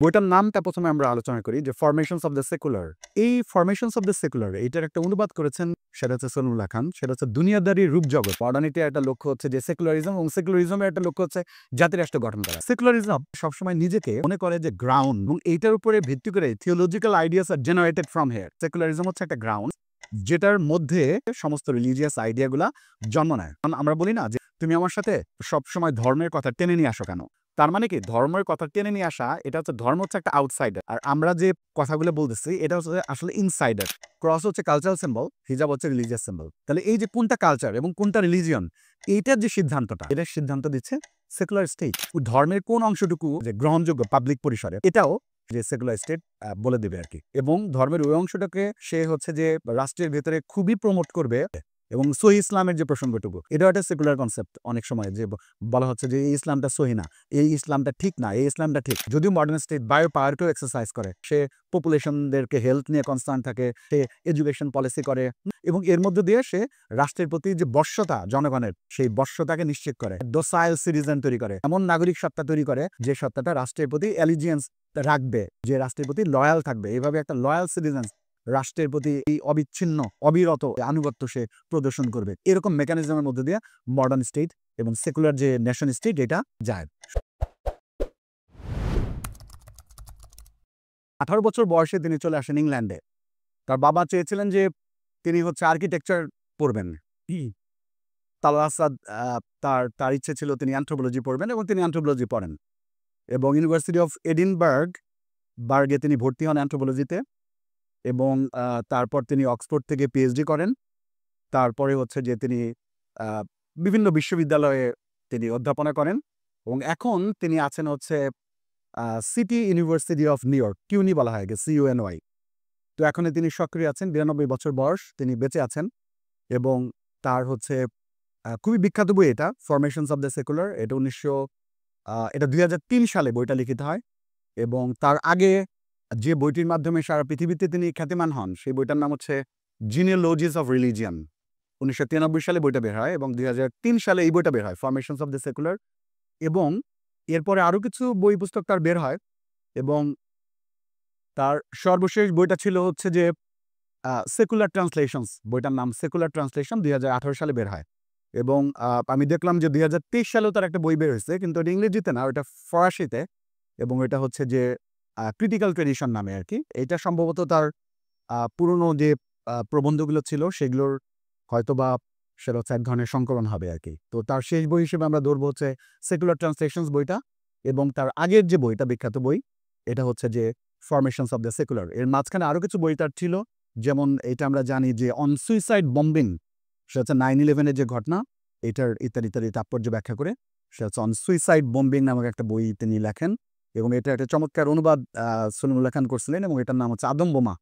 বইটার নামটা প্রথমে আমরা আলোচনা করি যে ফরমেশনস অফ দ্য সেকুলার। এই ফরমেশনস অফ দ্য সেকুলার এটার একটা অনুবাদ করেছেন, সেটা হচ্ছে সলিমুল্লাহ খান। সেটা হচ্ছে দুনিয়াদারি রূপজগৎ। মডার্নিটির একটা লক্ষ্য হচ্ছে যে সেকুলারিজম, এবং সেকুলারিজমের একটা লক্ষ্য হচ্ছে জাতির রাষ্ট্র গঠন করা। সেকুলারিজম সবসময় নিজেকে মনে করে যে গ্রাউন্ড, এবং এইটার উপরে ভিত্তি করে theological ideas are generated from here. Secularism হচ্ছে একটা গ্রাউন্ড যেটার মধ্যে সমস্ত রিলিজিয়াস আইডিয়াগুলা জন্ম নেয়। কারণ আমরা বলি না যে তুমি আমার সাথে সবসময় ধর্মের কথা টেনে নিয়ে আসো কেন? তার মানে কি ধর্মের কথা টেনে নিয়ে আসা, এটা হচ্ছে ধর্ম হচ্ছে একটা আউটসাইডার, আর আমরা যে কথাগুলো বলতেছি এটা হচ্ছে আসলে ইনসাইডার। ক্রস হচ্ছে কালচারাল সিম্বল, হিজাব হচ্ছে রিলিজিয়াস সিম্বল। তাহলে এই যে কোনটা কালচার এবং কোনটা রিলিজিয়ন, এইটার যে সিদ্ধান্তটা, এটার সিদ্ধান্ত দিচ্ছে সেকুলার স্টেট। ধর্মের কোন অংশটুকু যে গ্রহণযোগ্য পাবলিক পরিসরে, এটাও যে সেকুলার স্টেট বলে দেবে আর কি। এবং ধর্মের ওই অংশটাকে সে হচ্ছে যে রাষ্ট্রের ভেতরে খুবই প্রমোট করবে। এবং সহি ইসলামের যে প্রসঙ্গটুকু, এটাও একটা সেকুলার কনসেপ্ট। অনেক সময় যে বলা হচ্ছে যে এই ইসলামটা সহি না, এই ইসলামটা ঠিক না, এই ইসলামটা ঠিক। যদিও মডার্ন স্টেট বায়ো পাওয়ারকেও এক্সারসাইজ করে, সে পপুলেশনদেরকে হেলথ নিয়ে কনসার্ন থাকে, সে এডুকেশন পলিসি করে, এবং এর মধ্যে দিয়ে সে রাষ্ট্রের প্রতি যে বশ্যতা জনগণের, সেই বশ্যতাকে নিশ্চিত করে। ডোসাইল সিটিজেন তৈরি করে, এমন নাগরিক সত্তা তৈরি করে যে সত্তাটা রাষ্ট্রের প্রতি অ্যালিজিয়েন্স রাখবে, যে রাষ্ট্রের প্রতি লয়াল থাকবে। এইভাবে একটা লয়াল সিটিজেন রাষ্ট্রের প্রতি এই অবিচ্ছিন্ন অবিরত আনুগত্য সে প্রদর্শন করবে। এরকম মেকানিজমের মধ্যে দিয়ে মডার্ন স্টেট এবং সেকুলার যে নেশন স্টেট এটা যায়। 18 বছর বয়সে তিনি চলে আসেন ইংল্যান্ডে। তার বাবা চেয়েছিলেন যে তিনি হচ্ছে আর্কিটেকচার পড়বেন। তালওয়া আসাদ তার ইচ্ছে ছিল তিনি অ্যানথ্রোপোলজি পড়বেন, এবং তিনি অ্যানথ্রোপোলজি পড়েন। এবং ইউনিভার্সিটি অফ বার্গে তিনি ভর্তি হন অ্যানথ্রোপোলজিতে। এবং তারপর তিনি অক্সফোর্ড থেকে পিএইচডি করেন। তারপরে হচ্ছে যে তিনি বিভিন্ন বিশ্ববিদ্যালয়ে তিনি অধ্যাপনা করেন, এবং এখন তিনি আছেন হচ্ছে city university of New York, CUNY বলা হয়, CUNY। তো এখন তিনি সক্রিয় আছেন, 92 বছর বয়স, তিনি বেঁচে আছেন। এবং তার হচ্ছে খুবই বিখ্যাত বই এটা, ফরমেশনস অফ দ্য সেকুলার। এটা 2003 সালে বইটা লিখিত হয়। এবং তার আগে যে বইটির মাধ্যমে সারা পৃথিবীতে তিনি খ্যাতিমান হন, সেই বইটার নাম হচ্ছে জিনিওলজিস অফ রিলিজিয়ন। 1993 সালে বইটা বের হয়, এবং 2003 সালে এই বইটা বের হয়, ফরমেশনস অফ দ্য সেকুলার। এবং এরপরে আরও কিছু বই পুস্তক তার বের হয়, এবং তার সর্বশেষ বইটা ছিল হচ্ছে যে সেকুলার ট্রান্সলেশনস। বইটার নাম সেকুলার ট্রান্সলেশন, 2018 সালে বের হয়। এবং আমি দেখলাম যে 2023 সালেও তার একটা বই বের হয়েছে, কিন্তু এটা ইংরেজিতে না, ওটা ফরাসিতে। এবং এটা হচ্ছে যে ক্রিটিক্যাল ট্রেডিশন নামে আর কি। এটা সম্ভবত তার পুরনো যে প্রবন্ধগুলো ছিল সেগুলোর হয়তোবা সেটা হচ্ছে এক ধরনের সংকলন হবে আর কি। তো তার শেষ বই হিসেবে আমরা ধরবো হচ্ছে সেকুলার ট্রান্সলেশনস বইটা। এবং তার আগের যে বইটা, বিখ্যাত বই, এটা হচ্ছে যে ফরমেশনস অফ দ্য সেকুলার। এর মাঝখানে আরও কিছু বই তার ছিল, যেমন এটা আমরা জানি যে অন সুইসাইড বম্বিং, সেটা হচ্ছে 9/11-এর যে ঘটনা, এটার ইত্যাদি ইত্যাদি তাৎপর্য ব্যাখ্যা করে। সেটা হচ্ছে অন সুইসাইড বম্বিং নামক একটা বই তিনি লেখেন, এবং এটা একটা চমৎকার অনুবাদ সলিমুল্লাহ খান করছিলেন, এবং এটার নাম হচ্ছে আদম বোমা।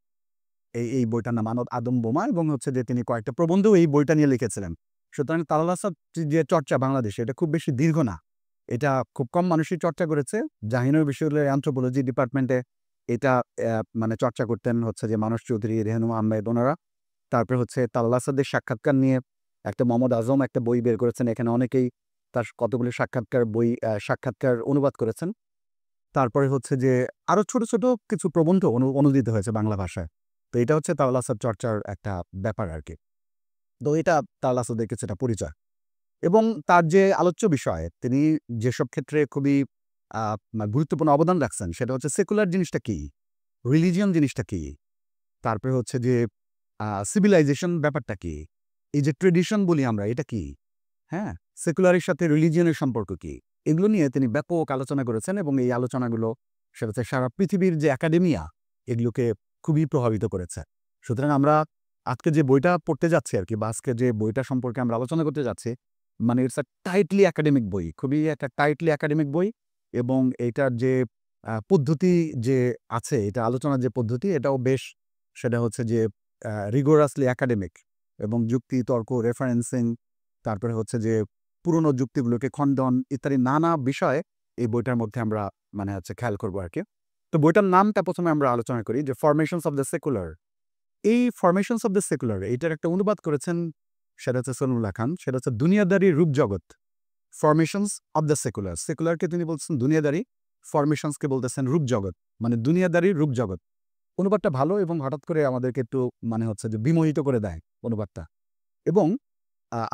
এই বইটার নাম আদম বোমা, এবং হচ্ছে যে তিনি কয়েকটা প্রবন্ধও এই বইটা নিয়ে লিখেছিলেন। সুতরাং তালওয়া আসাদ যে চর্চা বাংলাদেশে, এটা খুব বেশি দীর্ঘ না, এটা খুব কম মানুষই চর্চা করেছে। জাহাঙ্গীরনগর বিশ্ববিদ্যালয়ের অ্যানথ্রোপোলজি ডিপার্টমেন্টে এটা মানে চর্চা করতেন হচ্ছে যে মানস চৌধুরী, রেহনুমা আহমেদ, ওনারা। তারপরে হচ্ছে তালওয়া আসাদের সাক্ষাৎকার নিয়ে একটা মোহাম্মদ আজম একটা বই বের করেছেন, এখানে অনেকেই তার কতগুলি সাক্ষাৎকার অনুবাদ করেছেন। তারপরে হচ্ছে যে আরো ছোট ছোট কিছু প্রবন্ধ অনুদিত হয়েছে বাংলা ভাষায়। তো এটা হচ্ছে তাওলা আসাদ চর্চার একটা ব্যাপার আর কি। তো এটা তাওলা আসাদের কিছুটা পরিচয়। এবং তার যে আলোচ্য বিষয়, তিনি যেসব ক্ষেত্রে খুবই গুরুত্বপূর্ণ অবদান রাখছেন, সেটা হচ্ছে সেকুলার জিনিসটা কি, রিলিজিয়ন জিনিসটা কি, তারপরে হচ্ছে যে সিভিলাইজেশন ব্যাপারটা কি, এই যে ট্রেডিশন বলি আমরা, এটা কি, হ্যাঁ, সেকুলারের সাথে রিলিজিয়নের সম্পর্ক কি, এগুলো নিয়ে তিনি ব্যাপক আলোচনা করেছেন। এবং এই আলোচনাগুলো সেটা হচ্ছে সারা পৃথিবীর যে একাডেমিয়া, এগুলোকে খুবই প্রভাবিত করেছে। সুতরাং আমরা আজকে যে বইটা পড়তে যাচ্ছি আর কি, বা আজকে যে বইটা সম্পর্কে আমরা আলোচনা করতে যাচ্ছি, মানে ইটস আ টাইটলি একাডেমিক বই, খুবই একটা টাইটলি একাডেমিক বই। এবং এইটার যে পদ্ধতি যে আছে, এটা আলোচনার যে পদ্ধতি, এটাও বেশ, সেটা হচ্ছে যে রিগোরাসলি একাডেমিক, এবং যুক্তি তর্ক, রেফারেন্সিং, তারপরে হচ্ছে যে পুরনো যুক্তিগুলোকে খণ্ডন ইত্যাদি নানা বিষয়ে এই বইটার মধ্যে আমরা মানে হচ্ছে খেয়াল করবো আর কি। তো বইটার নামটা প্রথমে আমরা আলোচনা করি যে ফরমেশনস অফ দ্য সেকুলার। এই ফরমেশনস অফ দ্য সেকুলার এটার একটা অনুবাদ করেছেন, সেটা হচ্ছে সলিমুল্লাহ খান। সেটা হচ্ছে দুনিয়াদারি রূপজগৎ, ফরমেশনস অফ দ্য সেকুলার। সেকুলারকে তিনি বলছেন দুনিয়াদারি, ফরমেশনসকে বলতেছেন রূপজগৎ, মানে দুনিয়াদারির রূপজগৎ। অনুবাদটা ভালো এবং হঠাৎ করে আমাদেরকে একটু মানে হচ্ছে যে বিমোহিত করে দেয় অনুবাদটা। এবং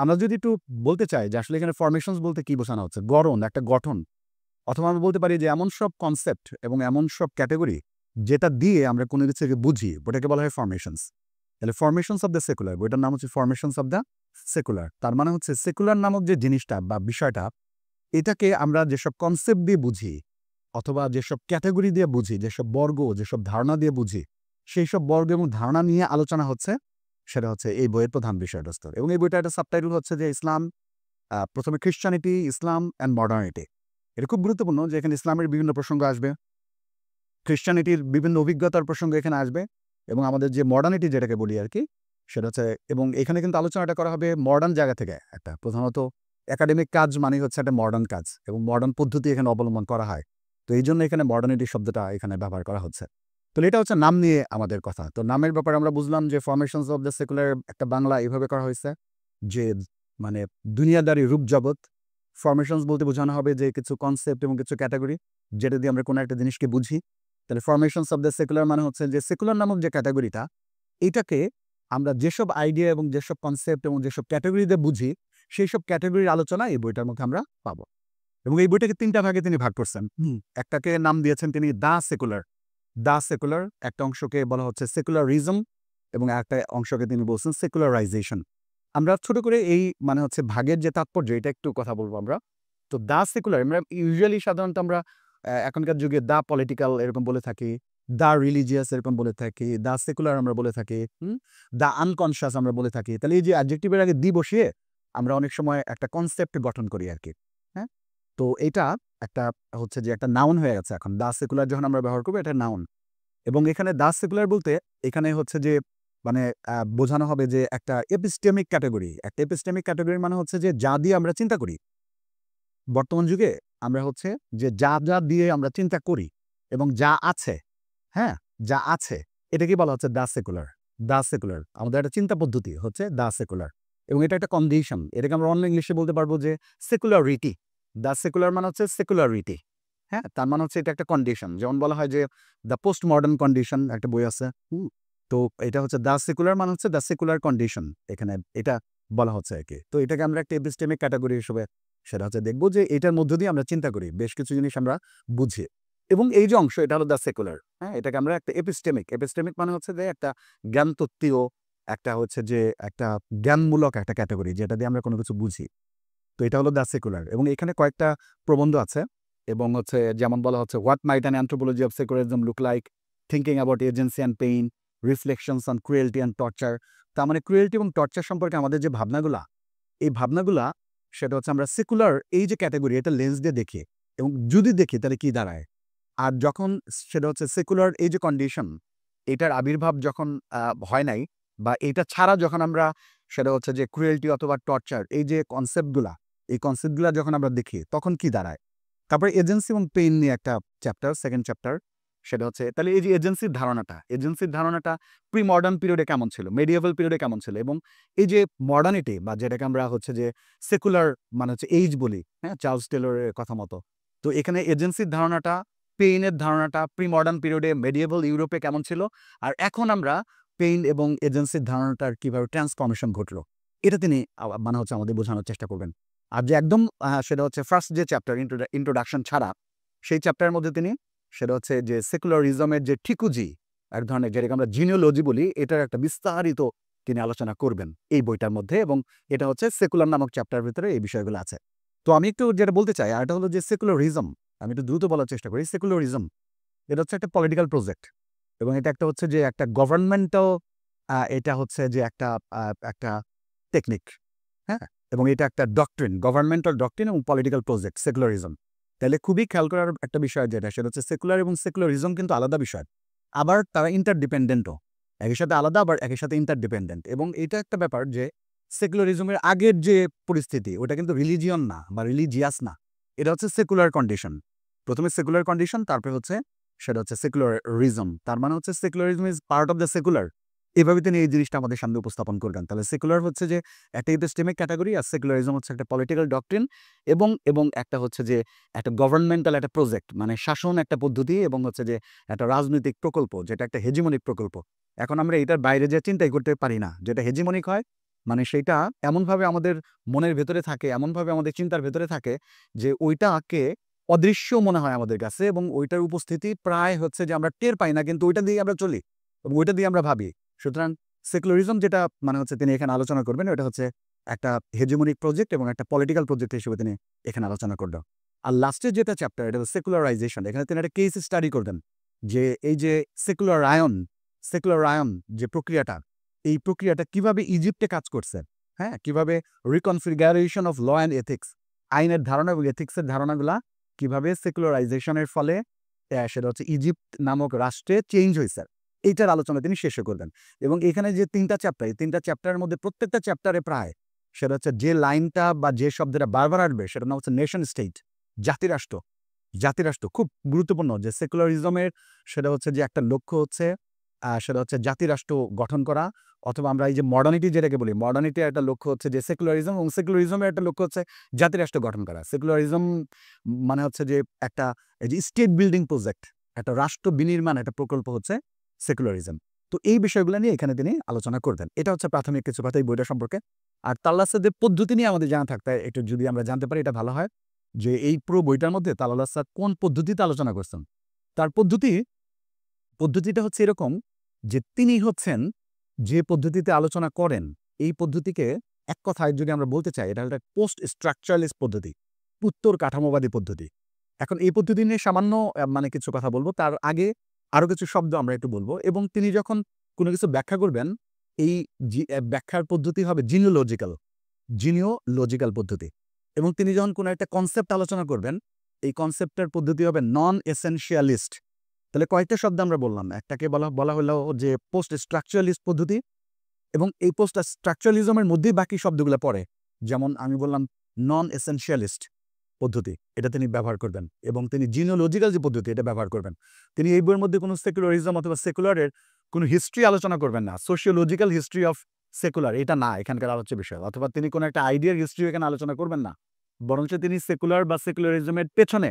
আমরা যদি একটু বলতে চাই যে আসলে এখানে ফরমেশনস বলতে কি বোঝানো হচ্ছে, গড়ন, একটা গঠন, অথবা আমরা বলতে পারি যে এমন সব কনসেপ্ট এবং এমন সব ক্যাটেগরি যেটা দিয়ে আমরা কোনো কিছুকে বুঝি, ওটাকে বলা হয় ফরমেশনস। তাহলে ফরমেশনস অফ দ্য সেকুলার, বইটার নাম হচ্ছে ফরমেশনস অফ দ্য সেকুলার। তার মানে হচ্ছে সেকুলার নামক যে জিনিসটা বা বিষয়টা, এটাকে আমরা যেসব কনসেপ্ট দিয়ে বুঝি অথবা যেসব ক্যাটেগরি দিয়ে বুঝি, যেসব বর্গ, যেসব ধারণা দিয়ে বুঝি, সেই সব বর্গ এবং ধারণা নিয়ে আলোচনা হচ্ছে, সেটা হচ্ছে এই বইয়ের প্রধান বিষয়বস্তু। এবং এই বইটা একটা সাবটাইটেল হচ্ছে যে ইসলাম, প্রথমে খ্রিশ্চানিটি, ইসলাম অ্যান্ড মডার্নিটি। এটা খুব গুরুত্বপূর্ণ যে এখানে ইসলামের বিভিন্ন প্রসঙ্গ আসবে, খ্রিশ্চানিটির বিভিন্ন অভিজ্ঞতার প্রসঙ্গ এখানে আসবে, এবং আমাদের যে মডার্নিটি যেটাকে বলি আর কি, সেটা হচ্ছে, এবং এখানে কিন্তু আলোচনাটা করা হবে মডার্ন জায়গা থেকে। একটা প্রধানত একাডেমিক কাজ মানে হচ্ছে একটা মডার্ন কাজ, এবং মডার্ন পদ্ধতি এখানে অবলম্বন করা হয়। তো এই জন্য এখানে মডার্নিটি শব্দটা এখানে ব্যবহার করা হচ্ছে। তো এটা হচ্ছে নাম নিয়ে আমাদের কথা। তো নামের ব্যাপারে আমরা বুঝলাম যে ফরমেশনস অফ দ্য সেকুলার একটা বাংলা এইভাবে করা হয়েছে যে মানে দুনিয়াদারি রূপ জগৎ। ফরমেশনস বলতে বোঝানো হবে যে কিছু কনসেপ্ট এবং কিছু ক্যাটাগরি যেটা দিয়ে আমরা কোনো একটা জিনিসকে বুঝি। তাহলে ফরমেশনস অফ দ্য সেকুলার মানে হচ্ছে যে সেকুলার নামক যে ক্যাটাগরিটা, এটাকে আমরা যেসব আইডিয়া এবং যেসব কনসেপ্ট এবং যেসব ক্যাটাগরি দিয়ে বুঝি, সেই সব ক্যাটাগরির আলোচনা এই বইটার মধ্যে আমরা পাবো। এবং এই বইটাকে ৩টা ভাগে তিনি ভাগ করছেন। একটাকে নাম দিয়েছেন তিনি দ্য সেকুলার। দ্য সেকুলার একটা অংশকে বলা হচ্ছে সেকুলারিজম, এবং একটা অংশকে তিনি বলছেন সেকুলারাইজেশন। আমরা ছোট করে এই মানে হচ্ছে ভাগের যে তাৎপর্য, এটা একটু কথা বলবো আমরা। তো দ্য সেকুলার আমরা ইউজুয়ালি সাধারণত আমরা এখনকার যুগে দ্য পলিটিক্যাল এরকম বলে থাকি, দ্য রিলিজিয়াস এরকম বলে থাকি, দ্য সেকুলার আমরা বলে থাকি, দ্য আনকনশিয়াস আমরা বলে থাকি। তাহলে এই যে অ্যাডজেক্টিভের আগে দি বসিয়ে আমরা অনেক সময় একটা কনসেপ্ট গঠন করি আর কি। হ্যাঁ, তো এটা একটা হচ্ছে যে একটা নাউন হয়ে গেছে এখন। দ্য সেকুলার যখন আমরা ব্যবহার করবো, এটা নাউন। এবং এখানে দ্য সেকুলার বলতে এখানে হচ্ছে যে মানে বোঝানো হবে যে একটা এপিস্টেমিক ক্যাটাগরি। একটা এপিস্টেমিক ক্যাটাগরি মানে হচ্ছে যে যা দিয়ে আমরা চিন্তা করি। বর্তমান যুগে আমরা হচ্ছে যে যা যা দিয়ে আমরা চিন্তা করি এবং যা আছে, হ্যাঁ, যা আছে, এটাকে বলা হচ্ছে দ্য সেকুলার। দ্য সেকুলার আমাদের একটা চিন্তা পদ্ধতি হচ্ছে দ্য সেকুলার, এবং এটা একটা কন্ডিশন। এটাকে আমরা অন্য ইংলিশে বলতে পারবো যে সেকুলারিটি। দ্য সেকুলার মানে হচ্ছে সেকুলারিটি। হ্যাঁ, তার মানে হচ্ছে এটা একটা কন্ডিশন। যেমন বলা হয় যে দ্য পোস্ট মডার্ন কন্ডিশন, একটা বই আছে। তো এটা হচ্ছে দ্য সেকুলার মানে হচ্ছে দ্য সেকুলার কন্ডিশন, এখানে এটা বলা হচ্ছে আর কি। তো এটাকে আমরা একটা এপিস্টেমিক ক্যাটাগরি হিসেবে সেটা হচ্ছে দেখবো যে এটার মধ্য দিয়ে আমরা চিন্তা করি, বেশ কিছু জিনিস আমরা বুঝি। এবং এই যে অংশ, এটা হলো দ্য সেকুলার। হ্যাঁ, এটাকে আমরা একটা এপিস্টেমিক। এপিস্টেমিক মানে হচ্ছে যে একটা জ্ঞান তত্ত্বীয়, একটা হচ্ছে যে একটা জ্ঞানমূলক একটা ক্যাটাগরি যেটা দিয়ে আমরা কোনো কিছু বুঝি। তো এটা হলো দ্য সেকুলার। এবং এখানে কয়েকটা প্রবন্ধ আছে, এবং হচ্ছে যেমন বলা হচ্ছে what mite an anthropology of secularism look like, thinking about agency and pain, reflections on cruelty and torture. তার মানে ক্রুয়েলটি এবং টর্চার সম্পর্কে আমাদের যে ভাবনাগুলা, এই ভাবনাগুলা সেটা হচ্ছে আমরা সেকুলার এই যে ক্যাটাগরি, এটা লেন্স দিয়ে দেখি, এবং যদি দেখি তাহলে কি দাঁড়ায়। আর যখন সেটা হচ্ছে সেকুলার এই যে কন্ডিশন, এটার আবির্ভাব যখন হয় নাই, বা এটা ছাড়া যখন আমরা সেটা হচ্ছে যে ক্রুয়েলটি অথবা টর্চার এই যে কনসেপ্টগুলা, এই কনসেপ্টগুলা যখন আমরা দেখি, তখন কি দাঁড়ায়। তারপরে এজেন্সি এবং পেইন নিয়ে একটা চ্যাপ্টার, সেকেন্ড চ্যাপ্টার। সেটা হচ্ছে তাহলে এই যে এজেন্সির ধারণাটা প্রি মডার্ন পিরিয়ডে কেমন ছিল, মেডিয়েভাল পিরিয়ডে কেমন ছিল, এবং এই যে মডার্নিটি বা যেটাকে আমরা হচ্ছে যে সেকুলার মানে হচ্ছে এইজ বলি, হ্যাঁ, চার্লস টেলরের কথা মতো। তো এখানে এজেন্সির ধারণাটা, পেইনের ধারণাটা প্রি মডার্ন পিরিয়ডে মেডিয়েভাল ইউরোপে কেমন ছিল, আর এখন আমরা পেইন এবং এজেন্সির ধারণাটার কিভাবে ট্রান্সফরমেশন ঘটলো, এটা তিনি মানে হচ্ছে আমাদের বোঝানোর চেষ্টা করবেন। আর যে একদম সেটা হচ্ছে ফার্স্ট যে চ্যাপ্টার, ইন্ট্রোডাকশন ছাড়া, সেই চ্যাপ্টারের মধ্যে তিনি সেটা হচ্ছে যে সেকুলারিজমের যে ঠিকুজি, এক ধরনের যেটাকে আমরা জিনিওলজি বলি, এটার একটা বিস্তারিত তিনি আলোচনা করবেন এই বইটার মধ্যে। এবং এটা হচ্ছে সেকুলার নামক চ্যাপ্টারের ভিতরে এই বিষয়গুলো আছে। তো আমি একটু যেটা বলতে চাই, আর এটা হলো যে সেকুলারিজম, আমি একটু দ্রুত বলার চেষ্টা করি। সেকুলারিজম এটা হচ্ছে একটা পলিটিক্যাল প্রজেক্ট, এবং এটা একটা হচ্ছে যে একটা গভর্নমেন্টাল, এটা হচ্ছে যে একটা একটা টেকনিক। হ্যাঁ, এবং এটা একটা ডক্ট্রিন, গভর্নমেন্টাল ডক্ট্রিন এবং পলিটিক্যাল প্রজেক্ট সেকুলারিজম। তাহলে খুবই খেয়াল করার একটা বিষয় যেটা, সেটা হচ্ছে সেকুলার এবং সেকুলারিজম কিন্তু আলাদা বিষয়, আবার তারা ইন্টারডিপেন্ডেন্টও। একই সাথে আলাদা, আবার একই সাথে ইন্টারডিপেন্ডেন্ট। এবং এটা একটা ব্যাপার যে সেকুলারিজমের আগের যে পরিস্থিতি, ওটা কিন্তু রিলিজিয়ন না বা রিলিজিয়াস না, এটা হচ্ছে সেকুলার কন্ডিশন। প্রথমে সেকুলার কন্ডিশন, তারপরে হচ্ছে সেটা হচ্ছে সেকুলারিজম। তার মানে হচ্ছে secularism is part of the secular, এভাবে তিনি এই জিনিসটা আমাদের সামনে উপস্থাপন করবেন। তাহলে সেকুলার হচ্ছে যে একটা ইপিস্টেমিক ক্যাটাগরি, আর সেকুলারিজম হচ্ছে একটা পলিটিক্যাল ডক্ট্রিন এবং একটা হচ্ছে যে একটা গভর্নমেন্টাল একটা প্রজেক্ট, মানে শাসন একটা পদ্ধতি এবং হচ্ছে যে একটা রাজনৈতিক প্রকল্প, যেটা একটা হেজিমনিক প্রকল্প। এখন আমরা এটার বাইরে যে চিন্তাই করতে পারি না। যেটা হেজিমনিক হয় মানে সেইটা এমনভাবে আমাদের মনের ভেতরে থাকে, এমনভাবে আমাদের চিন্তার ভেতরে থাকে যে ওইটাকে অদৃশ্য মনে হয় আমাদের কাছে, এবং ওইটার উপস্থিতি প্রায় হচ্ছে যে আমরা টের পাই না, কিন্তু ওইটা দিয়ে আমরা চলি এবং ওইটা দিয়ে আমরা ভাবি। সুতরাং সেকুলারিজম যেটা মানে হচ্ছে তিনি এখানে আলোচনা করবেন, এটা হচ্ছে একটা হেজিমনিক প্রজেক্ট এবং একটা পলিটিক্যাল প্রজেক্ট হিসেবে তিনি এখানে আলোচনা করবেন। আর লাস্টের যেটা চ্যাপ্টার, এটা হচ্ছে সেকুলারাইজেশন। এখানে তিনি একটা কেস স্টাডি করবেন যে এই যে সেকুলারায়ন যে প্রক্রিয়াটা, এই প্রক্রিয়াটা কিভাবে ইজিপ্টে কাজ করছে, হ্যাঁ, কিভাবে রিকনফিগারেশন অফ ল অ্যান্ড এথিক্স, আইনের ধারণা এবং এথিক্সের ধারণাগুলা কিভাবে সেকুলারাইজেশনের ফলে সেটা হচ্ছে ইজিপ্ট নামক রাষ্ট্রে চেঞ্জ হয়েছে, এইটার আলোচনা তিনি শেষে করবেন। এবং এখানে যে 3টা চ্যাপ্টার, এই 3টা চ্যাপ্টারের মধ্যে প্রত্যেকটা চ্যাপ্টারে প্রায় সেটা হচ্ছে যে লাইনটা বা যে শব্দটা বারবার আসবে সেটা নাম হচ্ছে নেশন স্টেট, জাতিরাষ্ট্র। জাতিরাষ্ট্র খুব গুরুত্বপূর্ণ, যে সেকুলারিজমের সেটা হচ্ছে যে একটা লক্ষ্য হচ্ছে সেটা হচ্ছে জাতিরাষ্ট্র গঠন করা, অথবা আমরা এই যে মডার্নিটি যেটাকে বলি, মডার্নিটির একটা লক্ষ্য হচ্ছে যে সেকুলারিজম, এবং সেকুলারিজমের একটা লক্ষ্য হচ্ছে জাতিরাষ্ট্র গঠন করা। সেকুলারিজম মানে হচ্ছে যে একটা এই যে স্টেট বিল্ডিং প্রজেক্ট, একটা রাষ্ট্র বিনির্মাণ একটা প্রকল্প হচ্ছে সেকুলারিজম। তো এই বিষয়গুলো নিয়ে এখানে তিনি আলোচনা করতেন। এটা হচ্ছে প্রাথমিক কিছু কথা এই বইটা সম্পর্কে। আর তাল্লাসাদের পদ্ধতি নিয়ে আমাদের জানা থাকতে একটু যদি আমরা জানতে পারি এটা ভালো হয়, যে এই পুরো বইটার মধ্যে তাল্লাহ সাদ কোন পদ্ধতিতে আলোচনা করছেন। তার পদ্ধতিটা হচ্ছে এরকম যে তিনি হচ্ছেন যে পদ্ধতিতে আলোচনা করেন, এই পদ্ধতিকে এক কথায় যদি আমরা বলতে চাই, এটা একটা পোস্ট স্ট্রাকচারালিস্ট পদ্ধতি, উত্তর কাঠামোবাদী পদ্ধতি। এখন এই পদ্ধতি নিয়ে সামান্য মানে কিছু কথা বলবো, তার আগে আরো কিছু শব্দ আমরা একটু বলবো। এবং তিনি যখন কোনো কিছু ব্যাখ্যা করবেন, এই ব্যাখ্যার পদ্ধতি হবে জিনিওলজিক্যাল পদ্ধতি। এবং তিনি যখন কোনো একটা কনসেপ্ট আলোচনা করবেন, এই কনসেপ্টের পদ্ধতি হবে নন এসেনশিয়ালিস্ট। তাহলে কয়েকটা শব্দ আমরা বললাম, একটাকে বলা হলো যে পোস্ট স্ট্রাকচারালিস্ট পদ্ধতি, এবং এই পোস্ট স্ট্রাকচারালিজমের মধ্যেই বাকি শব্দগুলো পড়ে। যেমন আমি বললাম নন এসেনশিয়ালিস্ট পদ্ধতি, এটা তিনি ব্যবহার করবেন, এবং তিনি জিনিওলজিক্যাল যে পদ্ধতি এটা ব্যবহার করবেন। তিনি এই বইয়ের মধ্যে কোনো সেকুলারিজম অথবা সেকুলারের কোনো হিস্ট্রি আলোচনা করবেন না, সোশিওলজিক্যাল হিস্ট্রি অফ সেকুলার এটা না এখানকার আলোচ্য বিষয়, অথবা তিনি কোনো একটা আইডিয়ার হিস্ট্রি এখানে আলোচনা করবেন না। বরঞ্চ তিনি সেকুলার বা সেকুলারিজমের পেছনে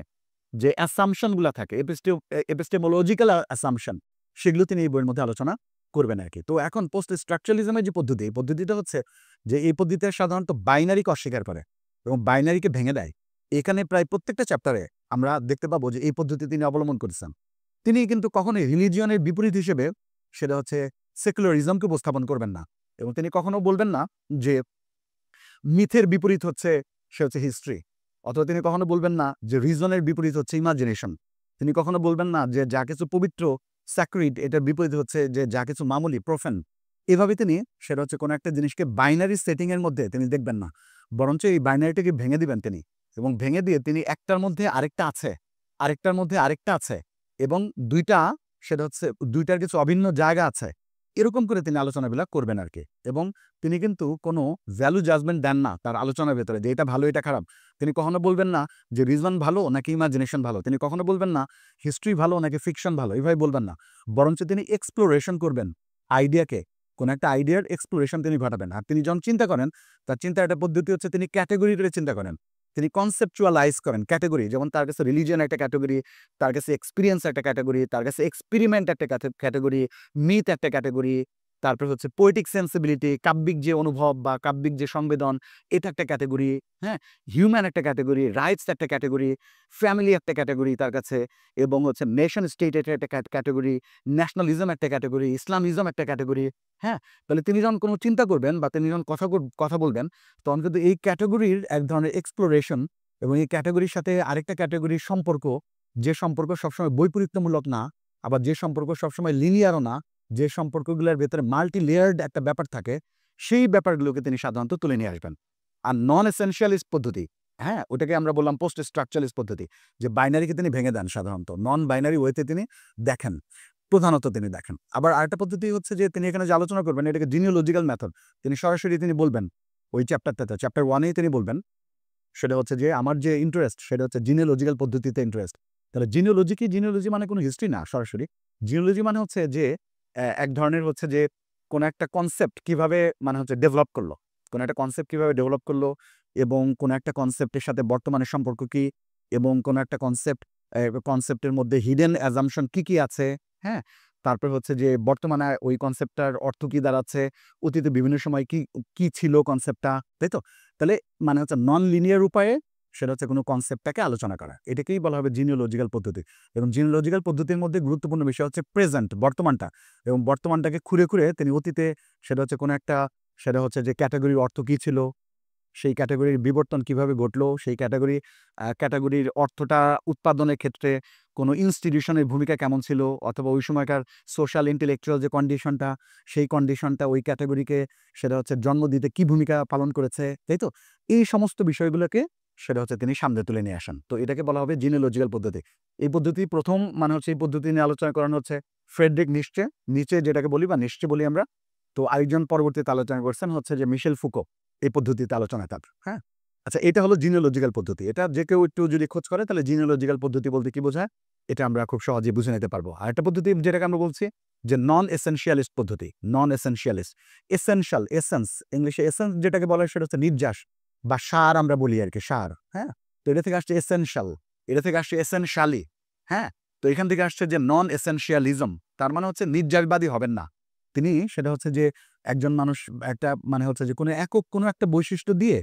যে অ্যাসাম্পশনগুলো থাকে, এপিস্টেমোলজিক্যাল অ্যাসাম্পশন, সেগুলো তিনি এই বইয়ের মধ্যে আলোচনা করবেন আর কি। তো এখন পোস্ট স্ট্রাকচারালিজমের যে পদ্ধতি, এই পদ্ধতিটা হচ্ছে যে এই পদ্ধতিতে সাধারণত বাইনারিকে অস্বীকার করে এবং বাইনারিকে ভেঙে দেয়। এখানে প্রায় প্রত্যেকটা চ্যাপ্টারে আমরা দেখতে পাবো যে এই পদ্ধতি তিনি অবলম্বন করেছেন। তিনি কিন্তু কখনোই রিলিজিয়নের বিপরীত হিসেবে সেটা হচ্ছে সেকুলারিজমকে উপস্থাপন করবেন না, এবং তিনি কখনো বলবেন না যে মিথের বিপরীত হচ্ছে সে হচ্ছে হিস্ট্রি, অথবা তিনি কখনো বলবেন না যে রিজনের বিপরীত হচ্ছে ইমাজিনেশন। তিনি কখনো বলবেন না যে যা কিছু পবিত্র স্যাক্রিড এটার বিপরীত হচ্ছে যে যা কিছু মামুলি প্রফেন। এভাবে তিনি সেটা হচ্ছে কোনো একটা জিনিসকে বাইনারি সেটিংয়ের মধ্যে তিনি দেখবেন না, বরঞ্চ এই বাইনারিটাকে ভেঙে দিবেন তিনি, এবং ভেঙে দিয়ে তিনি একটার মধ্যে আরেকটা আছে, আরেকটার মধ্যে আরেকটা আছে, এবং দুইটা সেটা হচ্ছে দুইটার কিছু অভিন্ন জায়গা আছে, এরকম করে তিনি আলোচনাগুলো করবেন আর কি। এবং তিনি কিন্তু কোনো ভ্যালু জাজমেন্ট দেন না তার আলোচনার ভেতরে যে এটা ভালো এটা খারাপ। তিনি কখনো বলবেন না যে রিজন ভালো নাকি ইমাজিনেশন ভালো, তিনি কখনো বলবেন না হিস্ট্রি ভালো নাকি ফিকশন ভালো, এইভাবে বলবেন না। বরঞ্চ তিনি এক্সপ্লোরেশন করবেন আইডিয়াকে, কোন একটা আইডিয়ার এক্সপ্লোরেশন তিনি ঘটাবেন। আর তিনি যখন চিন্তা করেন, তার চিন্তার একটা পদ্ধতি হচ্ছে তিনি ক্যাটেগরি করে চিন্তা করেন, তিনি কনসেপচুয়ালাইজ করেন ক্যাটেগরি। যেমন তার কাছে রিলিজিয়ন একটা ক্যাটেগরি, তার কাছে এক্সপিরিয়েন্স একটা ক্যাটেগরি, তার কাছে এক্সপেরিমেন্ট একটা ক্যাটেগরি, মিথ একটা ক্যাটেগরি, তারপর হচ্ছে পোয়েটিক সেন্সিবিলিটি, কাব্যিক যে অনুভব বা কাব্যিক যে সংবেদন, এটা একটা ক্যাটেগরি, হ্যাঁ, হিউম্যান একটা ক্যাটেগরি, রাইটস একটা ক্যাটেগরি, ফ্যামিলি একটা ক্যাটেগরি তার কাছে, এবং হচ্ছে নেশন স্টেট এটা একটা ক্যাটেগরি, ন্যাশনালিজম একটা ক্যাটেগরি, ইসলামিজম একটা ক্যাটেগরি। হ্যাঁ, তাহলে তিনি যখন কোনো চিন্তা করবেন বা তিনি যখন কথা বলবেন, তখন কিন্তু এই ক্যাটেগরির এক ধরনের এক্সপ্লোরেশন, এবং এই ক্যাটেগরির সাথে আরেকটা ক্যাটেগরির সম্পর্ক, যে সম্পর্ক সবসময় বৈপরীত্যমূলক না, আবার যে সম্পর্ক সবসময় লিনিয়ারও না, যে সম্পর্কগুলোর ভেতরে মাল্টি লেয়ার্ড একটা ব্যাপার থাকে, সেই ব্যাপারগুলোকে তিনি সাধারণত তুলে নিয়ে আসবেন। আর নন এসেনশিয়ালিস্ট পদ্ধতি, হ্যাঁ, ওটাকে আমরা বললাম পোস্ট স্ট্রাকচারালিস্ট পদ্ধতি, যে বাইনারিকে তিনি ভেঙে দেন, সাধারণত নন বাইনারি ওয়েতে তিনি দেখেন, প্রধানত তিনি দেখেন। আবার আরেকটা পদ্ধতি হচ্ছে যে তিনি এখানে যে আলোচনা করবেন এটাকে জিনিওলজিক্যাল মেথড, তিনি সরাসরি তিনি বলবেন ওই চ্যাপ্টারটাতে, চ্যাপ্টার 1-এই তিনি বলবেন সেটা হচ্ছে যে আমার যে ইন্টারেস্ট সেটা হচ্ছে জিনিওলজিক্যাল পদ্ধতিতে ইন্টারেস্ট। তাহলে জিনিওলজি কি? জিনিওলজি মানে কোনো হিস্ট্রি না সরাসরি। জিনিওলজি মানে হচ্ছে যে এক ধরনের হচ্ছে যে কোনো একটা কনসেপ্ট কিভাবে মানে হচ্ছে ডেভেলপ করলো, কোনো একটা কনসেপ্ট কিভাবে ডেভেলপ করলো, এবং কোনো একটা কনসেপ্টের সাথে বর্তমানের সম্পর্ক কি, এবং কোনো একটা কনসেপ্টের মধ্যে হিডেন অ্যাজাম্পশন কি আছে, হ্যাঁ, তারপর হচ্ছে যে বর্তমানে ওই কনসেপ্টটার অর্থ কি দাঁড়াচ্ছে, অতীতে বিভিন্ন সময় কি কি ছিল কনসেপ্টটা, তাই তো? তাহলে মানে হচ্ছে নন লিনিয়ার উপায়ে সেটা হচ্ছে কোনো কনসেপ্টটাকে আলোচনা করা, এটাকেই বলা হবে জিনিওলজিক্যাল পদ্ধতি। এবং জিনিওলজিক্যাল পদ্ধতির মধ্যে গুরুত্বপূর্ণ বিষয় হচ্ছে প্রেজেন্ট, বর্তমানটা, এবং বর্তমানটাকে খুঁড়ে খুঁড়ে তিনি অতীতে সেটা হচ্ছে কোনো একটা, সেটা হচ্ছে যে ক্যাটাগরির অর্থ কী ছিল, সেই ক্যাটাগরির বিবর্তন কিভাবে ঘটলো, সেই ক্যাটাগরির অর্থটা উৎপাদনের ক্ষেত্রে কোনো ইনস্টিটিউশনের ভূমিকা কেমন ছিল, অথবা ওই সময়কার সোশ্যাল ইন্টেলেকচুয়াল যে কন্ডিশনটা, সেই কন্ডিশনটা ওই ক্যাটাগরিকে সেটা হচ্ছে জন্ম দিতে কি ভূমিকা পালন করেছে, তাই তো? এই সমস্ত বিষয়গুলোকে সেটা হচ্ছে তিনি সামনে তুলে নিয়ে আসেন। তো এটাকে বলা হবে জিনিওলজিক্যাল পদ্ধতি। এই পদ্ধতি প্রথম মানে হচ্ছে এই পদ্ধতি নিয়ে আলোচনা করানো হচ্ছে ফ্রেডরিক নিচে যেটাকে বলি বা নিশ্চে বলি আমরা। তো আরেকজন পরবর্তীতে আলোচনা করছেন হচ্ছে যে মিশেল ফুকো, এই পদ্ধতিতে আলোচনা তার, হ্যাঁ? আচ্ছা, এটা হলো জিনিওলজিক্যাল পদ্ধতি। এটা যে কেউ একটু যদি খোঁজ করে তাহলে জিনিওলজিক্যাল পদ্ধতি বলতে কি বোঝায় এটা আমরা খুব সহজেই বুঝে নিতে পারবো। আরেকটা পদ্ধতি যেটাকে আমরা বলছি যে নন এসেনশিয়ালিস্ট পদ্ধতি। নন এসেনশিয়ালিস্ট, এসেনশিয়াল, এসেন্স, ইংলিশে এসেন্স যেটাকে বলা হয় সেটা হচ্ছে নির্যাস বা সার আমরা বলি আর কি, সার, হ্যাঁ? তো এটা থেকে আসছে এসেনশিয়াল, এটা থেকে আসছে এসেনশিয়ালি, হ্যাঁ? তো এখান থেকে আসছে যে নন এসেনশিয়ালিজম, তার মানে হচ্ছে নির্যাসবাদী হবেন না তিনি। সেটা হচ্ছে যে একজন মানুষ একটা মানে হচ্ছে যে কোনো একক কোনো একটা বৈশিষ্ট্য দিয়ে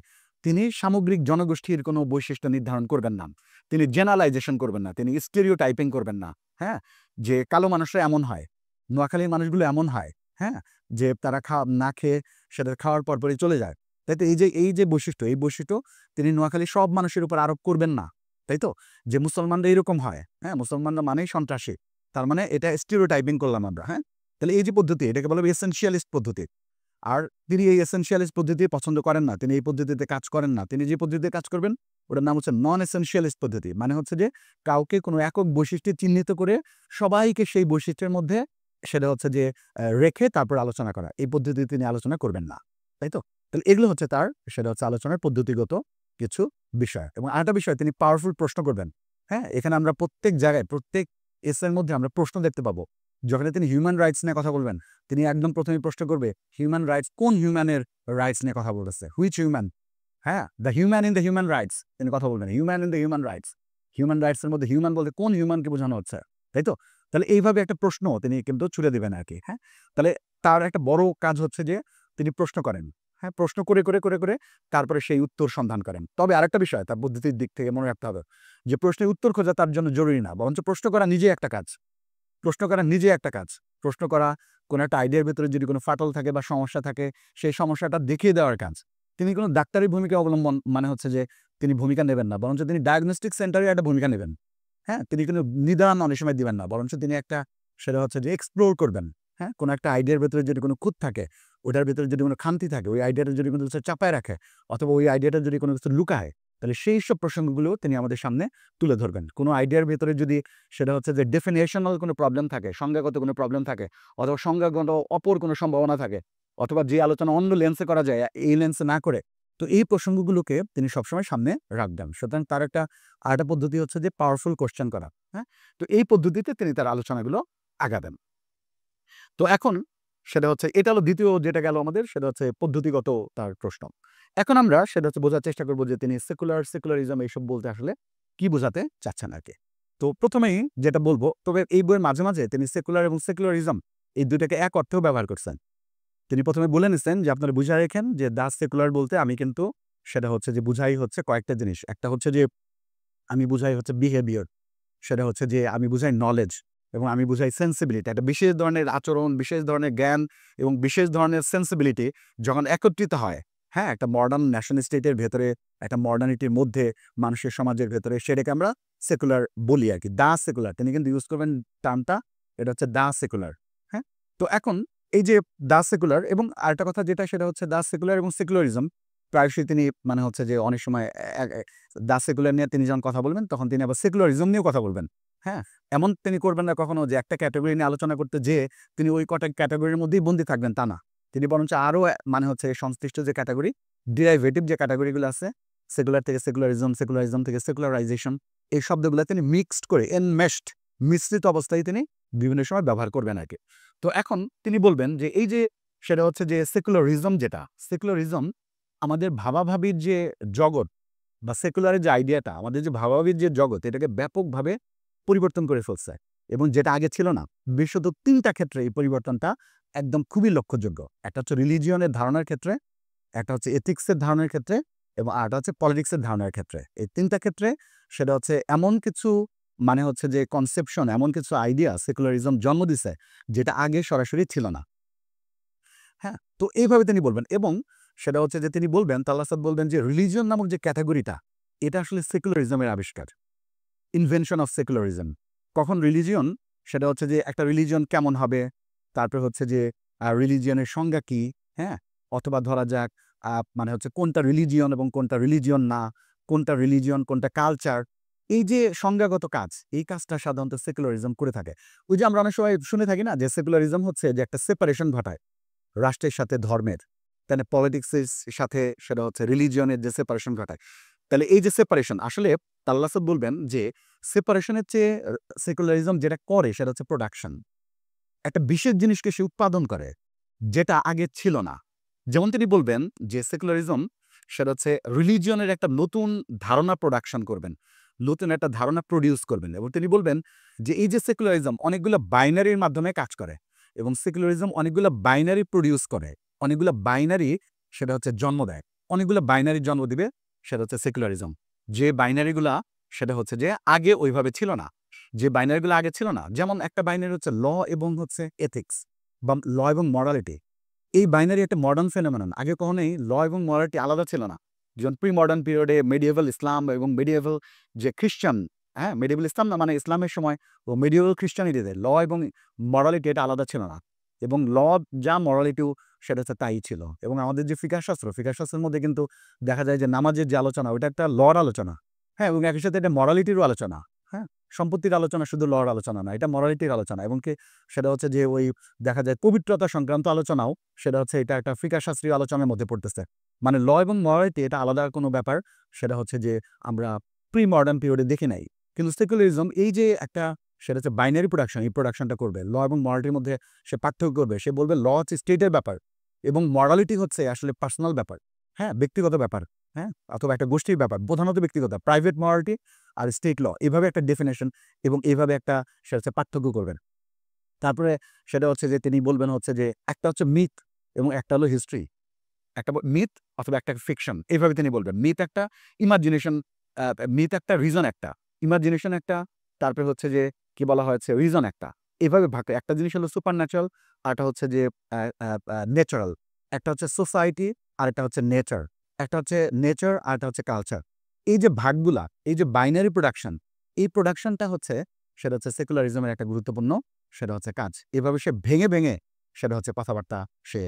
তিনি সামগ্রিক জনগোষ্ঠীর কোনো বৈশিষ্ট্য নির্ধারণ করবেন না, তিনি জেনারেলাইজেশন করবেন না, তিনি স্টেরিওটাইপিং করবেন না, হ্যাঁ? যে কালো মানুষরা এমন হয়, নোয়াখালীর মানুষগুলো এমন হয়, হ্যাঁ, যে তারা না খেয়ে সেটা খাওয়ার পরপরই চলে যায়, তাই তো? এই যে বৈশিষ্ট্য, এই বৈশিষ্ট্য তিনি নোয়াখালীর সব মানুষের উপর আরোপ করবেন না, তাই তো? যে মুসলমানরা এরকম হয়, হ্যাঁ, মুসলমানরা মানেই সন্ত্রাসী, তার মানে এটা স্টেরিওটাইপিং করলাম আমরা, হ্যাঁ? তাহলে এই যে পদ্ধতি, এটাকে বলা হবে এসেনশিয়ালিস্ট পদ্ধতি। আর তিনি এই এসেনশিয়ালিস্ট পদ্ধতি পছন্দ করেন না, তিনি এই পদ্ধতিতে কাজ করেন না। তিনি যে পদ্ধতিতে কাজ করবেন ওটার নাম হচ্ছে নন এসেনশিয়ালিস্ট পদ্ধতি। মানে হচ্ছে যে কাউকে কোনো একক বৈশিষ্ট্যে চিহ্নিত করে সবাইকে সেই বৈশিষ্ট্যের মধ্যে সেটা হচ্ছে যে রেখে তারপর আলোচনা করা। এই পদ্ধতি তিনি আলোচনা করবেন না, তাই তো? তাহলে এগুলো হচ্ছে তার সেটা হচ্ছে আলোচনার পদ্ধতিগত কিছু বিষয়। এবং আরেকটা বিষয়, তিনি পাওয়ারফুল প্রশ্ন করবেন, হ্যাঁ? এখানে আমরা প্রত্যেক জায়গায় প্রত্যেক এসের মধ্যে আমরা প্রশ্ন দেখতে পাবো। যখন তিনি হিউম্যান রাইটস নিয়ে কথা বলবেন, তিনি একদম প্রথমেই প্রশ্ন করবে হিউম্যান রাইটস, কোন হিউম্যানের রাইটস নিয়ে কথা বলতেছে, হুইচ হিউম্যান, হ্যাঁ? The human in the human rights তিনি কথা বলবেন, human in the human rights. Human rights এর মধ্যে হিউম্যান বলতে কোন হিউম্যানকে বোঝানো হচ্ছে, তাই তো? তাহলে এইভাবে একটা প্রশ্ন তিনি কিন্তু ছুড়ে দিবেন আর কি, হ্যাঁ? তাহলে তার একটা বড় কাজ হচ্ছে যে তিনি প্রশ্ন করেন, হ্যাঁ, প্রশ্ন করে তারপরে সেই উত্তর সন্ধান করেন। তবে আরেকটা বিষয় তার পদ্ধতির দিক থেকে মনে রাখতে হবে যে প্রশ্নের উত্তর খোঁজা তার জন্য জরুরি না, বরঞ্চ প্রশ্ন করা নিজেই একটা কাজ। প্রশ্ন করা নিজে একটা কাজ। প্রশ্ন করা কোনো একটা আইডিয়ার ভেতরে যদি কোনো ফাটল থাকে বা সমস্যা থাকে, সেই সমস্যাটা দেখিয়ে দেওয়ার কাজ। তিনি কোনো ডাক্তারি ভূমিকা অবলম্বন মানে হচ্ছে যে তিনি ভূমিকা নেবেন না, বরঞ্চ তিনি ডায়াগনস্টিক সেন্টারে একটা ভূমিকা নেবেন, হ্যাঁ? তিনি কোনো নিদান অনেক সময় দিবেন না, বরঞ্চ তিনি একটা সেটা হচ্ছে যে এক্সপ্লোর করবেন, হ্যাঁ? কোনো একটা আইডিয়ার ভেতরে যদি কোনো খুঁত থাকে, ওটার ভেতরে যদি কোনো খামতি থাকে, ওই আইডিয়াটা যদি কোনো কিছু চাপায় রাখে, অথবা ওই আইডিয়াটা যদি কোনো কিছু লুকায়, তাহলে সেই সব প্রসঙ্গগুলো তিনি আমাদের সামনে তুলে ধরবেন। কোনো আইডিয়ার ভেতরে যদি সেটা হচ্ছে যে ডেফিনেশনাল কোনো প্রবলেম থাকে, সংজ্ঞাগত কোনো প্রবলেম থাকে, অথবা সংজ্ঞাগত অপর কোনো সম্ভাবনা থাকে, অথবা যে আলোচনা অন্য লেন্সে করা যায় এই লেন্সে না করে, তো এই প্রসঙ্গগুলোকে তিনি সবসময় সামনে রাখবেন। সুতরাং তার আরেকটা পদ্ধতি হচ্ছে যে পাওয়ারফুল কোয়েশ্চেন করা, হ্যাঁ? তো এই পদ্ধতিতে তিনি তার আলোচনাগুলো আগাবেন। তো এখন সেটা হচ্ছে এটা হলো দ্বিতীয় যেটা গেল আমাদের, সেটা হচ্ছে পদ্ধতিগত তার প্রশ্ন। এখন আমরা সেটা হচ্ছে বোঝার চেষ্টা করব যে তিনি সেকুলারিজম এইসব বলতে আসলে কি বোঝাতে চাচ্ছেন আরকি। তো প্রথমেই যেটা বলব, তবে এই বইয়ের মাঝে, মাঝে তিনি সেকুলার এবং সেকুলারিজম এই ২ টাকে এক অর্থেও ব্যবহার করছেন। তিনি প্রথমে বলে নিছেন যে আপনারা বুঝে রেখেন যে দা সেকুলার বলতে আমি কিন্তু সেটা হচ্ছে যে বুঝাই হচ্ছে কয়েকটা জিনিস। একটা হচ্ছে যে আমি বুঝাই হচ্ছে বিহেভিয়ার, সেটা হচ্ছে যে আমি বুঝাই নলেজ, এবং আমি বুঝাই সেন্সিবিলিটি। একটা বিশেষ ধরনের আচরণ, বিশেষ ধরনের জ্ঞান এবং বিশেষ ধরনের সেন্সিবিলিটি যখন একত্রিত হয়, হ্যাঁ? একটা মডার্ন ন্যাশন স্টেটের ভেতরে, একটা মডার্নিটির মধ্যে, মানুষের সমাজের ভেতরে, সেটাকে আমরা সেকুলার বলি আরকি। দা সেকুলার তিনি কিন্তু ইউজ করবেন টার্মটা, এটা হচ্ছে দা সেকুলার, হ্যাঁ? তো এখন এই যে দা সেকুলার, এবং আরেকটা কথা যেটা সেটা হচ্ছে দা সেকুলার এবং সেকুলারিজম প্রায়শই তিনি মানে হচ্ছে যে অনেক সময় দা সেকুলার নিয়ে তিনি যখন কথা বলবেন তখন তিনি আবার সেকুলারিজম নিয়েও কথা বলবেন, হ্যাঁ? এমন তিনি করবেন না কখনো যে একটা ক্যাটেগরি নিয়ে আলোচনা করতে যেয়ে তিনি ওই কটা ক্যাটেগরির মধ্যেই বন্দী থাকবেন, তা না। তিনি বরঞ্চ আরো মানে হচ্ছে সংশ্লিষ্ট যে ক্যাটেগরি, ডিরাইভেটিভ যে ক্যাটেগরিগুলো আছে, সেকুলার থেকে সেকুলারিজম, সেকুলারিজম থেকে সেকুলারাইজেশন, এই শব্দগুলো তিনি মিক্সড করে মিশ্রিত অবস্থায় তিনি বিভিন্ন সময় ব্যবহার করবেন আরকি। তো এখন তিনি বলবেন যে এই যে সেটা হচ্ছে যে সেকুলারিজম যেটা, সেকুলারিজম আমাদের ভাবাভাবির যে জগৎ বা সেকুলারের যে আইডিয়াটা, আমাদের যে ভাবাভাবির যে জগৎ, এটাকে ব্যাপকভাবে পরিবর্তন করে ফেলছে এবং যেটা আগে ছিল না। বিশেষত ৩ টা ক্ষেত্রে এই পরিবর্তনটা একদম খুবই লক্ষ্যযোগ্য। একটা হচ্ছে রিলিজিয়নের ধারণার ক্ষেত্রে, একটা হচ্ছে এথিক্সের ধারণার ক্ষেত্রে এবং আরেকটা হচ্ছে পলিটিক্সের ধারণার ক্ষেত্রে। এই ৩ টা ক্ষেত্রে সেটা হচ্ছে এমন কিছু মানে হচ্ছে যে কনসেপশন, এমন কিছু আইডিয়া সেকুলারিজম জন্ম দিছে, যেটা আগে সরাসরি ছিল না। হ্যাঁ? তো এইভাবে তিনি বলবেন এবং সেটা হচ্ছে যে তিনি বলবেন, তাল্লাসাদ বলবেন যে রিলিজিয়ন নামক যে ক্যাটেগরিটা, এটা আসলে সেকুলারিজমের আবিষ্কার। Invention of secularism. কখন রিলিজিয়ন? সেটা হচ্ছে যে একটা রিলিজিয়ন কেমন হবে? তারপর হচ্ছে যে রিলিজিয়নের সংজ্ঞা কি? হ্যাঁ? অথবা ধরা যাক মানে হচ্ছে কোনটা রিলিজিয়ন এবং কোনটা রিলিজিয়ন না, কোনটা রিলিজিয়ন, কোনটা কালচার। এই যে সংজ্ঞাগত কাজ, এই কাজটা সাধারণত সেকুলারিজম করে থাকে। ওই যে আমরা অনেক সময় শুনে থাকি না যে সেকুলারিজম হচ্ছে যে একটা সেপারেশন ঘটায় রাষ্ট্রের সাথে ধর্মের। তাহলে পলিটিক্সের সাথে সেটা হচ্ছে রিলিজিয়নের যে সেপারেশন ঘটায়। তাহলে এই যে সেপারেশন আসলে তাল্লাসাদ বলবেন যে সেপারেশনের চেয়ে সেকুলারিজম যেটা করে সেটা হচ্ছে প্রোডাকশন। একটা বিশেষ জিনিসকে সে উৎপাদন করে, যেটা আগে ছিল না। যেমন তিনি বলবেন যে সেকুলারিজম সেটা হচ্ছে রিলিজিয়নের একটা নতুন ধারণা প্রোডাকশন করবেন। নতুন একটা ধারণা প্রডিউস করবেন এবং তিনি বলবেন যে এই যে সেকুলারিজম অনেকগুলো বাইনারির মাধ্যমে কাজ করে এবং সেকুলারিজম অনেকগুলো বাইনারি প্রডিউস করে। অনেকগুলো বাইনারি সেটা হচ্ছে জন্ম দেয়। অনেকগুলো বাইনারি জন্ম দিবে সেটা হচ্ছে সেকুলারিজম। যে বাইনারিগুলা সেটা হচ্ছে যে আগে ওইভাবে ছিল না। যে বাইনারিগুলো আগে ছিল না। যেমন একটা বাইনারি হচ্ছে ল এবং হচ্ছে এথিক্স বা ল এবং মরালিটি। এই বাইনারি একটা মডার্ন ফেনোমেনন। আগে কখনোই ল এবং মরালিটি আলাদা ছিল না। যেমন প্রি মডার্ন পিরিয়ডে মেডিয়েভাল ইসলাম এবং মেডিয়েভাল যে খ্রিস্টান, হ্যাঁ? মেডিয়েভাল ইসলাম না মানে ইসলামের সময় ও মেডিয়েভাল খ্রিস্টানিটিতে ল এবং মরালিটি এটা আলাদা ছিল না। এবং ল যা মরালিটিও সেটা হচ্ছে তাই ছিল। এবং আমাদের যে ফিকহ শাস্ত্রের মধ্যে কিন্তু দেখা যায় যে নামাজের যে আলোচনা ওইটা একটা লর আলোচনা। হ্যাঁ? এবং একই সাথে এটা মরালিটিরও আলোচনা। হ্যাঁ? সম্পত্তির আলোচনা শুধু লর আলোচনা না। এটা মরালিটির আলোচনা এবং সেটা হচ্ছে যে ওই দেখা যায় পবিত্রতা সংক্রান্ত আলোচনাও সেটা হচ্ছে এটা একটা ফিকহ শাস্ত্রীয় আলোচনার মধ্যে পড়তেছে। মানে ল এবং মরালিটি এটা আলাদা কোনো ব্যাপার। সেটা হচ্ছে যে আমরা প্রি মডার্ন পিরিয়ডে দেখি নাই। কিন্তু সেকুলারিজম এই যে একটা সেটা হচ্ছে বাইনারি প্রোডাকশন, এই প্রোডাকশনটা করবে। ল এবং মরালিটির মধ্যে সে পার্থক্য করবে। সে বলবে ল হচ্ছে স্টেটের ব্যাপার এবং মরালিটি হচ্ছে আসলে পার্সোনাল ব্যাপার। হ্যাঁ? ব্যক্তিগত ব্যাপার। হ্যাঁ? অথবা একটা গোষ্ঠীর ব্যাপার। প্রধানত ব্যক্তিগত। প্রাইভেট মরালিটি আর স্টেট ল এভাবে একটা ডেফিনিশন এবং এভাবে একটা সেটা হচ্ছে পার্থক্য করবেন। তারপরে সেটা হচ্ছে যে তিনি বলবেন হচ্ছে যে একটা হচ্ছে মিথ এবং একটা হলো হিস্ট্রি। একটা মিথ অথবা একটা ফিকশন এভাবে তিনি বলবেন। মিথ একটা, ইমাজিনেশন মিথ একটা, রিজন একটা। ইমাজিনেশন একটা, তারপরে হচ্ছে যে কি বলা হয়েছে রিজন একটা। এভাবে ভাগ করে। একটা জিনিস হলো সুপারন্যাচারাল, আরেকটা হচ্ছে যে ন্যাচারাল। একটা হচ্ছে সোসাইটি, আরেকটা হচ্ছে নেচার। একটা হচ্ছে নেচার, আরেকটা হচ্ছে কালচার। এই যে ভাগগুলা, এই যে বাইনারি প্রোডাকশন, এই প্রোডাকশনটা হচ্ছে সেটা হচ্ছে সেকুলারিজমের একটা গুরুত্বপূর্ণ সেটা হচ্ছে কাজ। এভাবে সে ভেঙে সেটা হচ্ছে কথাবার্তা সে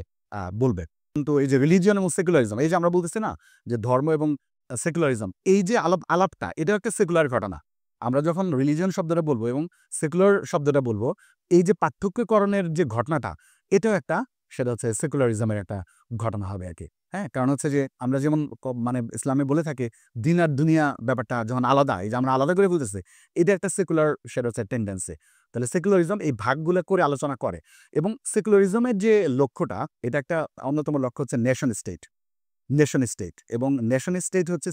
বলবে। কিন্তু এই যে রিলিজিয়ন এবং সেকুলারিজম এই যে আমরা বলতেছি না যে ধর্ম এবং সেকুলারিজম এই যে আলাপটা এটাও একটা সেকুলার ঘটনা। আমরা যখন রিলিজিয়ন শব্দটা বলবো এবং সেকুলার শব্দটা বলবো, এই যে পার্থক্যকরণের যে ঘটনাটা এটাও একটা সেটা হচ্ছে সেকুলারিজমের একটা ঘটনা হবে আরকি। হ্যাঁ? কারণ হচ্ছে যে আমরা যেমন মানে ইসলামে বলে থাকি দিন আর দুনিয়া ব্যাপারটা যখন আলাদা, এই যে আমরা আলাদা করে বলতেছি, এটা একটা সেকুলার সেটা হচ্ছে টেনডেন্সি। তাহলে সেকুলারিজম এই ভাগগুলো করে আলোচনা করে এবং সেকুলারিজমের যে লক্ষ্যটা এটা একটা অন্যতম লক্ষ্য হচ্ছে নেশন স্টেট। নেশন স্টেট এবং নেশন স্টেট হচ্ছে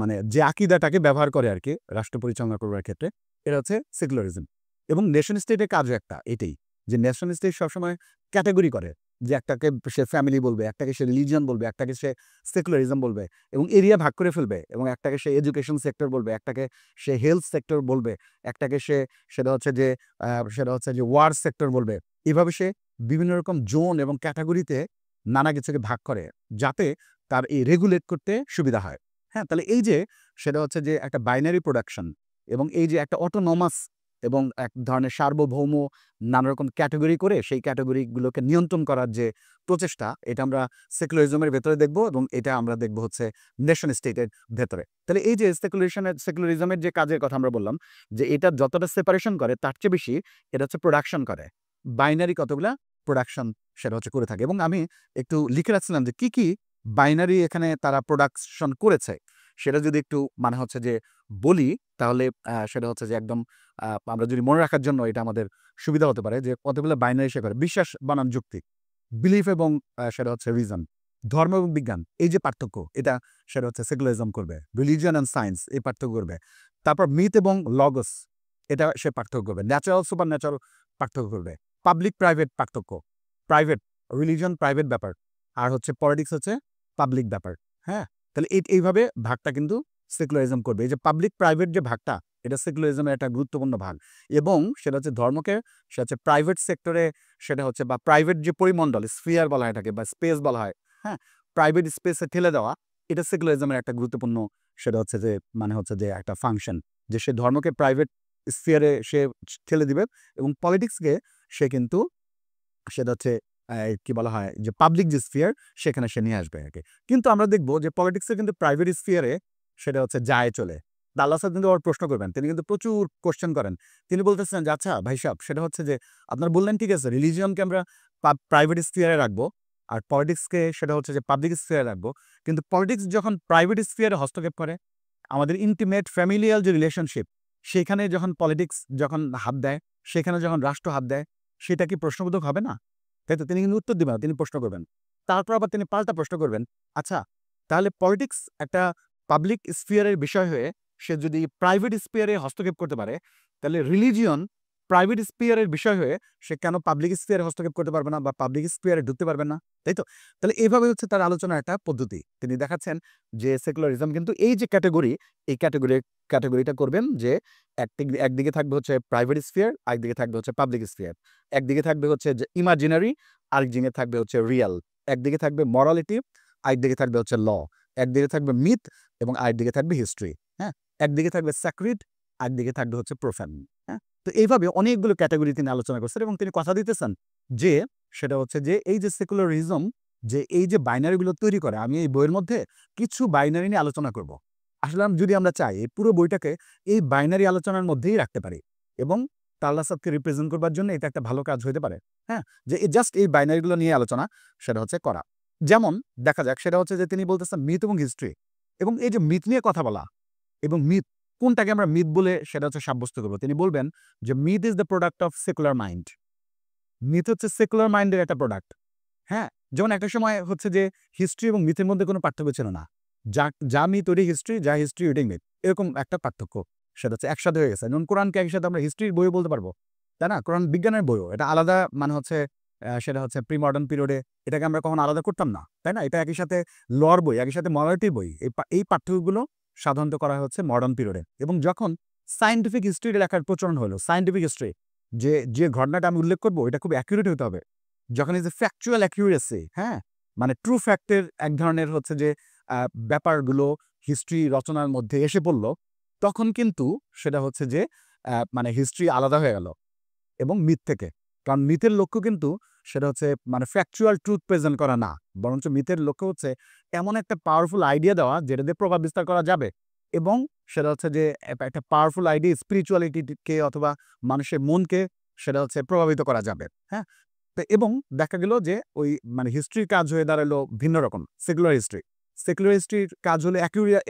মানে যে আকীদাটাকে ব্যবহার করে আরকি রাষ্ট্র পরিচালনা করবার ক্ষেত্রে, এটা হচ্ছে সেকুলারিজম। এবং নেশন স্টেটের কাজও একটা এটাই। যে নেশন স্টেট সবসময় ক্যাটেগরি করে। যে একটাকে সে ফ্যামিলি বলবে, একটাকে সে রিলিজিয়ন বলবে, একটাকে সে সেকুলারিজম বলবে এবং এরিয়া ভাগ করে ফেলবে এবং একটাকে সে এডুকেশন সেক্টর বলবে, একটাকে সে হেলথ সেক্টর বলবে, একটাকে সে সেটা হচ্ছে যে ওয়ার সেক্টর বলবে। এভাবে সে বিভিন্ন রকম জোন এবং ক্যাটেগরিতে নানা কিছুকে ভাগ করে, যাতে তার এই রেগুলেট করতে সুবিধা হয়। হ্যাঁ? তাহলে এই যে সেটা হচ্ছে যে একটা বাইনারি প্রোডাকশন এবং এই যে একটা অটোনমাস এবং এক ধরনের সার্বভৌম নানারকম ক্যাটেগরি করে সেই ক্যাটেগরিগুলোকে নিয়ন্ত্রণ করার যে প্রচেষ্টা, এটা আমরা সেকুলারিজমের ভেতরে দেখব এবং এটা আমরা দেখব হচ্ছে নেশন স্টেটের ভেতরে। তাহলে এই যে সেকুলারিজমের যে কাজের কথা আমরা বললাম যে এটা যতটা সেপারেশন করে তার চেয়ে বেশি এটা হচ্ছে প্রোডাকশন করে। বাইনারি কতগুলা প্রোডাকশন সেটা হচ্ছে করে থাকে এবং আমি একটু লিখে রাখছিলাম যে কি বাইনারি এখানে তারা প্রোডাকশন করেছে। সেটা যদি একটু মানে হচ্ছে যে বলি তাহলে সেটা হচ্ছে যে একদম আমরা যদি মনে রাখার জন্য এটা আমাদের সুবিধা হতে পারে যে কতগুলো বাইনারি সে করে। বিশ্বাস বনাম যুক্তি। বিলিফ এবং সেটা হচ্ছে রিজন, ধর্ম এবং বিজ্ঞান, এই যে পার্থক্য, এটা সেটা হচ্ছে সেকুলারিজম করবে। রিলিজিয়ন অ্যান্ড সায়েন্স এই পার্থক্য করবে। তারপর মিথ এবং লগস, এটা সে পার্থক্য করবে। ন্যাচারাল সুপার ন্যাচারাল পার্থক্য করবে। পাবলিক প্রাইভেট পার্থক্য, প্রাইভেট রিলিজন প্রাইভেট ব্যাপার, আর হচ্ছে পলিটিক্স হচ্ছে পাবলিক ব্যাপার। হ্যাঁ, তাহলে এইভাবে ভাগটা কিন্তু সেকুলারিজম করবে। এই যে পাবলিক প্রাইভেট যে ভাগটা, এটা সেকুলারিজমের একটা গুরুত্বপূর্ণ ভাগ। এবং সেটা হচ্ছে ধর্মকে সেটা হচ্ছে প্রাইভেট সেক্টরে, সেটা হচ্ছে বা প্রাইভেট যে পরিমণ্ডল স্ফিয়ার বলা হয় এটাকে, বা স্পেস বলা হয়, হ্যাঁ, প্রাইভেট স্পেসে ঠেলে দেওয়া, এটা সেকুলারিজমের একটা গুরুত্বপূর্ণ সেটা হচ্ছে যে মানে হচ্ছে যে একটা ফাংশন, যে সে ধর্মকে প্রাইভেট স্ফিয়ারে সে ঠেলে দিবে এবং পলিটিক্সকে সে কিন্তু সেটা হচ্ছে কি বলা হয় যে পাবলিক যে স্ফিয়ার সেখানে সে নিয়ে আসবে আর কি। কিন্তু আমরা দেখবো যে পলিটিক্সে কিন্তু প্রাইভেট স্ফিয়ারে সেটা হচ্ছে যায় চলে। আল্লাহ সাহেব কিন্তু আবার প্রশ্ন করবেন, তিনি কিন্তু প্রচুর কোশ্চেন করেন। তিনি বলতেছেন যে আচ্ছা ভাই সাহেব, সেটা হচ্ছে যে আপনার বললেন ঠিক আছে রিলিজিয়নকে আমরা প্রাইভেট স্ফিয়ারে রাখবো আর পলিটিক্সকে সেটা হচ্ছে যে পাবলিক স্ফিয়ারে রাখবো, কিন্তু পলিটিক্স যখন প্রাইভেট স্ফিয়ারে হস্তক্ষেপ করে, আমাদের ইন্টিমেট ফ্যামিলিয়াল যে রিলেশনশিপ, সেখানে যখন পলিটিক্স যখন হাত দেয়, সেখানে যখন রাষ্ট্র হাত দেয়, সেটা কি প্রশ্নবোধক হবে না? তাই তো? তিনি কিন্তু উত্তর দিবেন না, তিনি প্রশ্ন করবেন। তারপর আবার তিনি পাল্টা প্রশ্ন করবেন, আচ্ছা তাহলে পলিটিক্স একটা পাবলিক স্ফিয়ারের বিষয় হয়ে সে যদি প্রাইভেট স্ফিয়ারে হস্তক্ষেপ করতে পারে, তাহলে রিলিজিয়ন প্রাইভেট স্ফিয়ারের বিষয় হয়ে সে কেন পাবলিক স্ফিয়ারে হস্তক্ষেপ করতে পারবে না বা পাবলিক স্ফিয়ারে ঢুকতে পারবে না? তাই তো? তাহলে এইভাবে হচ্ছে তার আলোচনার একটা পদ্ধতি। তিনি দেখাচ্ছেন যে সেকুলারিজম কিন্তু এই যে ক্যাটেগরি, এই ক্যাটেগরিটা করবেন যে একদিকে থাকবে হচ্ছে প্রাইভেট স্ফিয়ার, আরেকদিকে থাকবে হচ্ছে পাবলিক স্ফিয়ার। একদিকে থাকবে হচ্ছে যে ইমাজিনারি, আরেকদিকে থাকবে হচ্ছে রিয়াল। একদিকে থাকবে মরালিটি, আরেকদিকে থাকবে হচ্ছে ল। একদিকে থাকবে মিথ এবং আরেকদিকে থাকবে হিস্ট্রি। হ্যাঁ, একদিকে থাকবে স্যাক্রিড, আরেকদিকে থাকবে হচ্ছে প্রোফ্যান। হ্যাঁ, তো এইভাবে অনেকগুলো ক্যাটাগরি তিনি আলোচনা করছেন এবং তিনি কথা দিতেছেন যে সেটা হচ্ছে যে এই যে সেকুলারিজম যে এই যে বাইনারিগুলো তৈরি করে, আমি এই বইয়ের মধ্যে কিছু বাইনারি নিয়ে আলোচনা করব। আসলে যদি আমরা চাই এই পুরো বইটাকে এই বাইনারি আলোচনার মধ্যেই রাখতে পারি এবং তাল্লা সাবকে রিপ্রেজেন্ট করবার জন্য এটা একটা ভালো কাজ হতে পারে। হ্যাঁ, যে জাস্ট এই বাইনারিগুলো নিয়ে আলোচনা সেটা হচ্ছে করা। যেমন দেখা যাক সেটা হচ্ছে যে তিনি বলতেছেন মিথ এবং হিস্ট্রি, এবং এই যে মিথ নিয়ে কথা বলা এবং মিথ কোনটাকে আমরা মিথ বলে সেটা হচ্ছে সাব্যস্ত করবো। তিনি বলবেন যে myth is the product of secular mind. Myth হচ্ছে সেকুলার মাইন্ডের একটা প্রোডাক্ট। হ্যাঁ, যেমন একটা সময় হচ্ছে যে হিস্ট্রি এবং মিথের মধ্যে কোনো পার্থক্য ছিল না। যা মিথ ওইটাই হিস্ট্রি, যা হিস্ট্রি ওইটাই মিথ, এরকম একটা পার্থক্য সেটা হচ্ছে একসাথে হয়ে গেছে। যেমন কোরআনকে একই সাথে আমরা হিস্ট্রির বইও বলতে পারবো, তাই না? কোরআন বিজ্ঞানের বইও, এটা আলাদা মানে হচ্ছে সেটা হচ্ছে প্রি মডার্ন পিরিয়ডে এটাকে আমরা কখনো আলাদা করতাম না, তাই না? এটা একই সাথে লর বই, একই সাথে মরালিটির বই। এই পার্থক্যগুলো সাধারণত করা হচ্ছে মডার্ন পিরিয়ডে। এবং যখন সায়েন্টিফিক হিস্ট্রি লেখার প্রচলন হলো, সায়েন্টিফিক হিস্ট্রি যে ঘটনাটা আমি উল্লেখ করবো এটা খুব অ্যাকুরেট হতে হবে। যখন এই যে ফ্যাকচুয়াল অ্যাকিউরেসি, হ্যাঁ, মানে ট্রু ফ্যাক্টের এক ধরনের হচ্ছে যে ব্যাপারগুলো হিস্ট্রি রচনার মধ্যে এসে পড়ল, তখন কিন্তু সেটা হচ্ছে যে মানে হিস্ট্রি আলাদা হয়ে গেল এবং মিথ থেকে। কারণ মিথের লক্ষ্য কিন্তু সেটা হচ্ছে মানে ফ্যাকচুয়াল ট্রুথ প্রেজেন্ট করা না, বরঞ্চ মিথের লক্ষ্য হচ্ছে এমন একটা পাওয়ারফুল আইডিয়া দেওয়া যেটা দিয়ে প্রভাব বিস্তার করা যাবে এবং সেটা হচ্ছে যে একটা পাওয়ারফুল আইডিয়া স্পিরিচুয়ালিটিকে অথবা মানুষের মনকে সেটা হচ্ছে প্রভাবিত করা যাবে। হ্যাঁ, তো এবং দেখা গেল যে ওই মানে হিস্ট্রির কাজ হয়ে দাঁড়ালো ভিন্ন রকম, সেকুলার হিস্ট্রি। সেকুলার হিস্ট্রির কাজ হলো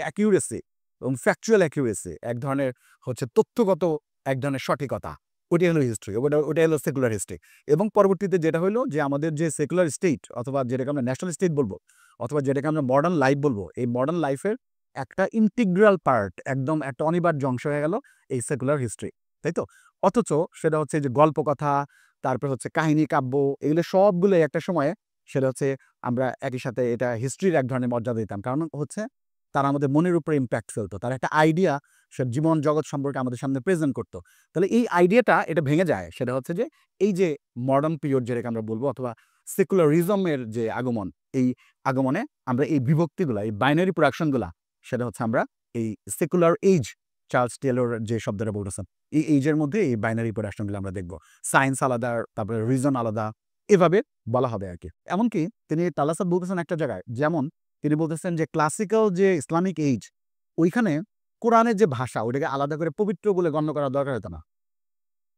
অ্যাকিউরেসি এবং ফ্যাকচুয়াল অ্যাকিউরেসি, এক ধরনের হচ্ছে তথ্যগত এক ধরনের সঠিকতা। ওটাই হলো হিস্ট্রি, ওটাই হলো সেকুলার হিস্ট্রি। এবং পরবর্তীতে যেটা হলো যে আমাদের যে সেকুলার স্টেট অথবা যেটাকে আমরা ন্যাশনাল স্টেট বলবো অথবা যেটাকে আমরা মডার্ন লাইফ বলবো, এই মডার্ন লাইফের একটা ইন্টিগ্রাল পার্ট, একদম একটা অনিবার্য অংশ হয়ে গেল এই সেকুলার হিস্ট্রি, তাই তো? অথচ সেটা হচ্ছে যে গল্প কথা, তারপর হচ্ছে কাহিনী, কাব্য, এগুলো সবগুলো একটা সময়ে সেটা হচ্ছে আমরা একই সাথে এটা হিস্ট্রির এক ধরনের মর্যাদা দিতাম। কারণ হচ্ছে তারা আমাদের মনের উপরে ইম্প্যাক্ট ফেলতো। তারা একটা আইডিয়া সে জীবন জগৎ সম্পর্কে আমাদের সামনে প্রেজেন্ট করতো। তাহলে এই আইডিয়াটা এটা ভেঙে যায়। সেটা হচ্ছে যে এই যে মডার্ন পিরিয়ড যেটাকে আমরা বলবো অথবা সেকুলারিজমের যে আগমন, এই আগমনে আমরা এই বিভক্তিগুলা, এই বাইনারি প্রোডাকশনগুলা সেটা হচ্ছে আমরা এই সেকুলার এইজ, চার্লস টেলর যে শব্দটা বলতেছেন, এই এইজের মধ্যে এই বাইনারি প্রোডাকশনগুলো আমরা দেখব। সায়েন্স আলাদা, তারপরে রিজন আলাদা, এভাবে বলা হবে আরকি। এমনকি তিনি তাল্লা সাহেব বলতেছেন একটা জায়গায়, যেমন তিনি বলতেছেন যে ক্লাসিক্যাল যে ইসলামিক এইজ, ওইখানে কোরআনের যে ভাষা ওটাকে আলাদা করে পবিত্র বলে গণ্য করার দরকার হতো না।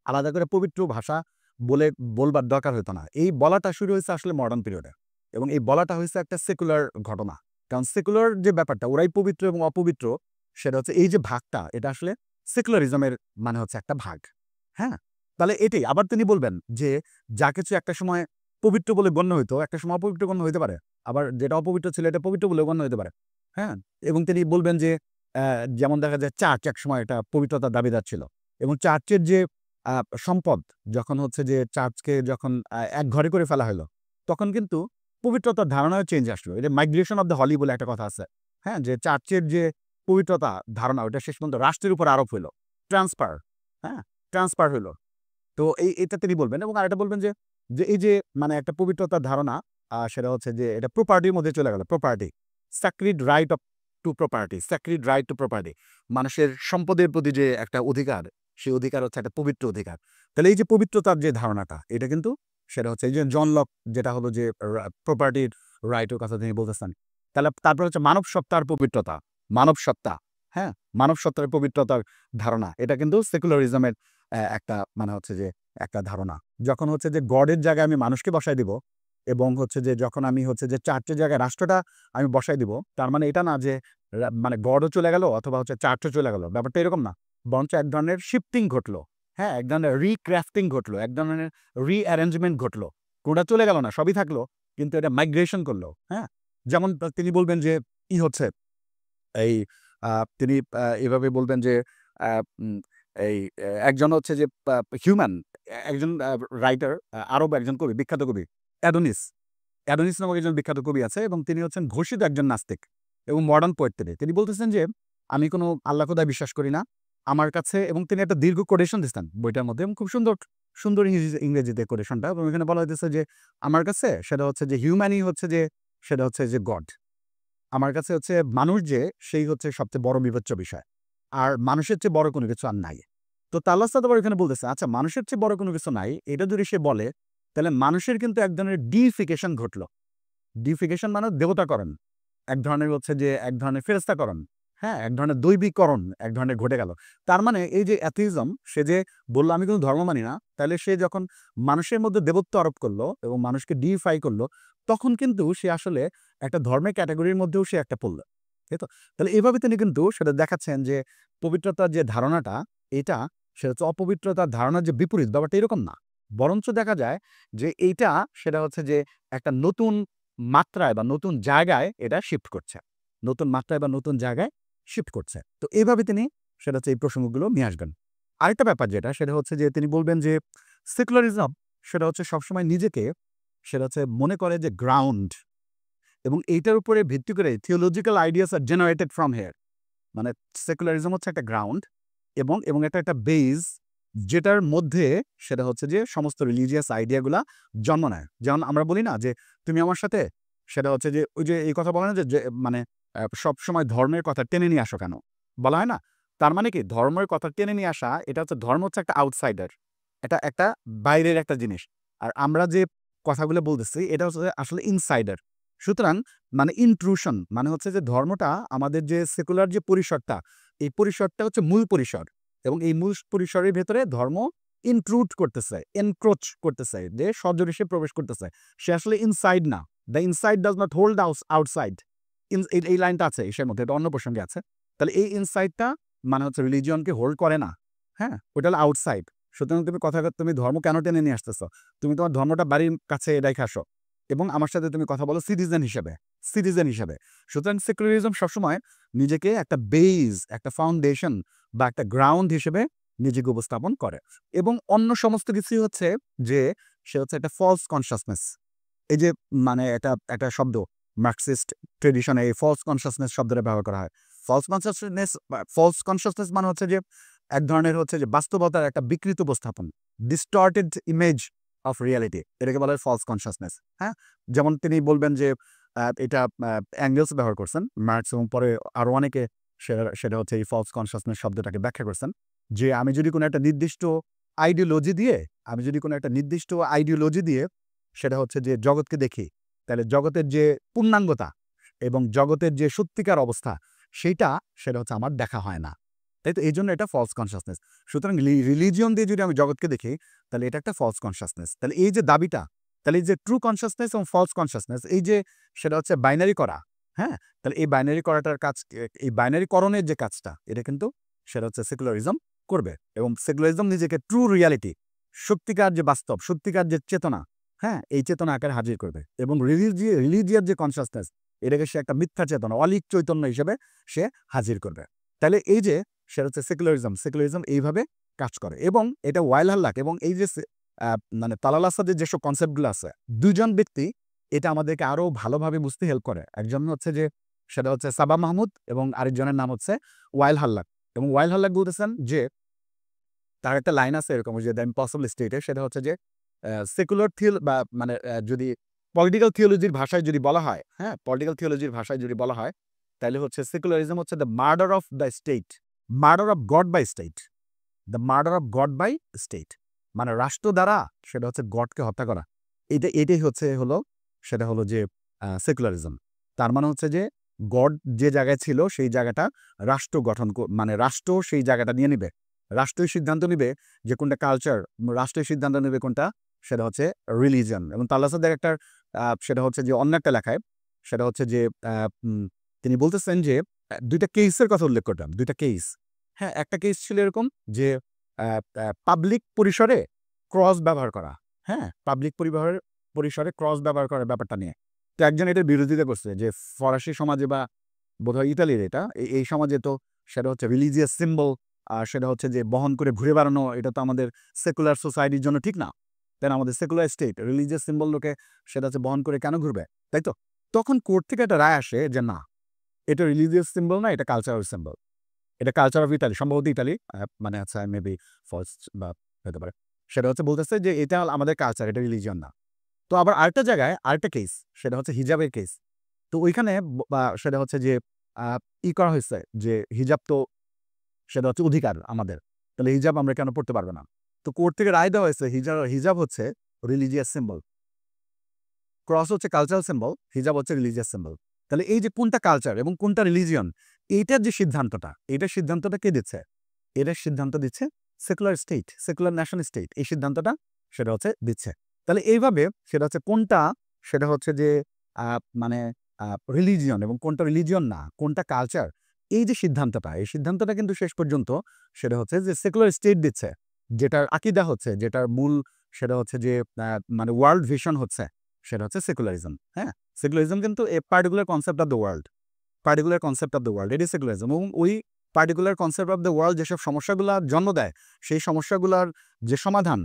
আলাদা করে পবিত্র ভাষা বলবার দরকার হতো না। এই বলাটা শুরু হয়েছে আসলে মডার্ন পিরিয়ডে এবং এই বলাটা হয়েছে একটা সেকুলার ঘটনা। কারণ সেকুলার যে ব্যাপারটা, ওরাই পবিত্র এবং অপবিত্র, সেটা হচ্ছে এই যে ভাগটা, এটা আসলে সেকুলারিজমের মানে হচ্ছে একটা ভাগ। হ্যাঁ, তাহলে এটাই আবার তিনি বলবেন যে যা কিছু একটা সময় পবিত্র বলে গণ্য হইতো, একটা সময় অপবিত্র গণ্য হইতে পারে, আবার যেটা অপবিত্র ছিল এটা পবিত্র বলে গণ্য হইতে পারে। হ্যাঁ, এবং তিনি বলবেন যে যেমন দেখা যায় চার্চ একসময় একটা পবিত্রতার দাবিদার ছিল, এবং চার্চের যে সম্পদ যখন হচ্ছে যে চার্চকে যখন এক ঘরে করে ফেলা হলো, তখন কিন্তু পবিত্রতার ধারণায় চেঞ্জ আসলো। এটা মাইগ্রেশন অফ দ্য হলি বলে একটা কথা আছে। হ্যাঁ, যে চার্চের যে পবিত্রতা ধারণা ওটা শেষ পর্যন্ত রাষ্ট্রের উপর আরোপ হইলো, ট্রান্সফার। হ্যাঁ, ট্রান্সফার হইলো। তো এটা তিনি বলবেন, এবং আরেকটা বলবেন যে এই যে মানে একটা পবিত্রতার ধারণা, সেটা হচ্ছে যে এটা প্রপার্টির মধ্যে চলে গেল। Property, স্যাক্রিড right of two property, স্যাক্রিড right two property, মানুষের সম্পদের প্রতি যে একটা অধিকার, সেই অধিকার হচ্ছে একটা পবিত্র অধিকার। তাহলে এই যে পবিত্রতার যে ধারণাটা, এটা কিন্তু সেটা হচ্ছে এই যে জন লক যেটা হলো যে প্রপার্টির রাইটের কথা তিনি বলতেছেন। তাহলে তারপর হচ্ছে মানব সত্তার পবিত্রতা, মানব সত্তা, হ্যাঁ, মানব সত্তার পবিত্রতার ধারণা, এটা কিন্তু সেকুলারিজমের একটা মানে হচ্ছে যে একটা ধারণা। যখন হচ্ছে যে গডের জায়গায় আমি মানুষকে বসায় দিব, এবং হচ্ছে যে যখন আমি হচ্ছে যে চার্চের জায়গায় রাষ্ট্রটা আমি বসায় দিব, তার মানে এটা না যে মানে গডও চলে গেল অথবা হচ্ছে চার্চও চলে গেল, ব্যাপারটা এরকম না। বরঞ্চ এক ধরনের শিফটিং ঘটলো, হ্যাঁ, এক ধরনের রিক্রাফটিং ঘটলো, এক ধরনের রিঅ্যারেঞ্জমেন্ট ঘটলো। কোনটা চলে গেল না, সবই থাকলো, কিন্তু এটা মাইগ্রেশন করলো। হ্যাঁ, যেমন তিনি বলবেন যে হচ্ছে এই তিনি এভাবে বলবেন যে আ উম এই একজন হচ্ছে যে হিউম্যান, একজন রাইটার, আরব একজন কবি, বিখ্যাত কবি অ্যাডোনিস। অ্যাডোনিস নামক একজন বিখ্যাত কবি আছে, এবং তিনি হচ্ছেন ঘোষিত একজন নাস্তিক এবং মডার্ন পোয়েট তিনি। তিনি বলতেছেন যে, "আমি কোনো আল্লাহ খোদায় বিশ্বাস করি না। আমার কাছে", এবং তিনি একটা দীর্ঘ কোটেশন দিছেন বইটার মধ্যে, এবং খুব সুন্দর, সুন্দর ইংরেজিতে কোটেশনটা, এবং এখানে বলা হইতেছে যে, "আমার কাছে সেটা হচ্ছে যে হিউম্যানই হচ্ছে যে সেটা হচ্ছে যে গড। আমার কাছে হচ্ছে মানুষ যে সেই হচ্ছে সবচেয়ে বড় বিবেচ্য বিষয়। আর মানুষের চেয়ে বড় কোনো কিছু আর নাই।" তো তাল্লাহ সাদ আবার এখানে বলতেছে, আচ্ছা মানুষের চেয়ে বড় কোনো কিছু নাই, এটা যদি সে বলে, তাহলে মানুষের কিন্তু এক ধরনের ডিফিকেশন ঘটলো। ডিফিকেশন মানে দেবতাকরণ। এক ধরনের হচ্ছে যে এক ধরনের ফেরেশতাকরণ। হ্যাঁ? এক ধরনের দৈবিকরণ এক ধরনের ঘটে গেল। তার মানে এই যে অ্যাথিইজম, সে যে বলল আমি কোন ধর্ম মানি না, তাহলে সে যখন মানুষের মধ্যে দেবত্ব আরোপ করলো এবং মানুষকে ডিফাই করলো, তখন কিন্তু সে আসলে একটা ধর্মের ক্যাটেগরির মধ্যেও সে একটা পড়ল। তাই তো? তাহলে এভাবে তিনি কিন্তু সেটা দেখাচ্ছেন যে পবিত্রতার যে ধারণাটা, এটা সেটা হচ্ছে অপবিত্রতার ধারণার যে বিপরীত, ব্যাপারটা এরকম না। বরঞ্চ দেখা যায় যে এইটা সেটা হচ্ছে যে একটা নতুন মাত্রায় বা নতুন জায়গায় এটা শিফট করছে। নতুন মাত্রায় বা নতুন জায়গায় শিফট করছে। তো এইভাবে তিনি সেটা হচ্ছে এই প্রসঙ্গগুলো নিয়ে আসবেন। আরেকটা ব্যাপার যেটা সেটা হচ্ছে যে তিনি বলবেন যে সেকুলারিজম সেটা হচ্ছে সবসময় নিজেকে সেটা হচ্ছে মনে করে যে গ্রাউন্ড, এবং এইটার উপরে ভিত্তি করে theological ideas are generated from here. মানে সেকুলারিজম হচ্ছে একটা গ্রাউন্ড, এবং এটা একটা বেস, যেটার মধ্যে সেটা হচ্ছে যে সমস্ত রিলিজিয়াস আইডিয়াগুলা জন্ম নেয়। যেমন আমরা বলি না যে, "তুমি আমার সাথে", সেটা হচ্ছে যে ওই যে এই কথা বলে না যে মানে সবসময় ধর্মের কথা টেনে নিয়ে আসো কেন? বলা হয় না? তার মানে কি ধর্মের কথা টেনে নিয়ে আসা, এটা হচ্ছে ধর্ম হচ্ছে একটা আউটসাইডার। এটা একটা বাইরের একটা জিনিস। আর আমরা যে কথাগুলো বলতেছি এটা হচ্ছে আসলে ইনসাইডার। সুতরাং মানে ইনট্রুশন মানে হচ্ছে যে ধর্মটা আমাদের যে সেকুলার যে পরিসরটা, এই পরিসরটা হচ্ছে মূল পরিসর, এবং এই মূল পরিসরের ভেতরে ধর্ম ইনট্রুড করতেছে, এনক্রোচ করতেছে, যে সজোরে প্রবেশ করতেছে। সে আসলে ইনসাইড না। The inside does not hold outside. এই লাইনটা আছে ইসের মধ্যে, এটা অন্য প্রসঙ্গে আছে। তাহলে এই ইনসাইডটা মানে হচ্ছে রিলিজিয়নকে হোল্ড করে না। হ্যাঁ? ওইটা হলো আউটসাইড। সুতরাং তুমি ধর্ম কেন টেনে নিয়ে আসতেছ? তুমি তোমার ধর্মটা বাড়ির কাছে রেখে আসো, এবং আমার সাথে তুমি কথা বলো সিটিজেন হিসেবে, সিটিজেন হিসেবে। সুতরাং সেকুলারিজম সবসময় নিজেকে একটা বেস, একটা ফাউন্ডেশন বা একটা গ্রাউন্ড হিসেবে নিজেকে উপস্থাপন করে, এবং অন্য সমস্ত কিছুই হচ্ছে যে সে হচ্ছে একটা ফলস কনশাসনেস। এই যে মানে একটা শব্দ মার্কসিস্ট ট্রেডিশনে এই ফলস কনশাসনেস শব্দটা ব্যবহার করা হয়। ফলস কনশাসনেস মানে হচ্ছে যে এক ধরনের হচ্ছে যে বাস্তবতার একটা বিকৃত উপস্থাপন, ডিস্টর্টেড ইমেজ অফ রিয়ালিটি, এটাকে বলা হয় ফলস কনশাসনেস। হ্যাঁ? যেমন তিনি বলবেন যে এটা অ্যাঙ্গেলস ব্যবহার করছেন মার্কস, এবং পরে আরো অনেকে সেটা হচ্ছে এই ফলস কনশাসনেস শব্দটাকে ব্যাখ্যা করছেন যে আমি যদি কোনো একটা নির্দিষ্ট আইডিওলজি দিয়ে সেটা হচ্ছে যে জগৎকে দেখি, তাহলে জগতের যে পূর্ণাঙ্গতা এবং জগতের যে সত্যিকার অবস্থা, সেটা হচ্ছে আমার দেখা হয় না। তাই তো? এইজন্য এটা ফলস কনশাসনেস। সুতরাং রিলিজিয়ন দিয়ে যদি আমি জগৎকে দেখি, তাহলে এটা একটা ফলস কনশাসনেস। তাহলে এই যে দাবিটা, তাহলে এই যে ট্রু কনশাসনেস এবং ফলস কনশাসনেস, এই যে সেটা হচ্ছে বাইনারি করা, হ্যাঁ? তাহলে এই বাইনারি করাটার কাজ, এই বাইনারি করণের যে কাজটা, এটা কিন্তু সেটা হচ্ছে সেকুলারিজম করবে, এবং সেকুলারিজম নিজেকে ট্রু রিয়ালিটি, সত্যিকার যে বাস্তব, সত্যিকার যে চেতনা, হ্যাঁ, এই চেতনা আকারে হাজির করবে এবং রিলিজিয়াস যে কনসাসনেস এটাকে সে একটা মিথ্যা চেতনা, অলিক চৈতন্য হিসেবে সে হাজির করবে। তাহলে এই যে সেটা হচ্ছে সেকুলারিজম এইভাবে কাজ করে এবং এটা ওয়াইল হাল্লাক এবং এই যে মানে তালাল আসাদের যেসব কনসেপ্টগুলো আছে, দুজন ব্যক্তি এটা আমাদেরকে আরো ভালোভাবে বুঝতে হেল্প করে। একজন হচ্ছে যে সেটা হচ্ছে সাবা মাহমুদ এবং আরেকজনের নাম হচ্ছে ওয়াইল হাল্লাক। এবং ওয়াইল হাল্লাক বলতেছেন যে তার একটা লাইন আছে এরকম যে দ্য ইম্পসিবল স্টেটে, সেটা হচ্ছে যে সেকুলার বা মানে যদি পলিটিক্যাল থিওলজির ভাষায় যদি বলা হয়, হ্যাঁ, পলিটিক্যাল থিওলজির ভাষায় যদি বলা হয়, তাহলে হচ্ছে সেকুলারিজম হচ্ছে the murder of the state, murder of God by state, the murder of God by state, মানে রাষ্ট্র দ্বারা সেটা হচ্ছে গডকে হত্যা করা। এটাই সেটা হলো যে সেকুলারিজম। তার মানে হচ্ছে যে গড যে জায়গায় ছিল সেই জায়গাটা রাষ্ট্র মানে রাষ্ট্র সেই জায়গাটা নিয়ে নিবে, রাষ্ট্রই সিদ্ধান্ত নিবে যে কোনটা কালচার, রাষ্ট্রই সিদ্ধান্ত নেবে কোনটা সেটা হচ্ছে রিলিজন। এবং তাল্লাসাদের একটা সেটা হচ্ছে যে অন্য একটা লেখায় সেটা হচ্ছে যে তিনি বলতেছেন যে দুইটা কেসের কথা উল্লেখ করতাম, দুইটা কেস। হ্যাঁ, একটা কেস ছিল এরকম যে পাবলিক পরিসরে ক্রস ব্যবহার করা, হ্যাঁ, পাবলিক পরিসরে ক্রস ব্যবহার করার ব্যাপারটা নিয়ে। তো একজন এটার বিরোধিতা করছে যে ফরাসি সমাজে বা বোধহয় ইতালির এটা এই সমাজে তো সেটা হচ্ছে রিলিজিয়াস সিম্বল, আর সেটা হচ্ছে যে বহন করে ঘুরে বেড়ানো, এটা তো আমাদের সেকুলার সোসাইটির জন্য ঠিক না। তাই না, আমাদের সেকুলার স্টেট রিলিজিয়াস সিম্বল লোকে সেটা হচ্ছে বহন করে কেন ঘুরবে, তাই তো? তখন কোর্ট থেকে একটা রায় আসে যে না, এটা রিলিজিয়াস সিম্বল না, এটা কালচারাল সিম্বল, এটা কালচার অফ ইতালি, সম্ভবত ইতালি, মানে আচ্ছা মেবি ফার্স্ট বা হতে পারে। সেটা হচ্ছে বলতেছে যে এটা আমাদের কালচার, এটা রিলিজিয়ন না। তো আবার আরেকটা জায়গায় আরেকটা কেস, সেটা হচ্ছে হিজাবের কেস। তো ওইখানে সেটা হচ্ছে যে করা হয়েছে যে হিজাব তো সেটা হচ্ছে অধিকার আমাদের, তাহলে হিজাব আমরা কেন পড়তে পারবো না? তো কোর্ট থেকে রায় দেওয়া হয়েছে হিজাব হচ্ছে রিলিজিয়াস সিম্বল, ক্রস হচ্ছে কালচারাল সিম্বল, হিজাব হচ্ছে রিলিজিয়াস সিম্বল। তাহলে এই যে কোনটা কালচার এবং কোনটা রিলিজিয়ন, এইটার যে সিদ্ধান্তটা কে দিচ্ছে? এটার সিদ্ধান্ত দিচ্ছে secular state, secular national state, এই সিদ্ধান্তটা সেটা হচ্ছে দিচ্ছে। তাহলে এইভাবে সেটা হচ্ছে কোনটা সেটা হচ্ছে যে মানে রিলিজিয়ন এবং কোনটা রিলিজিয়ন না, কোনটা কালচার, এই যে এই সিদ্ধান্তটা কিন্তু শেষ পর্যন্ত সেটা হচ্ছে যে সেকুলার স্টেট দিচ্ছে, যেটার আকীদা হচ্ছে, যেটার মূল সেটা হচ্ছে যে মানে ওয়ার্ল্ড ভিশন হচ্ছে সেটা হচ্ছে সেকুলারিজম। হ্যাঁ, সেকুলারিজম কিন্তু a particular concept of the world, এটি সেকুলারিজম। এবং ওই particular concept of the world যেসব সমস্যাগুলো জন্ম দেয়, সেই সমস্যাগুলোর যে সমাধান,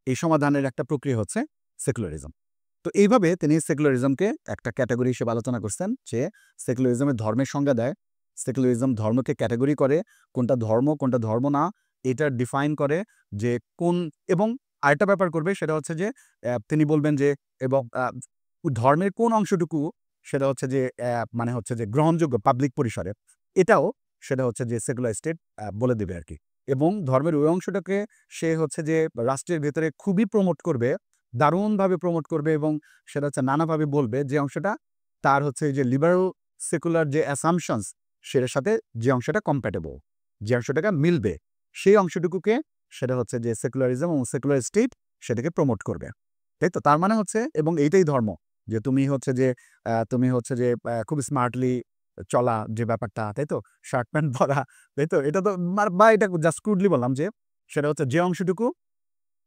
এই সমাধানের একটা প্রক্রিয়া হচ্ছে সেকুলারিজম। তো এইভাবে তিনি সেকুলারিজমকে একটা ক্যাটাগরি হিসেবে আলোচনা করছেন যে সেকুলারিজমের ধর্মের সংজ্ঞা দেয়, সেকুলারিজম ধর্মকে ক্যাটাগরি করে, কোনটা ধর্ম না, এটা ডিফাইন করে যে কোন, এবং আরেকটা ব্যাপার করবে সেটা হচ্ছে যে তিনি বলবেন যে এবং ধর্মের কোন অংশটুকু সেটা হচ্ছে যে মানে হচ্ছে যে গ্রহণযোগ্য পাবলিক পরিসরে, এটাও সেটা হচ্ছে যে সেকুলার স্টেট বলে দেবে আর কি। এবং ধর্মের ওই অংশটাকে সে হচ্ছে যে রাষ্ট্রের ভেতরে খুবই প্রমোট করবে, দারুণভাবে প্রমোট করবে এবং সেটা হচ্ছে নানাভাবে বলবে যে অংশটা তার হচ্ছে যে লিবারাল সেকুলার যে অ্যাসাম্পশনস সেটার সাথে যে অংশটা কম্প্যাটেবল, যে অংশটাকে মিলবে, সেই অংশটুকুকে সেটা হচ্ছে যে সেকুলারিজম এবং সেকুলার স্টেট সেটাকে প্রমোট করবে, তাই তো? তার মানে হচ্ছে, এবং এইটাই ধর্ম, যে তুমি হচ্ছে যে খুব স্মার্টলি চলা যে ব্যাপারটা, তাই তো, শার্ট প্যান্ট পরা, তাই তো, এটা তো বা এটা জাস্ট ক্রুডলি বললাম যে সেটা হচ্ছে যে অংশটুকু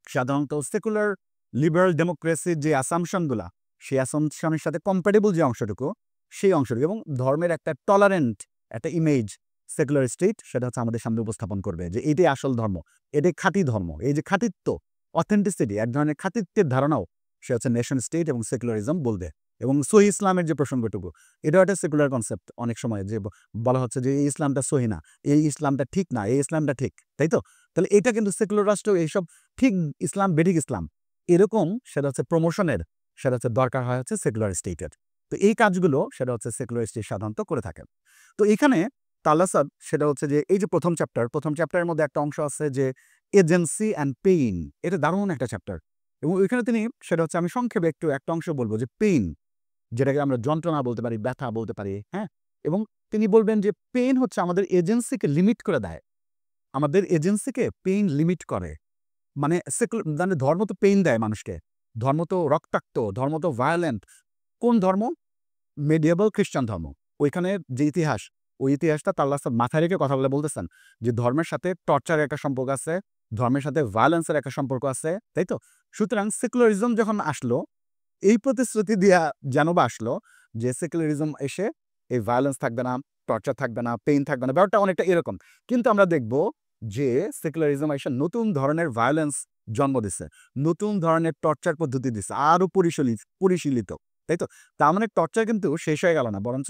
সাধারণত সেকুলার লিবারাল ডেমোক্রেসির যে অ্যাসাম্পশনগুলা, সেই অ্যাসাম্পশনের সাথে কম্প্যাটেবল যে অংশটুকু, সেই অংশটুকু, এবং ধর্মের একটা টলারেন্ট একটা ইমেজ সেকুলার স্টেট সেটা হচ্ছে আমাদের সামনে উপস্থাপন করবে যে এটাই আসল ধর্ম, এটাই খাঁটি ধর্ম। এই যে খাঁটিত্ব, অথেন্টিসিটি, এক ধরনের খাঁটিত্বের ধারণাও সে হচ্ছে নেশন স্টেট এবং সেকুলারিজম বলবে। এবং সহি ইসলামের যে প্রসঙ্গটুকু, এটাও একটা সেকুলার কনসেপ্ট। অনেক সময় যে বলা হচ্ছে যে এই ইসলামটা সহি না, এই ইসলামটা ঠিক না, এই ইসলামটা ঠিক, তাই তো? তাহলে এটা কিন্তু সেকুলার রাষ্ট্র এইসব ঠিক ইসলাম, বেঠিক ইসলাম, এরকম সেটা হচ্ছে প্রমোশনের সেটা হচ্ছে দরকার হয় হচ্ছে সেকুলার স্টেটের। তো এই কাজগুলো সেটা হচ্ছে সেকুলার স্টেট সাধারণত করে থাকে। তো এখানে তালাসাদ সেটা হচ্ছে যে এই যে প্রথম চ্যাপ্টারের মধ্যে একটা অংশ আছে যে এজেন্সি অ্যান্ড পেইন, এটা দারুণ একটা চ্যাপ্টার। এবং ওইখানে তিনি সেটা হচ্ছে, আমি সংক্ষেপে একটু একটা অংশ বলবো যে পেইন, যেটাকে আমরা যন্ত্রণা বলতে পারি, ব্যথা বলতে পারি, হ্যাঁ, এবং তিনি বলবেন যে পেইন হচ্ছে আমাদের এজেন্সিকে লিমিট করে দেয়, আমাদের এজেন্সিকে পেইন লিমিট করে। মানে মানে ধর্ম তো পেইন দেয় মানুষকে, ধর্ম তো রক্তাক্ত, ধর্ম তো ভায়োলেন্ট। কোন ধর্ম? মেডিয়েবল খ্রিস্টান ধর্ম। ওইখানে যে ইতিহাস, ওই ইতিহাসটা তাল্লাহ মাথায় রেখে কথা বলে বলতেছেন যে ধর্মের সাথে টর্চারের একটা সম্পর্ক আছে, ধর্মের সাথে ভায়োলেন্সের একটা সম্পর্ক আছে, তাই তো? সুতরাং সেকুলারিজম যখন আসলো, এই প্রতিশ্রুতি দিয়া যেন বা আসলো যে সেকুলারিজম এসে এই ভায়োলেন্স থাকবে না, টর্চার থাকবে না, পেইন থাকবে না, ব্যাপারটা অনেকটা এরকম। কিন্তু আমরা দেখব যে সেকুলারিজম এসে নতুন ধরনের ভায়োলেন্স জন্ম দিছে, নতুন ধরনের টর্চার পদ্ধতি দিছে, আরো পরিশীলিত, তাই তো? তার মানে টর্চার কিন্তু শেষ হয়ে গেল না, বরঞ্চ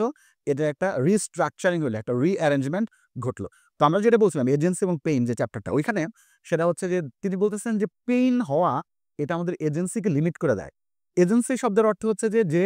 এটা একটা রিস্ট্রাকচারিং হলো, একটা রিঅ্যারেঞ্জমেন্ট ঘটলো। তো আমরা যেটা বলছিলাম এজেন্সি এবং পেইন যে চ্যাপ্টারটা, ওইখানে সেটা হচ্ছে যে তিনি বলতেছেন যে পেইন হওয়া এটা আমাদের এজেন্সিকে লিমিট করে দেয়। এজেন্সি শব্দের অর্থ হচ্ছে যে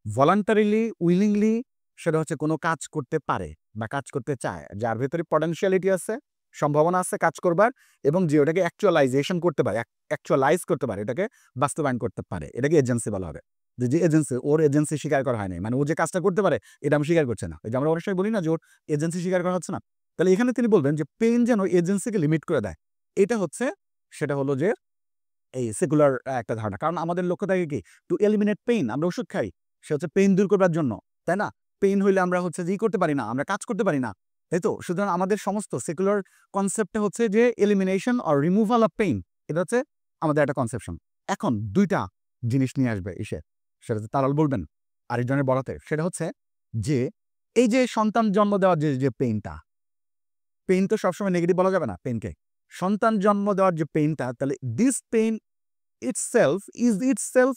ভলান্টারিলি, উইলিংলি সেটা হচ্ছে কোনো কাজ করতে পারে বা কাজ করতে চায়, যার ভেতরে পটেনশিয়ালিটি আছে, সম্ভাবনা আছে কাজ করবার, এবং যে ওটাকে অ্যাকচুয়ালাইজেশন করতে পারে, অ্যাকচুয়ালাইজ করতে পারে, এটাকে বাস্তবায়ন করতে পারে, এটাকে এজেন্সি বলা হবে। যে এজেন্সি, ওর এজেন্সি স্বীকার করা হয় নাই, মানে ও যে কাজটা করতে পারে এটা আমি স্বীকার করছে না। এই যে আমরা অনেক সময় বলি না যে ওর এজেন্সি স্বীকার করা হচ্ছে না, তাহলে এখানে তিনি বলবেন যে পেইন যেন এজেন্সিকে লিমিট করে দেয়। এটা হচ্ছে, সেটা হলো যে এই সেকুলার একটা ধারণা। কারণ আমাদের লক্ষ্য থাকে কি? Two eliminate pain. আমরা ওষুধ খাই, সে হচ্ছে পেইন দূর করবার জন্য, তাই না? পেইন হইলে আমরা হচ্ছে যে করতে পারি না, আমরা কাজ করতে পারি না, তাই তো? সুতরাং আমাদের সমস্ত সেকুলার কনসেপ্টটা হচ্ছে যে elimination or removal of pain. এটা হচ্ছে আমাদের একটা কনসেপশন। এখন ২ টা জিনিস নিয়ে আসবে সেটা হচ্ছে তালাল বলবেন আরেকজনের বলাতে। সেটা হচ্ছে যে এই যে সন্তান জন্ম দেওয়ার যে পেইনটা, পেইন তো সবসময় নেগেটিভ বলা যাবে না পেইনকে। সন্তান জন্ম দেওয়ার যে পেইনটা, তাহলে this pain itself is itself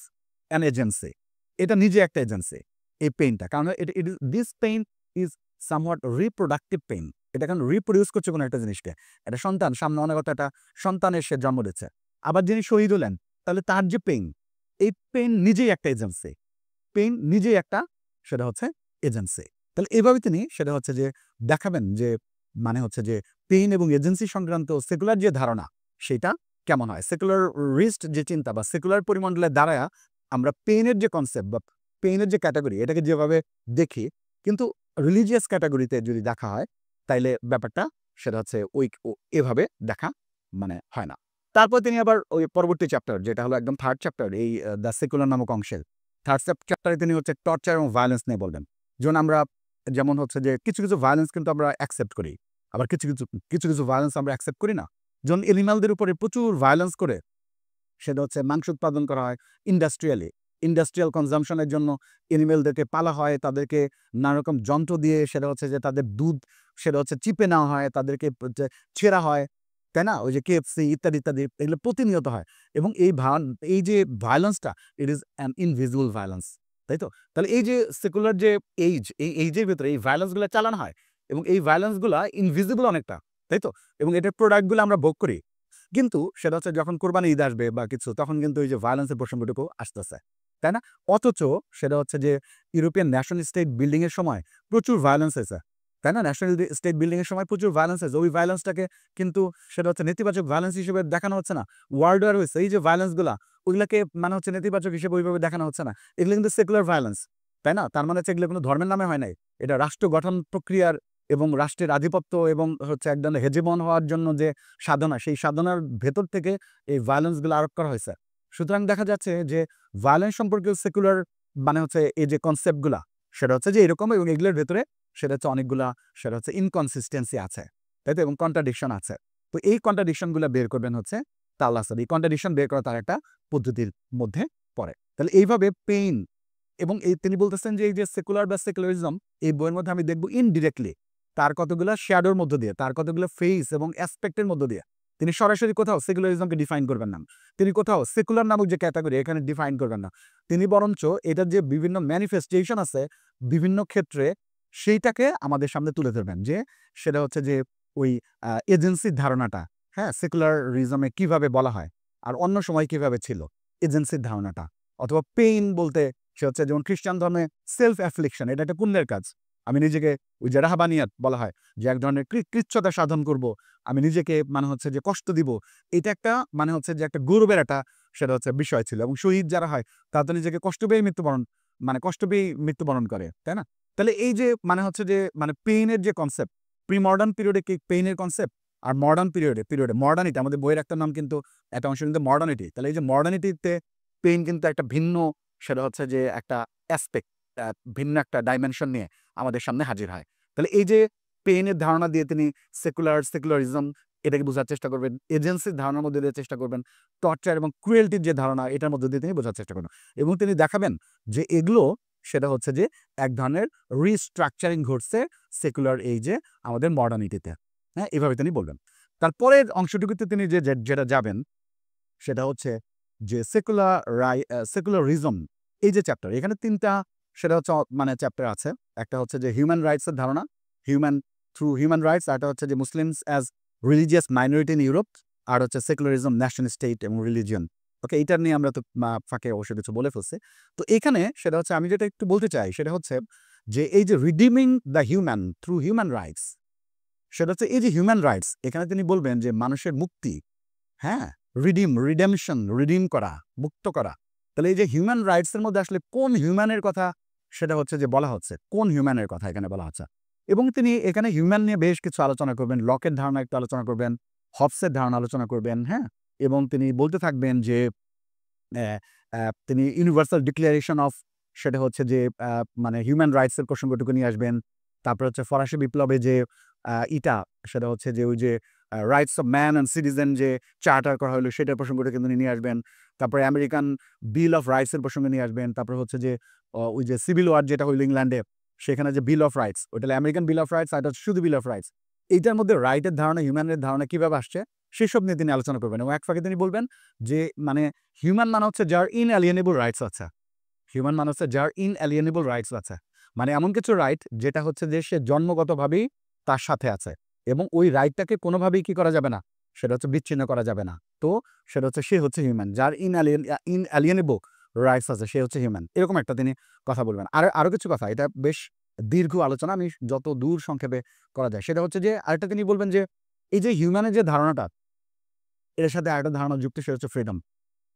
an agency. এটা নিজে একটা এজেন্সি, এই পেইনটা। কারণ this pain is somewhat reproductive pain. এটা কারণ রিপ্রোডিউস করছে কোনো একটা জিনিসকে। একটা সন্তান, সামনে অনাগত একটা সন্তানের সে জন্ম দিচ্ছে। আবার যিনি শহীদ হলেন, তাহলে তার যে পেইন, এই পেইন নিজেই একটা এজেন্সি। পেইন নিজেই একটা, সেটা হচ্ছে এজেন্সি। তাহলে এভাবে তিনি সেটা হচ্ছে যে দেখাবেন যে মানে হচ্ছে যে পেইন এবং এজেন্সি সংক্রান্ত সেকুলার যে ধারণা, সেটা কেমন হয়। সেকুলার রিস্ট যে চিন্তা বা সেকুলার পরিমণ্ডলের দ্বারা আমরা পেইনের যে কনসেপ্ট বা পেইনের যে ক্যাটাগরি, এটাকে যেভাবে দেখি, কিন্তু রিলিজিয়াস ক্যাটাগরিতে যদি দেখা হয়, তাইলে ব্যাপারটা সেটা হচ্ছে এভাবে দেখা মানে হয় না। তারপর তিনি আবার ওই পরবর্তী চ্যাপ্টার, যেটা হলো একদম থার্ড চ্যাপ্টার এই দ্য সেকুলার নামক অংশের থার্ড চ্যাপ্টারে তিনি হচ্ছে টর্চার এবং ভায়োলেন্স নিয়ে বলবেন। যেমন আমরা যেমন হচ্ছে যে কিছু ভায়োলেন্স কিন্তু আমরা অ্যাকসেপ্ট করি, আবার কিছু ভায়োলেন্স আমরা অ্যাকসেপ্ট করি না। যেমন এনিম্যালদের উপরে প্রচুর ভায়োলেন্স করে সেটা হচ্ছে মাংস উৎপাদন করা হয় ইন্ডাস্ট্রিয়াল কনজাম্পশনের জন্য এনিমেলদেরকে পালা হয়, তাদেরকে নানা রকম যন্ত্র দিয়ে সেটা হচ্ছে যে তাদের দুধ সেটা হচ্ছে চিপে নেওয়া হয়, তাদেরকে ছেঁড়া হয়, তাই না? ওই যে কেএফসি ইত্যাদি ইত্যাদি, এগুলো প্রতিনিয়ত হয়। এবং এই যে ভায়োলেন্সটা, it is an invisible violence, তাই তো? তাহলে এই যে সেকুলার যে এই এইজের ভিতরে এই ভায়োলেন্সগুলো চালানো হয়, এবং এই ভায়োলেন্সগুলা ইনভিজিবল অনেকটা, তাই তো? এবং এটার প্রোডাক্টগুলো আমরা ভোগ করি। কিন্তু সেটা হচ্ছে যখন কোরবানি ঈদ আসবে বা কিছু, তখন কিন্তু এই যে ভায়োলেন্সের প্রসঙ্গটুকু আসতেছে, তাই না? অথচ সেটা হচ্ছে যে ইউরোপিয়ান ন্যাশনাল স্টেট বিল্ডিং এর সময় প্রচুর ভায়োলেন্স হয়েছে, তাই না? ন্যাশনাল স্টেট বিল্ডিং এর সময় প্রচুর ভায়োলেন্স হয়েছে। ওই ভায়োলেন্সটাকে কিন্তু সেটা হচ্ছে নেতিবাচক ভায়োলেন্স হিসেবে দেখানো হচ্ছে না। ওয়ার্ল্ড ওয়ার হয়েছে, এই যে ভায়োলেন্স গুলা, ওইগুলাকে মানে হচ্ছে নেতিবাচক হিসেবে ওইভাবে দেখানো হচ্ছে না। এগুলো কিন্তু সেকুলার ভায়োলেন্স, তাই না? তার মানে হচ্ছে এগুলো কোনো ধর্মের নামে হয় নাই। এটা রাষ্ট্র গঠন প্রক্রিয়ার এবং রাষ্ট্রের আধিপত্য এবং হচ্ছে এক ধরনের হেজেমন হওয়ার জন্য যে সাধনা, সেই সাধনার ভেতর থেকে এই ভায়োলেন্সগুলো আরোপ করা হয়েছে। সুতরাং দেখা যাচ্ছে যে ভায়োলেন্স সম্পর্কে সেকুলার মানে হচ্ছে এই যে কনসেপ্টগুলা, সেটা হচ্ছে যে এরকম, এবং এগুলোর ভেতরে সেটা হচ্ছে অনেকগুলা সেটা হচ্ছে ইনকনসিস্টেন্সি আছে, তাই তো? এবং কন্ট্রাডিকশন আছে। তো এই কন্ট্রাডিকশনগুলো বের করবেন হচ্ছে তাওলাসাদ। এই কন্ট্রাডিকশন বের করা তার একটা পদ্ধতির মধ্যে পড়ে। তাহলে এইভাবে পেইন এবং তিনি বলতেছেন যে এই যে সেকুলার বা সেকুলারিজম, এই বইয়ের মধ্যে আমি দেখব ইনডিরেক্টলি তার কতগুলা শ্যাডোর মধ্য দিয়ে, তার কতগুলো ফেস এবং অ্যাসপেক্টের মধ্য দিয়ে। তিনি সরাসরি কোথাও সেকুলারিজমকে ডিফাইন করবেন না। তিনি কোথাও সেকুলার নামক যে ক্যাটাগরি, এখানে ডিফাইন করবেন না। তিনি বরঞ্চ এটার যে বিভিন্ন ম্যানিফেস্টেশন আছে বিভিন্ন ক্ষেত্রে, সেইটাকে আমাদের সামনে তুলে ধরবেন, যে সেটা হচ্ছে যে ওই এজেন্সির ধারণাটা, হ্যাঁ, সেকুলারিজমে কিভাবে বলা হয় আর অন্য সময় কিভাবে ছিল এজেন্সির ধারণাটা। অথবা পেইন বলতে সে হচ্ছে যেমন খ্রিস্টান ধর্মে সেলফ অ্যাফ্লিকশন, এটা একটা পুণ্যের কাজ। আমি নিজেকে ওই যে রাহাবানিয়াত বলা হয় যে এক ধরনের কৃচ্ছতা সাধন করব, আমি নিজেকে মানে হচ্ছে যে কষ্ট দিব, এটা একটা মানে হচ্ছে যে একটা গৌরবের একটা সেটা হচ্ছে বিষয় ছিল। এবং শহীদ যারা হয় তারা তো নিজেকে কষ্ট পেয়ে মৃত্যুবরণ করে, তাই না? তাহলে এই যে মানে হচ্ছে যে মানে পেইনের যে কনসেপ্ট, প্রি মডার্ন পিরিয়ডে কি পেইনের কনসেপ্ট, আর মডার্ন পিরিয়ডে মডার্নিটি, আমাদের বইয়ের একটা নাম কিন্তু একটা অংশ কিন্তু মডার্নিটি। তাহলে এই যে মডার্নিটিতে পেইন কিন্তু একটা ভিন্ন সেটা হচ্ছে যে একটা অ্যাসপেক্ট, ভিন্ন একটা ডাইমেনশন নিয়ে আমাদের সামনে হাজির হয়। তাহলে এই যে পেইনের ধারণা দিয়ে তিনি সেকুলারিজম এটাকে বোঝার চেষ্টা করবেন, এজেন্সির ধারণার মধ্যে দিয়ে চেষ্টা করবেন, টর্চার এবং ক্রুয়েলটির যে ধারণা এটার মধ্যে দিয়ে তিনি বোঝার চেষ্টা করবেন এবং তিনি দেখাবেন যে এগুলো সেটা হচ্ছে যে এক ধরনের রিস্ট্রাকচারিং ঘটছে সেকুলার এইজে আমাদের মডার্নিটিতে। হ্যাঁ, এভাবে তিনি বলবেন। তারপরের অংশটুকুতে তিনি যেটা যাবেন সেটা হচ্ছে যে সেকুলারিজম, এই যে চ্যাপ্টার, এখানে 3টা সেটা হচ্ছে মানে চ্যাপ্টার আছে। একটা হচ্ছে যে হিউম্যান রাইটসের ধারণা, হিউম্যান রাইটস, আরটা হচ্ছে যে Muslims as religious minority in Europe, আর হচ্ছে সেকুলারিজম, ন্যাশনাল স্টেট এবং রিলিজিয়ন। ওকে, এইটার নিয়ে আমরা তো ফাঁকে অবশ্যই কিছু বলে ফেলছি। তো এখানে সেটা হচ্ছে আমি যেটা একটু বলতে চাই সেটা হচ্ছে যে এই যে redeeming the human through human rights, সেটা হচ্ছে এই যে হিউম্যান রাইটস, এখানে তিনি বলবেন যে মানুষের মুক্তি, হ্যাঁ, রিডিম করা, মুক্ত করা। তাহলে এই যে হিউম্যান রাইটসের মধ্যে আসলে কোন হিউম্যানের কথা সেটা হচ্ছে যে বলা হচ্ছে, কোন হিউম্যানের কথা এখানে বলা হচ্ছে। এবং তিনি এখানে হিউম্যান নিয়ে বেশ কিছু আলোচনা করবেন, লকের ধারণা একটু আলোচনা করবেন, হবসের ধারণা আলোচনা করবেন, হ্যাঁ, এবং তিনি বলতে থাকবেন যে তিনি ইউনিভার্সাল ডিক্লারেশন অফ, সেটা হচ্ছে যে মানে হিউম্যান রাইটসের প্রসঙ্গটুকু নিয়ে আসবেন। তারপর হচ্ছে ফরাসি বিপ্লবে যে সেটা হচ্ছে যে ওই যে rights of man and citizen যে চার্টার করা হলো সেটার প্রসঙ্গটা কিন্তু নিয়ে আসবেন। তারপরে আমেরিকান বিল অফ রাইটসের প্রসঙ্গে নিয়ে আসবেন। তারপর হচ্ছে যে ওই যে সিভিল ওয়ার যেটা হইল ইংল্যান্ডে, সেখানে যে বিল অফ রাইটস, ওটা আমেরিকান বিল অফ রাইটস, আর এটা শুধু বিল অফ রাইটস। এইটার মধ্যে রাইটের ধারণা, হিউম্যানের ধারণা কীভাবে আসছে সেসব নিয়ে তিনি আলোচনা করবেন। এবং এক ফাঁকে তিনি বলবেন যে মানে হিউম্যান মানে হচ্ছে যার ইনঅ্যালিয়েনেবল রাইটস আছে, হিউম্যান মানে হচ্ছে যার ইনঅ্যালিয়েনেবল রাইটস আছে, মানে এমন কিছু রাইট যেটা হচ্ছে যে সে জন্মগতভাবেই তার সাথে আছে এবং ওই রাইটটাকে কোনোভাবেই কি করা যাবে না, সেটা হচ্ছে বিচ্ছিন্ন করা যাবে না। তো সেটা হচ্ছে সে হচ্ছে হিউম্যান, যার ইনঅ্যালিয়েনেবল রাইটস আছে সে হচ্ছে হিউম্যান, এরকম একটা তিনি কথা বলবেন। আরও কিছু কথা, এটা বেশ দীর্ঘ আলোচনা, আমি যত দূর সংক্ষেপে করা যায় সেটা হচ্ছে যে আরেকটা তিনি বলবেন যে এই যে হিউম্যানের যে ধারণাটা, এর সাথে আরেকটা ধারণা যুক্ত, সেটা হচ্ছে ফ্রিডম।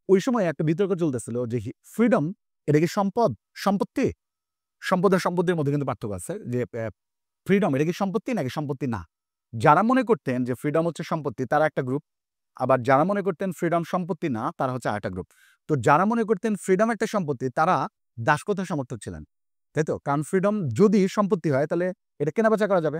ওই সময় একটা বিতর্ক চলতেছিল যে ফ্রিডম এটা কি সম্পত্তি? সম্পত্তির মধ্যে কিন্তু পার্থক্য আছে, যে ফ্রিডম এটা কি সম্পত্তি নাকি সম্পত্তি না। যারা মনে করতেন যে ফ্রিডম হচ্ছে সম্পত্তি তারা একটা গ্রুপ, আবার যারা মনে করতেন ফ্রিডম সম্পত্তি না তারা হচ্ছে আরেকটা গ্রুপ। তো যারা মনে করতেন ফ্রিডম একটা সম্পত্তি তারা দাসপ্রথার সমর্থক ছিলেন, তাই তো? কারণ ফ্রিডম যদি সম্পত্তি হয় তাহলে এটা কেনাবেচা করা যাবে,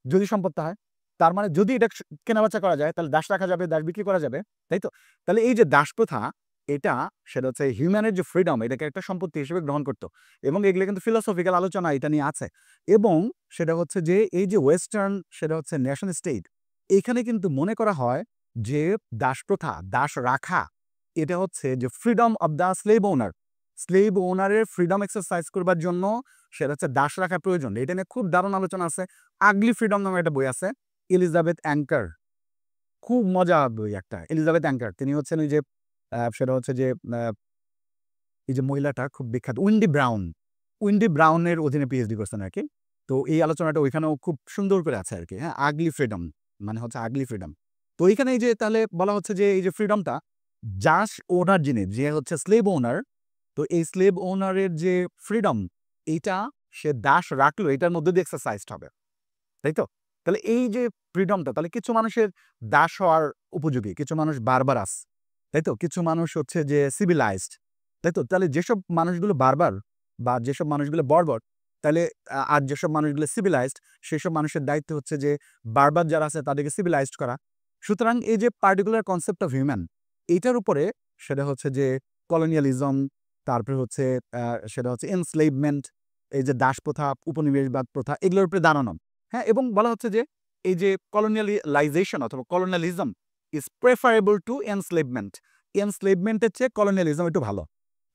যদি সম্পত্তি হয় তার মানে যদি এটা কেনাবেচা করা যায় তাহলে দাস রাখা যাবে, দাস বিক্রি করা যাবে, তাই তো? তাহলে এই যে দাসপ্রথা, এটা সেটা হচ্ছে হিউম্যানের যে ফ্রিডম এটাকে একটা সম্পত্তি হিসেবে গ্রহণ করত। এবং এগুলো কিন্তু ফিলোসফিক্যাল আলোচনা এটা নিয়ে আছে। এবং সেটা হচ্ছে যে এই যে ওয়েস্টার্ন, সেটা হচ্ছে ন্যাশন স্টেট, এখানে কিন্তু মনে করা হয় যে দাসপ্রথা, দাস রাখা, এটা হচ্ছে যে ফ্রিডম অব দ্য স্লেভ ওনারের ফ্রিডম এক্সারসাইজ করবার জন্য সেটা হচ্ছে দাস রাখা প্রয়োজন। এটা নিয়ে খুব দারুণ আলোচনা আছে। আগলি ফ্রিডম নামে একটা বই আছে, এলিজাবেথ অ্যাঙ্কার, খুব মজা বই একটা। এলিজাবেথ অ্যাঙ্কার তিনি হচ্ছেন ওই যে সেটা হচ্ছে যে এই যে মহিলাটা খুব বিখ্যাত, উইন্ডি ব্রাউনের অধীনে পিএইচডি করছেন আর কি। তো এই আলোচনাটা ওইখানেও খুব সুন্দর করে আছে আর কি। হ্যাঁ, আগলি ফ্রিডম মানে হচ্ছে আগলি ফ্রিডম। তো এইখানে এই যে তাহলে বলা হচ্ছে যে এই যে ফ্রিডমটা দাস ওনার যিনি, যে হচ্ছে স্লেভ ওনার, তো এই স্লেভ ওনারের যে ফ্রিডম এইটা সে দাস রাখলো এটার মধ্যে দিয়ে এক্সারসাইজড হবে, তাই তো? তাহলে এই যে ফ্রিডমটা, তাহলে কিছু মানুষের দাস হওয়ার উপযোগী, কিছু মানুষ বারবারাস, তাই তো? কিছু মানুষ হচ্ছে যে সিভিলাইজড, তাই তো? তাহলে যেসব মানুষগুলো বারবার বা যেসব মানুষগুলো বর্বর, তাহলে আর যেসব মানুষগুলো সিভিলাইজড, সেসব মানুষের দায়িত্ব হচ্ছে যে বারবার যারা আছে তাদেরকে সিভিলাইজড করা। সুতরাং এই যে পার্টিকুলার কনসেপ্ট অফ হিউম্যান, এইটার উপরে সেটা হচ্ছে যে কলোনিয়ালিজম, তারপরে হচ্ছে সেটা হচ্ছে এনস্লেভমেন্ট, এই যে দাস প্রথা, উপনিবেশবাদ প্রথা, এগুলোর উপরে দাঁড়ানো। হ্যাঁ, এবং বলা হচ্ছে যে এই যে কলোনিয়ালাইজেশন অথবা কলোনিয়ালিজম ইজ প্রেফারেবল টু এনস্লেভমেন্ট। এনস্লেভমেন্টের চেয়ে কলোনিয়ালিজম একটু ভালো,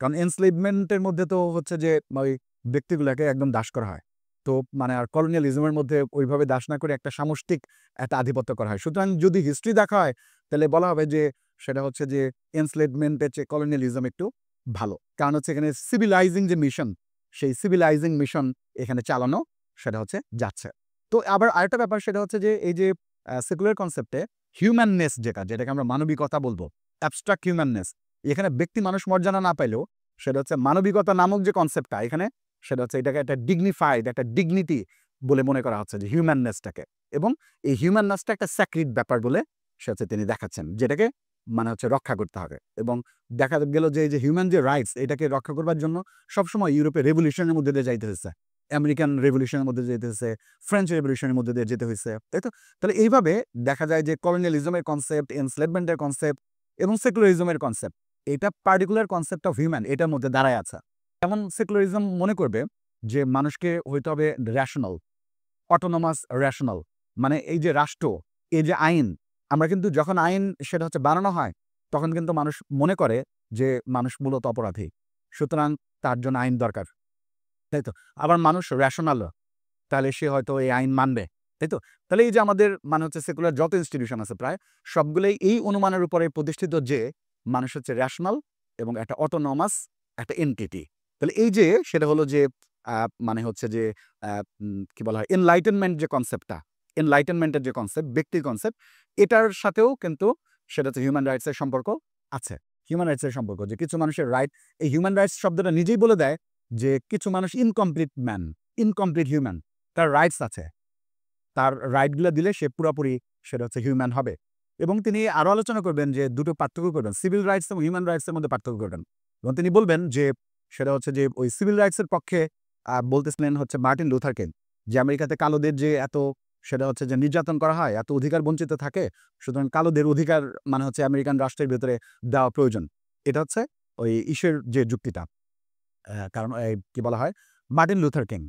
কারণ এনস্লেভমেন্টের মধ্যে তো হচ্ছে যে ওই ব্যক্তিগুলোকে একদম দাস করা হয়। তো মানে আর কলোনিয়ালিজমের মধ্যে ওইভাবে দাস না করে একটা সামষ্টিক একটা আধিপত্য করা হয়। সুতরাং যদি হিস্ট্রি দেখা হয় তাহলে বলা হবে যে সেটা হচ্ছে যে এনস্লেভমেন্টের চেয়ে কলোনিয়ালিজম একটু ভালো, কারণ হচ্ছে এখানে সিভিলাইজিং যে মিশন, সেই সিভিলাইজিং মিশন এখানে চালানো সেটা হচ্ছে যাচ্ছে। তো আবার আরেকটা ব্যাপার সেটা হচ্ছে যে এই যে সেকুলার কনসেপ্টে হিউম্যাননেস যেটাকে আমরা মানবিকতা বলবো, অ্যাবস্ট্রাক্ট হিউম্যাননেস, এখানে ব্যক্তি মানুষ মর্যাদা না পাইলেও সেটা হচ্ছে মানবিকতা নামক যে কনসেপ্টটা এখানে, সেটা হচ্ছে এটাকে একটা ডিগনিফাইড, একটা ডিগনিটি বলে মনে করা হচ্ছে যে হিউম্যাননেসটাকে। এবং এই হিউম্যাননেসটা একটা স্যাক্রিড ব্যাপার বলে সে হচ্ছে তিনি দেখাচ্ছেন, যেটাকে মানে হচ্ছে রক্ষা করতে হবে। এবং দেখা গেল যে এই যে হিউম্যান যে রাইটস, এটাকে রক্ষা করবার জন্য সবসময় ইউরোপে রেভলিউশনের মধ্যে দিয়ে যাইতে হচ্ছে। আমেরিকান রেভলিউশনের মধ্যে যেতে হয়েছে, ফ্রেঞ্চ রেভলিউশনের মধ্যে দিয়ে যেতে হয়েছে, তাই তো? তাহলে এইভাবে দেখা যায় যে কলোনিয়ালিজমের কনসেপ্ট, এনস্লেভমেন্টের কনসেপ্ট এবং সেকুলারিজমের কনসেপ্ট, এটা পার্টিকুলার কনসেপ্ট অফ হিউম্যান এটার মধ্যে দাঁড়ায় আছে। যেমন সেকুলারিজম মনে করবে যে মানুষকে হইতে হবে রেশনাল, অটোনোমাস রেশনাল, মানে এই যে রাষ্ট্র, এই যে আইন, আমরা কিন্তু যখন আইন সেটা হচ্ছে বানানো হয় তখন কিন্তু মানুষ মনে করে যে মানুষ মূলত অপরাধী, সুতরাং তার জন্য আইন দরকার, তাই তো? আবার মানুষ রেশনাল, তাহলে সে হয়তো এই আইন মানবে, তাই তো? তাহলে এই যে আমাদের মানে হচ্ছে সেকুলার যত ইনস্টিটিউশন আছে প্রায় সবগুলোই এই অনুমানের উপরে প্রতিষ্ঠিত যে মানুষ হচ্ছে রেশনাল এবং একটা অটোনমাস একটা এন্টিটি। তাহলে এই যে সেটা হলো যে মানে হচ্ছে যে কি বলা হয় এনলাইটেনমেন্ট যে কনসেপ্টটা, এনলাইটেনমেন্টের যে কনসেপ্ট, ব্যক্তির কনসেপ্ট, এটার সাথেও কিন্তু সেটা হচ্ছে হিউম্যান রাইটসের সম্পর্ক আছে। হিউম্যান রাইটসের সম্পর্ক যে কিছু মানুষের রাইট, এই হিউম্যান রাইটস শব্দটা নিজেই বলে দেয় যে কিছু মানুষ ইনকমপ্লিট ম্যান, ইনকমপ্লিট হিউম্যান, তার রাইটস আছে, তার রাইটগুলো দিলে সে পুরাপুরি সেটা হচ্ছে হিউম্যান হবে। এবং তিনি আরও আলোচনা করবেন যে দুটো পার্থক্য করবেন, সিভিল রাইটস এবং হিউম্যান রাইটসের মধ্যে পার্থক্য করবেন। এবং তিনি বলবেন যে সেটা হচ্ছে যে ওই সিভিল রাইটসের পক্ষে বলতেছিলেন হচ্ছে মার্টিন লুথার কিং, যে আমেরিকাতে কালোদের যে এত সেটা হচ্ছে যে নির্যাতন করা হয়, এত অধিকার বঞ্চিত থাকে, সুতরাং কালোদের অধিকার মানে হচ্ছে আমেরিকান রাষ্ট্রের ভেতরে দেওয়া প্রয়োজন। এটা হচ্ছে ওই ইসের যে যুক্তিটা, কারণ কি বলা হয় মার্টিন লুথার কিং।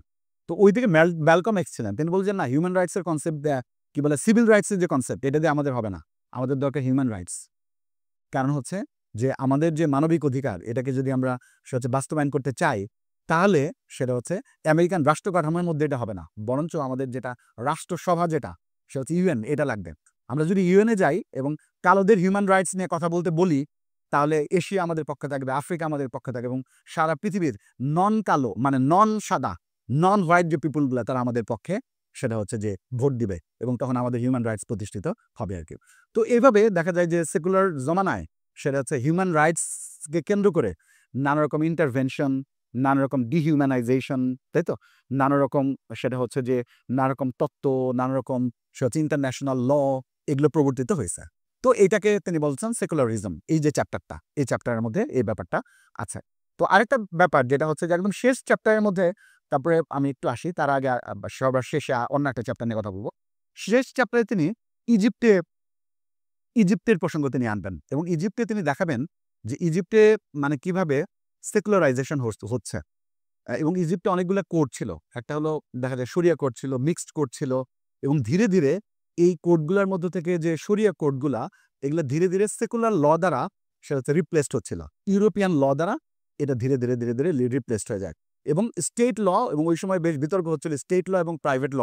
তো ওই দিকে ম্যালকম এক্স ছিলেন, তিনি বলছেন না, হিউম্যান রাইটসের কনসেপ্ট দেয়া কি বলে সিভিল রাইটসের যে কনসেপ্ট এটা দিয়ে আমাদের হবে না, আমাদের দরকার হিউম্যান রাইটস। কারণ হচ্ছে যে আমাদের যে মানবিক অধিকার এটাকে যদি আমরা সে হচ্ছে বাস্তবায়ন করতে চাই তাহলে সেটা হচ্ছে আমেরিকান রাষ্ট্র কাঠামোর মধ্যে এটা হবে না, বরঞ্চ আমাদের যেটা রাষ্ট্রসভা যেটা সে হচ্ছে ইউএন, এটা লাগবে। আমরা যদি ইউএনএ যাই এবং কালোদের হিউম্যান রাইটস নিয়ে কথা বলতে বলি তাহলে এশিয়া আমাদের পক্ষে থাকবে, আফ্রিকা আমাদের পক্ষে থাকবে এবং সারা পৃথিবীর নন কালো মানে নন সাদা, নন হোয়াইট যে পিপুলগুলো তারা আমাদের পক্ষে সেটা হচ্ছে যে ভোট দিবে এবং তখন আমাদের হিউম্যান রাইটস প্রতিষ্ঠিত হবে আর কি। তো এইভাবে দেখা যায় যে সেকুলার জমানায় সেটা হচ্ছে হিউম্যান রাইটসকে কেন্দ্র করে নানা রকম ইন্টারভেনশন, নানা রকম ডিহিউম্যানাইজেশন, তাই তো? নানা রকম সেটা হচ্ছে যে নানা রকম তত্ত্ব, নানা রকম সেটা হচ্ছে ইন্টারন্যাশনাল ল, এগুলো প্রবর্তিত হয়েছে। তো এটাকে তিনি বলছেন সেকুলারিজম, এই যে চ্যাপ্টারটা, এই চ্যাপ্টারের মধ্যে এই ব্যাপারটা আছে। তো আরেকটা ব্যাপার যেটা হচ্ছে যে একদম শেষ চ্যাপ্টারের মধ্যে, তারপরে আমি একটু আসি তার আগে সবার শেষে অন্য একটা চ্যাপ্টার নিয়ে কথা বলবো। শেষ চ্যাপ্টারে তিনি ইজিপ্টের প্রসঙ্গ তিনি আনবেন এবং ইজিপ্টে তিনি দেখাবেন যে ইজিপ্টে মানে কিভাবে সেকুলারাইজেশন হচ্ছে। এবং ইজিপ্টে অনেকগুলো কোড ছিল, একটা হলো দেখা যায় শরিয়া কোড ছিল, মিক্সড কোড ছিল এবং ধীরে ধীরে এই কোডগুলোর মধ্য থেকে যে শরিয়া কোডগুলা এগুলো ধীরে ধীরে সেকুলার ল দ্বারা সেটা হচ্ছে রিপ্লেসড হচ্ছিল, ইউরোপিয়ান ল দ্বারা এটা ধীরে ধীরে ধীরে ধীরে রিপ্লেসড হয়ে যায়। এবং স্টেট ল, এবং ওই সময় বেশ বিতর্ক হচ্ছিল স্টেট ল এবং প্রাইভেট ল,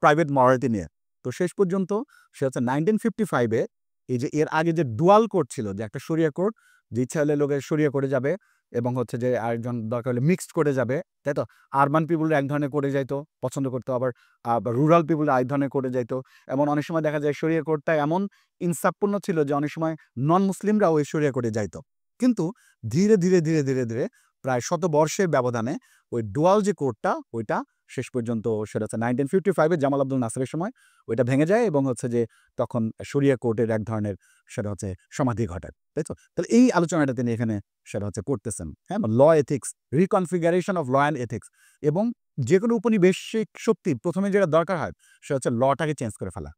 প্রাইভেট মরালিটি নিয়ে। তো শেষ পর্যন্ত সে হচ্ছে 1955-এ এই যে এর আগে যে ডুয়াল কোড ছিল, যে একটা শরিয়া কোড, যে ইচ্ছা হলে লোকের শরিয়া করে যাবে এবং হচ্ছে যে আরেকজন দরকার হলে মিক্সড করে যাবে, তাই তো? আরবান পিপুল এক ধরনের করে যাইতো, পছন্দ করতো, আবার রুরাল পিপুল আরেক ধরনের করে যাইতো। এমন অনেক সময় দেখা যায় শরিয়া কোডটা এমন ইনসাফপূর্ণ ছিল যে অনেক সময় নন মুসলিমরা ওই শরিয়া কোডে যাইতো। কিন্তু ধীরে ধীরে ধীরে ধীরে ধীরে প্রায় শতবর্ষের ব্যবধানে ওই ডুয়াল যে কোডটা ওইটা শেষ পর্যন্ত সেটা হচ্ছে 1955-এ জামাল আব্দুল নাসেরের সময় ওইটা ভেঙে যায় এবং হচ্ছে যে তখন শরিয়া কোর্টের এক ধরনের সেটা হচ্ছে সমাধি ঘটায়, তাই তো? তাহলে এই আলোচনাটা তিনি এখানে সেটা হচ্ছে করতেছেন, হ্যাঁ, law ethics, reconfiguration of law and ethics. এবং যে কোনো উপনিবেশিক শক্তি প্রথমে যেটা দরকার হয় সেটা হচ্ছে লটাকে চেঞ্জ করে ফেলা,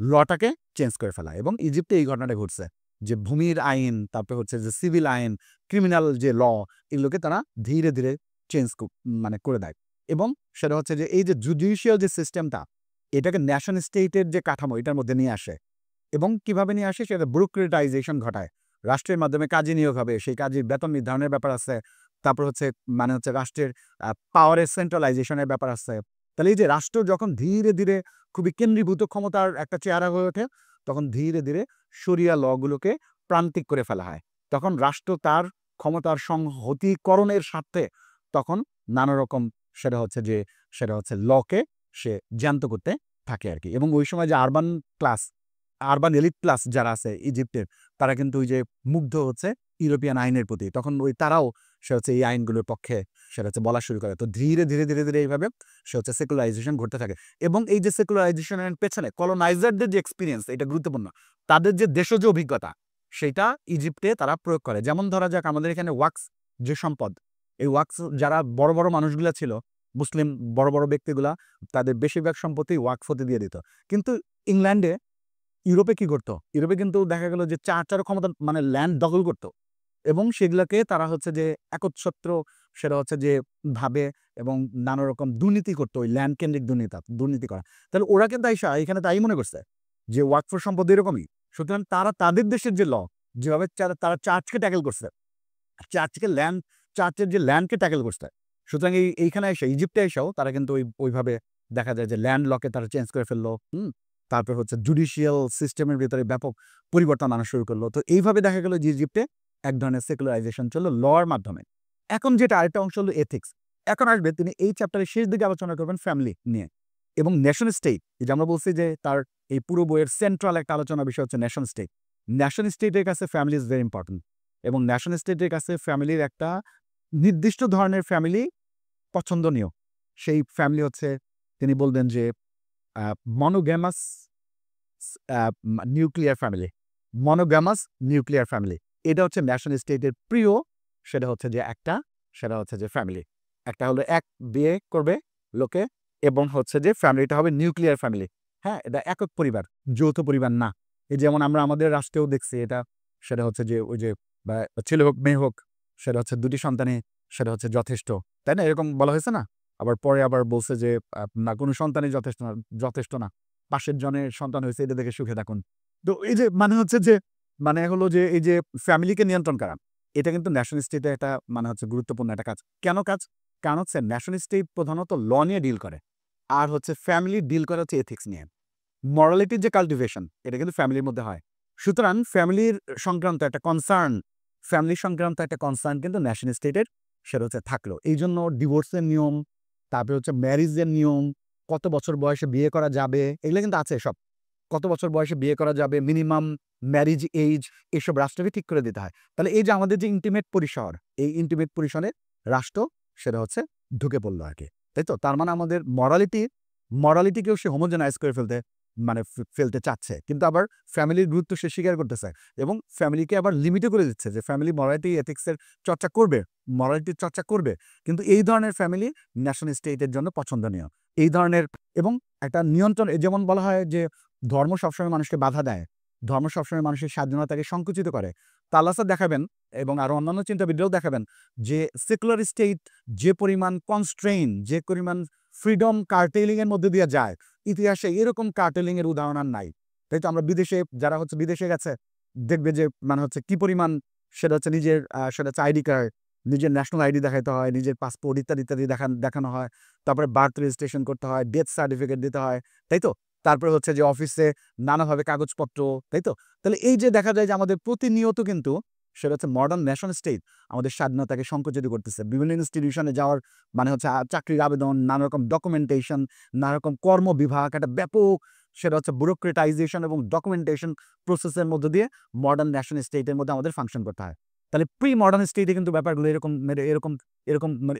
লটাকে চেঞ্জ করে ফেলা। এবং ইজিপ্টে এই ঘটনাটা ঘটছে যে ভূমির আইন, তারপরে হচ্ছে যে সিভিল আইন, ক্রিমিনাল যে ল, এগুলোকে তারা ধীরে ধীরে চেঞ্জ মানে করে দেয়। এবং সেটা হচ্ছে যে এই যে জুডিশিয়াল যে সিস্টেমটা এটাকে ন্যাশন স্টেটের যে কাঠামো এটার মধ্যে নিয়ে আসে। এবং কিভাবে নিয়ে আসে সেটা ব্যুরোক্রেটাইজেশন ঘটায়, রাষ্ট্রের মাধ্যমে কাজে নিয়োগ হবে, সেই কাজের বেতন নির্ধারণের ব্যাপার আছে, তারপর হচ্ছে মানে হচ্ছে রাষ্ট্রের পাওয়ারের সেন্ট্রালাইজেশনের ব্যাপার আছে। তাহলে এই যে রাষ্ট্র যখন ধীরে ধীরে খুবই কেন্দ্রীভূত ক্ষমতার একটা চেহারা হয়ে ওঠে তখন ধীরে ধীরে শরিয়া লগুলোকে প্রান্তিক করে ফেলা হয়। তখন রাষ্ট্র তার ক্ষমতার সংহতিকরণের স্বার্থে তখন নানা রকম সেটা হচ্ছে লকে সে জ্যান্ত করতে থাকে আর কি। এবং ওই সময় যে আরবান এলিট ক্লাস যারা আছে ইজিপ্টের, তারা কিন্তু ওই যে মুগ্ধ হচ্ছে ইউরোপিয়ান আইনের প্রতি, তখন ওই তারাও সে হচ্ছে এই আইনগুলোর পক্ষে সেটা হচ্ছে বলা শুরু করে। তো ধীরে ধীরে ধীরে ধীরে এইভাবে সে হচ্ছে সেকুলারাইজেশন ঘটতে থাকে। এবং এই যে সেকুলারাইজেশনের পেছনে কলোনাইজারদের যে এক্সপিরিয়েন্স, এটা গুরুত্বপূর্ণ, তাদের যে দেশজ অভিজ্ঞতা সেটা ইজিপ্টে তারা প্রয়োগ করে। যেমন ধরা যাক আমাদের এখানে ওয়াক্স যে সম্পদ, এই ওয়াক্স যারা বড় বড় মানুষগুলো ছিল মুসলিম বড় বড় ব্যক্তিগুলা তাদের বেশিরভাগ সম্পত্তি ওয়াকফতে দিয়ে দিত। কিন্তু ইংল্যান্ডে, ইউরোপে কি করতো? ইউরোপে কিন্তু দেখা গেল যে চার ক্ষমতা মানে ল্যান্ড দখল করতো এবং সেগুলাকে তারা হচ্ছে যে একচ্ছত্র সেটা হচ্ছে যে ভাবে এবং নানা রকম দুর্নীতি করতো, ওই ল্যান্ড কেন্দ্রিক দুর্নীতি করা। তাহলে ওরা কিন্তু আইসা এখানে তাই মনে করছে যে ওয়াকফ সম্পদ এরকমই। সুতরাং তারা তাদের দেশের যে যেভাবে তারা চার্চকে ট্যাকেল করছে, চার্চের যে ল্যান্ডকে ট্যাকেল করছে। সুতরাং এইখানে এসে ইজিপ্টে এসেও তারা কিন্তু ওইভাবে দেখা যায় যে ল্যান্ড লকে তারা চেঞ্জ করে ফেললো। তারপর হচ্ছে জুডিশিয়াল সিস্টেমের ভিতরে ব্যাপক পরিবর্তন আনা শুরু করলো। তো এইভাবে দেখা গেল যে ইজিপ্টে এক ধরনের সেকুলারাইজেশন চললো লর মাধ্যমে। এখন যেটা আরেকটা অংশ হলো এথিক্স। এখন আসবে তিনি এই চ্যাপ্টারের শেষ দিকে আলোচনা করবেন ফ্যামিলি নিয়ে এবং নেশন স্টেট। এই যে আমরা বলছি যে তার এই পুরো বইয়ের সেন্ট্রাল একটা আলোচনা বিষয় হচ্ছে নেশন স্টেট। নেশন স্টেটের কাছে ফ্যামিলি ইজ ভেরি ইম্পর্টেন্ট এবং নেশন স্টেটের কাছে ফ্যামিলির একটা নির্দিষ্ট ধরনের ফ্যামিলি পছন্দনীয়। সেই ফ্যামিলি হচ্ছে তিনি বলবেন যে monogamous nuclear family. Monogamous nuclear family এটা হচ্ছে ন্যাশন স্টেটের প্রিয়। সেটা হচ্ছে যে ফ্যামিলি একটা হলো এক বিয়ে করবে লোকে এবং হচ্ছে যে ফ্যামিলিটা হবে নিউক্লিয়ার ফ্যামিলি। হ্যাঁ, এটা একক পরিবার, যৌথ পরিবার না। এই যেমন আমরা আমাদের রাষ্ট্রেও দেখছি এটা। সেটা হচ্ছে যে ওই যে ছেলে হোক মেয়ে হোক, সেটা হচ্ছে দুটি সন্তানে সেটা হচ্ছে যথেষ্ট, তাই না? এরকম বলা হয়েছে না? আবার পরে আবার বলছে যে না, কোনো সন্তানই যথেষ্ট না, পাশের জনের সন্তান হয়েছে, এটা দেখে সুখে থাকুন। তো এই যে মানে হচ্ছে যে মানে হলো যে এই যে ফ্যামিলিকে নিয়ন্ত্রণ করা, এটা কিন্তু ন্যাশনাল স্টেটে একটা মানে হচ্ছে গুরুত্বপূর্ণ একটা কাজ। কেন কাজ? কারণ হচ্ছে ন্যাশনাল স্টেট প্রধানত ল নিয়ে ডিল করে, আর হচ্ছে ফ্যামিলি ডিল করে হচ্ছে এথিক্স নিয়ে। মরালিটির যে কাল্টিভেশন এটা কিন্তু ফ্যামিলির মধ্যে হয়। সুতরাং ফ্যামিলি সংক্রান্ত একটা কনসার্ন কিন্তু ন্যাশনাল স্টেটের সেটা হচ্ছে থাকলো। এই জন্য ডিভোর্সের নিয়ম, তারপরে হচ্ছে ম্যারিজের নিয়ম, কত বছর বয়সে বিয়ে করা যাবে, এগুলো কিন্তু আছে সব। কত বছর বয়সে বিয়ে করা যাবে, মিনিমাম ম্যারিজ এজ, এসব রাষ্ট্রকে ঠিক করে দিতে হয়। তাহলে এই যে আমাদের যে ইন্টিমেট পরিসর, এই ইন্টিমেট পরিসরে রাষ্ট্র সেটা হচ্ছে ঢুকে পড়লো আর কি, তাই তো? তার মানে আমাদের মরালিটিকেও সে হোমোজেনাইজ করে ফেলতে চাচ্ছে, কিন্তু আবার ফ্যামিলির গুরুত্ব সে স্বীকার করতেছে এবং ফ্যামিলিকে আবার লিমিটও করে দিচ্ছে যে ফ্যামিলি মরালিটি এথিক্সের চর্চা করবে, মরালিটির চর্চা করবে, কিন্তু এই ধরনের ফ্যামিলি ন্যাশনাল স্টেটের জন্য পছন্দনীয়। এই ধরনের এবং একটা নিয়ন্ত্রণ, যেমন বলা হয় যে ধর্ম সবসময় মানুষকে বাধা দেয়, ধর্ম সবসময় মানুষের স্বাধীনতাকে সংকুচিত করে। তালাসা দেখাবেন এবং আরো অন্যান্য চিন্তাবিদরাও দেখাবেন যে সেকুলার স্টেট যে পরিমাণ কনস্ট্রেইন, যে পরিমাণ ফ্রিডম কার্টেলিং এর মধ্যে দিয়ে যায়, ইতিহাসে এরকম কার্টেলিং এর উদাহরণ আর নাই। তাই তো আমরা যারা হচ্ছে বিদেশে গেছে দেখবে যে মানে হচ্ছে কি পরিমাণ সেটা হচ্ছে নিজের সেটা হচ্ছে আইডি কার্ড, নিজের ন্যাশনাল আইডি দেখাতে হয়, নিজের পাসপোর্ট ইত্যাদি ইত্যাদি দেখানো হয়, তারপরে বার্থ রেজিস্ট্রেশন করতে হয়, ডেথ সার্টিফিকেট দিতে হয়, তাই তো? তারপরে হচ্ছে যে অফিসে নানাভাবে কাগজপত্র, তাই তো? তাহলে এই যে দেখা যায় যে আমাদের প্রতিনিয়ত কিন্তু সেটা হচ্ছে মডার্ন ন্যাশন স্টেট আমাদের স্বাধীনতাকে সংকুচিত করতেছে। বিভিন্ন ইনস্টিটিউশনে যাওয়ার মানে হচ্ছে চাকরির আবেদন, নানা রকম ডকুমেন্টেশন, নানা রকম কর্মবিভাগ, একটা ব্যাপক সেটা হচ্ছে ব্যুরোক্রেটাইজেশন এবং ডকুমেন্টেশন প্রসেসের মধ্য দিয়ে মডার্ন ন্যাশন স্টেটের মধ্যে আমাদের ফাংশন করতে হয়। তাহলে প্রি মডার্ন স্টেটে কিন্তু ব্যাপারগুলো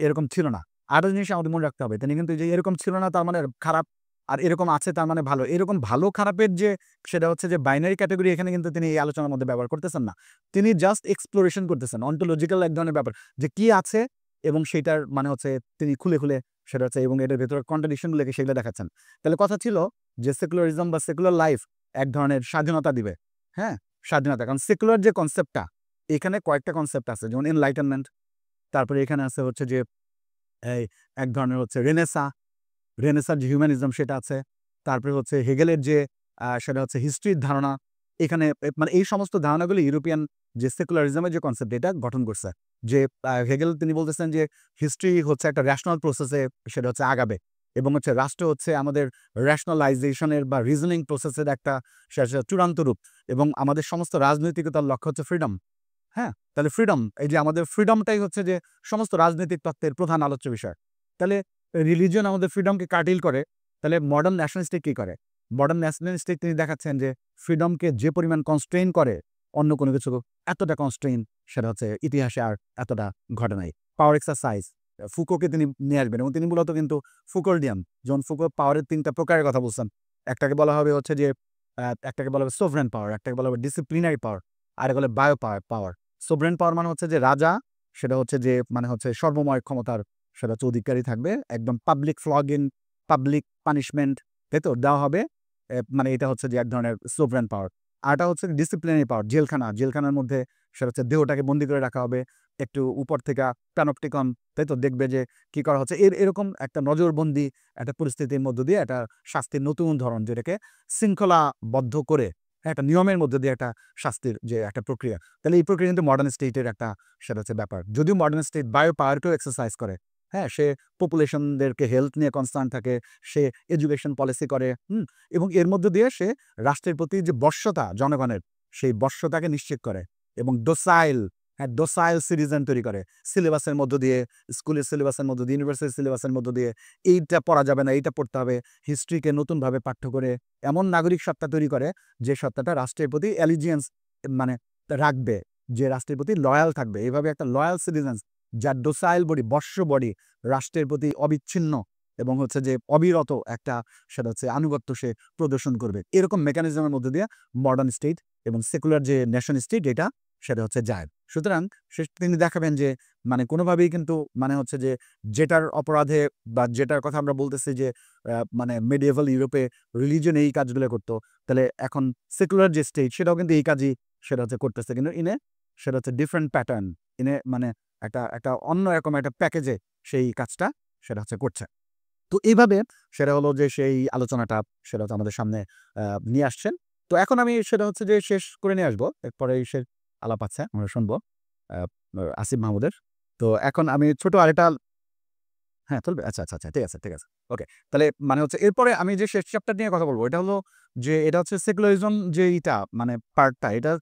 এরকম ছিল না। আরেকটা জিনিস আমাদের মনে রাখতে হবে, তিনি কিন্তু যে এরকম ছিল না তার মানে খারাপ, আর এরকম আছে তার মানে ভালো। এরকম ভালো খারাপের যে সেটা হচ্ছে যে বাইনারি ক্যাটেগরি এখানে কিন্তু তিনি এই আলোচনার মধ্যে ব্যবহার করতেছেন না। তিনি জাস্ট এক্সপ্লোরেশন করতেছেন, অন্টোলজিক্যাল এক ধরনের ব্যাপার যে কি আছে এবং সেটার মানে হচ্ছে তিনি খুলে সেটা হচ্ছে এবং এটার ভেতরে কন্ট্রাডিকশনগুলোকে সেগুলো দেখাচ্ছেন। তাহলে কথা ছিল যে সেকুলারিজম বা সেকুলার লাইফ এক ধরনের স্বাধীনতা দিবে। হ্যাঁ, স্বাধীনতা, কারণ সেকুলার যে কনসেপ্টটা, এখানে কয়েকটা কনসেপ্ট আছে, যেমন এনলাইটেনমেন্ট, তারপরে এখানে আছে হচ্ছে যে এই এক ধরনের হচ্ছে রেনেসার যে হিউম্যানিজম সেটা আছে, তারপরে হচ্ছে হেগেলের যে সেটা হচ্ছে হিস্ট্রির ধারণা। এখানে মানে এই সমস্ত ধারণাগুলো ইউরোপিয়ান যে সেকুলারিজমের যে কনসেপ্ট এটা গঠন করছে। যে হেগেল তিনি বলতেছেন যে হিস্ট্রি হচ্ছে একটা র্যাশনাল প্রসেসে সেটা হচ্ছে আগাবে এবং হচ্ছে রাষ্ট্র হচ্ছে আমাদের র্যাশনালাইজেশনের বা রিজনিং প্রসেসের একটা সেটা চূড়ান্ত রূপ এবং আমাদের সমস্ত রাজনৈতিকতার লক্ষ্য হচ্ছে ফ্রিডম। হ্যাঁ, তাহলে ফ্রিডম, এই যে আমাদের ফ্রিডমটাই হচ্ছে যে সমস্ত রাজনৈতিক তত্ত্বের প্রধান আলোচ্য বিষয়। তাহলে রিলিজিয়ন আমাদের ফ্রিডমকে কাটিল করে, তাহলে মডার্ন ন্যাশনালিস্টিক কি করে? মডার্ন ন্যাশনালিস্টিক তিনি দেখাচ্ছেন যে ফ্রিডমকে যে পরিমাণ কনস্ট্রেইন করে অন্য কোনো কিছু এতটা কনস্ট্রেইন সেটা হচ্ছে ইতিহাসে আর এতটা ঘটে নাই। পাওয়ার এক্সারসাইজ, ফুকোকে তিনি নিয়ে আসবেন এবং তিনি মূলত কিন্তু ফুকোল্ডিয়ান, যখন ফুকো পাওয়ারের ৩টা প্রকারের কথা বলছেন, একটাকে বলা হবে হচ্ছে যে একটাকে বলা হবে সোভরেন পাওয়ার, একটাকে বলা হবে ডিসিপ্লিনারি পাওয়ার, আর বলে বায়ো পাওয়ার। সোভরেন পাওয়ার মানে হচ্ছে যে রাজা, সেটা হচ্ছে যে মানে হচ্ছে সর্বময় ক্ষমতার সেটা হচ্ছে অধিকারী থাকবে, একদম পাবলিক ফ্লগিং, পাবলিক পানিশমেন্ট, তাই তো দেওয়া হবে। মানে এটা হচ্ছে যে এক ধরনের সোভরেন পাওয়ার। আরটা হচ্ছে ডিসিপ্লিনারি পাওয়ার, জেলখানার মধ্যে সেটা হচ্ছে দেহটাকে বন্দি করে রাখা হবে, একটু উপর থেকে প্যানপটিকন, তাই তো দেখবে যে কি করা হচ্ছে। এরকম একটা নজরবন্দি একটা পরিস্থিতির মধ্য দিয়ে একটা শাস্তির নতুন ধরন, যেটাকে শৃঙ্খলাবদ্ধ করে একটা নিয়মের মধ্যে দিয়ে একটা শাস্তির যে একটা প্রক্রিয়া। তাহলে এই প্রক্রিয়া কিন্তু মডার্ন স্টেটের একটা সেটা হচ্ছে ব্যাপার। যদিও মডার্ন স্টেট বায়ো পাওয়ারকেও এক্সারসাইজ করে, হ্যাঁ, সে পপুলেশনদেরকে হেলথ নিয়ে কনসার্ন থাকে, সে এডুকেশন পলিসি করে, এবং এর মধ্য দিয়ে সে রাষ্ট্রের প্রতি যে বশ্যতা জনগণের, সেই বশ্যতাকে নিশ্চিত করে এবং ডোসাইল সিটিজেন তৈরি করে। সিলেবাসের মধ্য দিয়ে, স্কুলের সিলেবাসের মধ্য দিয়ে, ইউনিভার্সিটির সিলেবাসের মধ্য দিয়ে এইটা পড়া যাবে না, এইটা পড়তে হবে, হিস্ট্রিকে নতুনভাবে পাঠ্য করে এমন নাগরিক সত্তা তৈরি করে যে সত্তাটা রাষ্ট্রের প্রতি অ্যালিজিয়েন্স মানে রাখবে, যে রাষ্ট্রের প্রতি লয়াল থাকবে। এইভাবে একটা লয়াল সিটিজেন্স, যার ডোসাইল বডি, বর্ষ বডি, রাষ্ট্রের প্রতি অবিচ্ছিন্ন এবং হচ্ছে যে অবিরত একটা সেটা হচ্ছে আনুগত্য সে প্রদর্শন করবে। এরকম মেকানিজমের মধ্যে দিয়ে মডার্ন স্টেট এবং সেকুলার যে নেশন স্টেট এটা সেটা হচ্ছে যায়। সুতরাং তিনি দেখাবেন যে মানে কোনোভাবেই কিন্তু মানে হচ্ছে যে যেটার অপরাধে বা যেটার কথা আমরা বলতেছি যে মানে মেডিয়েভাল ইউরোপে রিলিজন এই কাজগুলো করতো, তাহলে এখন সেকুলার যে স্টেট সেটাও কিন্তু এই কাজই সেটা হচ্ছে করতেছে, কিন্তু সেটা হচ্ছে ডিফারেন্ট প্যাটার্ন, মানে একটা অন্য রকম একটা প্যাকেজে সেই কাজটা সেটা হচ্ছে করছে। তো এইভাবে সেটা হলো যে সেই আলোচনাটা সেটা হচ্ছে আমাদের সামনে নিয়ে আসছেন। তো এখন আমি সেটা হচ্ছে যে শেষ করে নিয়ে আসবো, এরপরে সে আলাপ আছে আমরা শুনবো আসিফ মাহমুদের। তো এখন আমি ছোট আরেকটা, হ্যাঁ চলবে, আচ্ছা আচ্ছা আচ্ছা, ঠিক আছে, ওকে। তাহলে মানে হচ্ছে এরপরে আমি যে শেষ চ্যাপ্টার নিয়ে কথা বলবো, এটা হলো যে এটা হচ্ছে সেকুলারিজম যে এটা মানে পার্টটা, এটা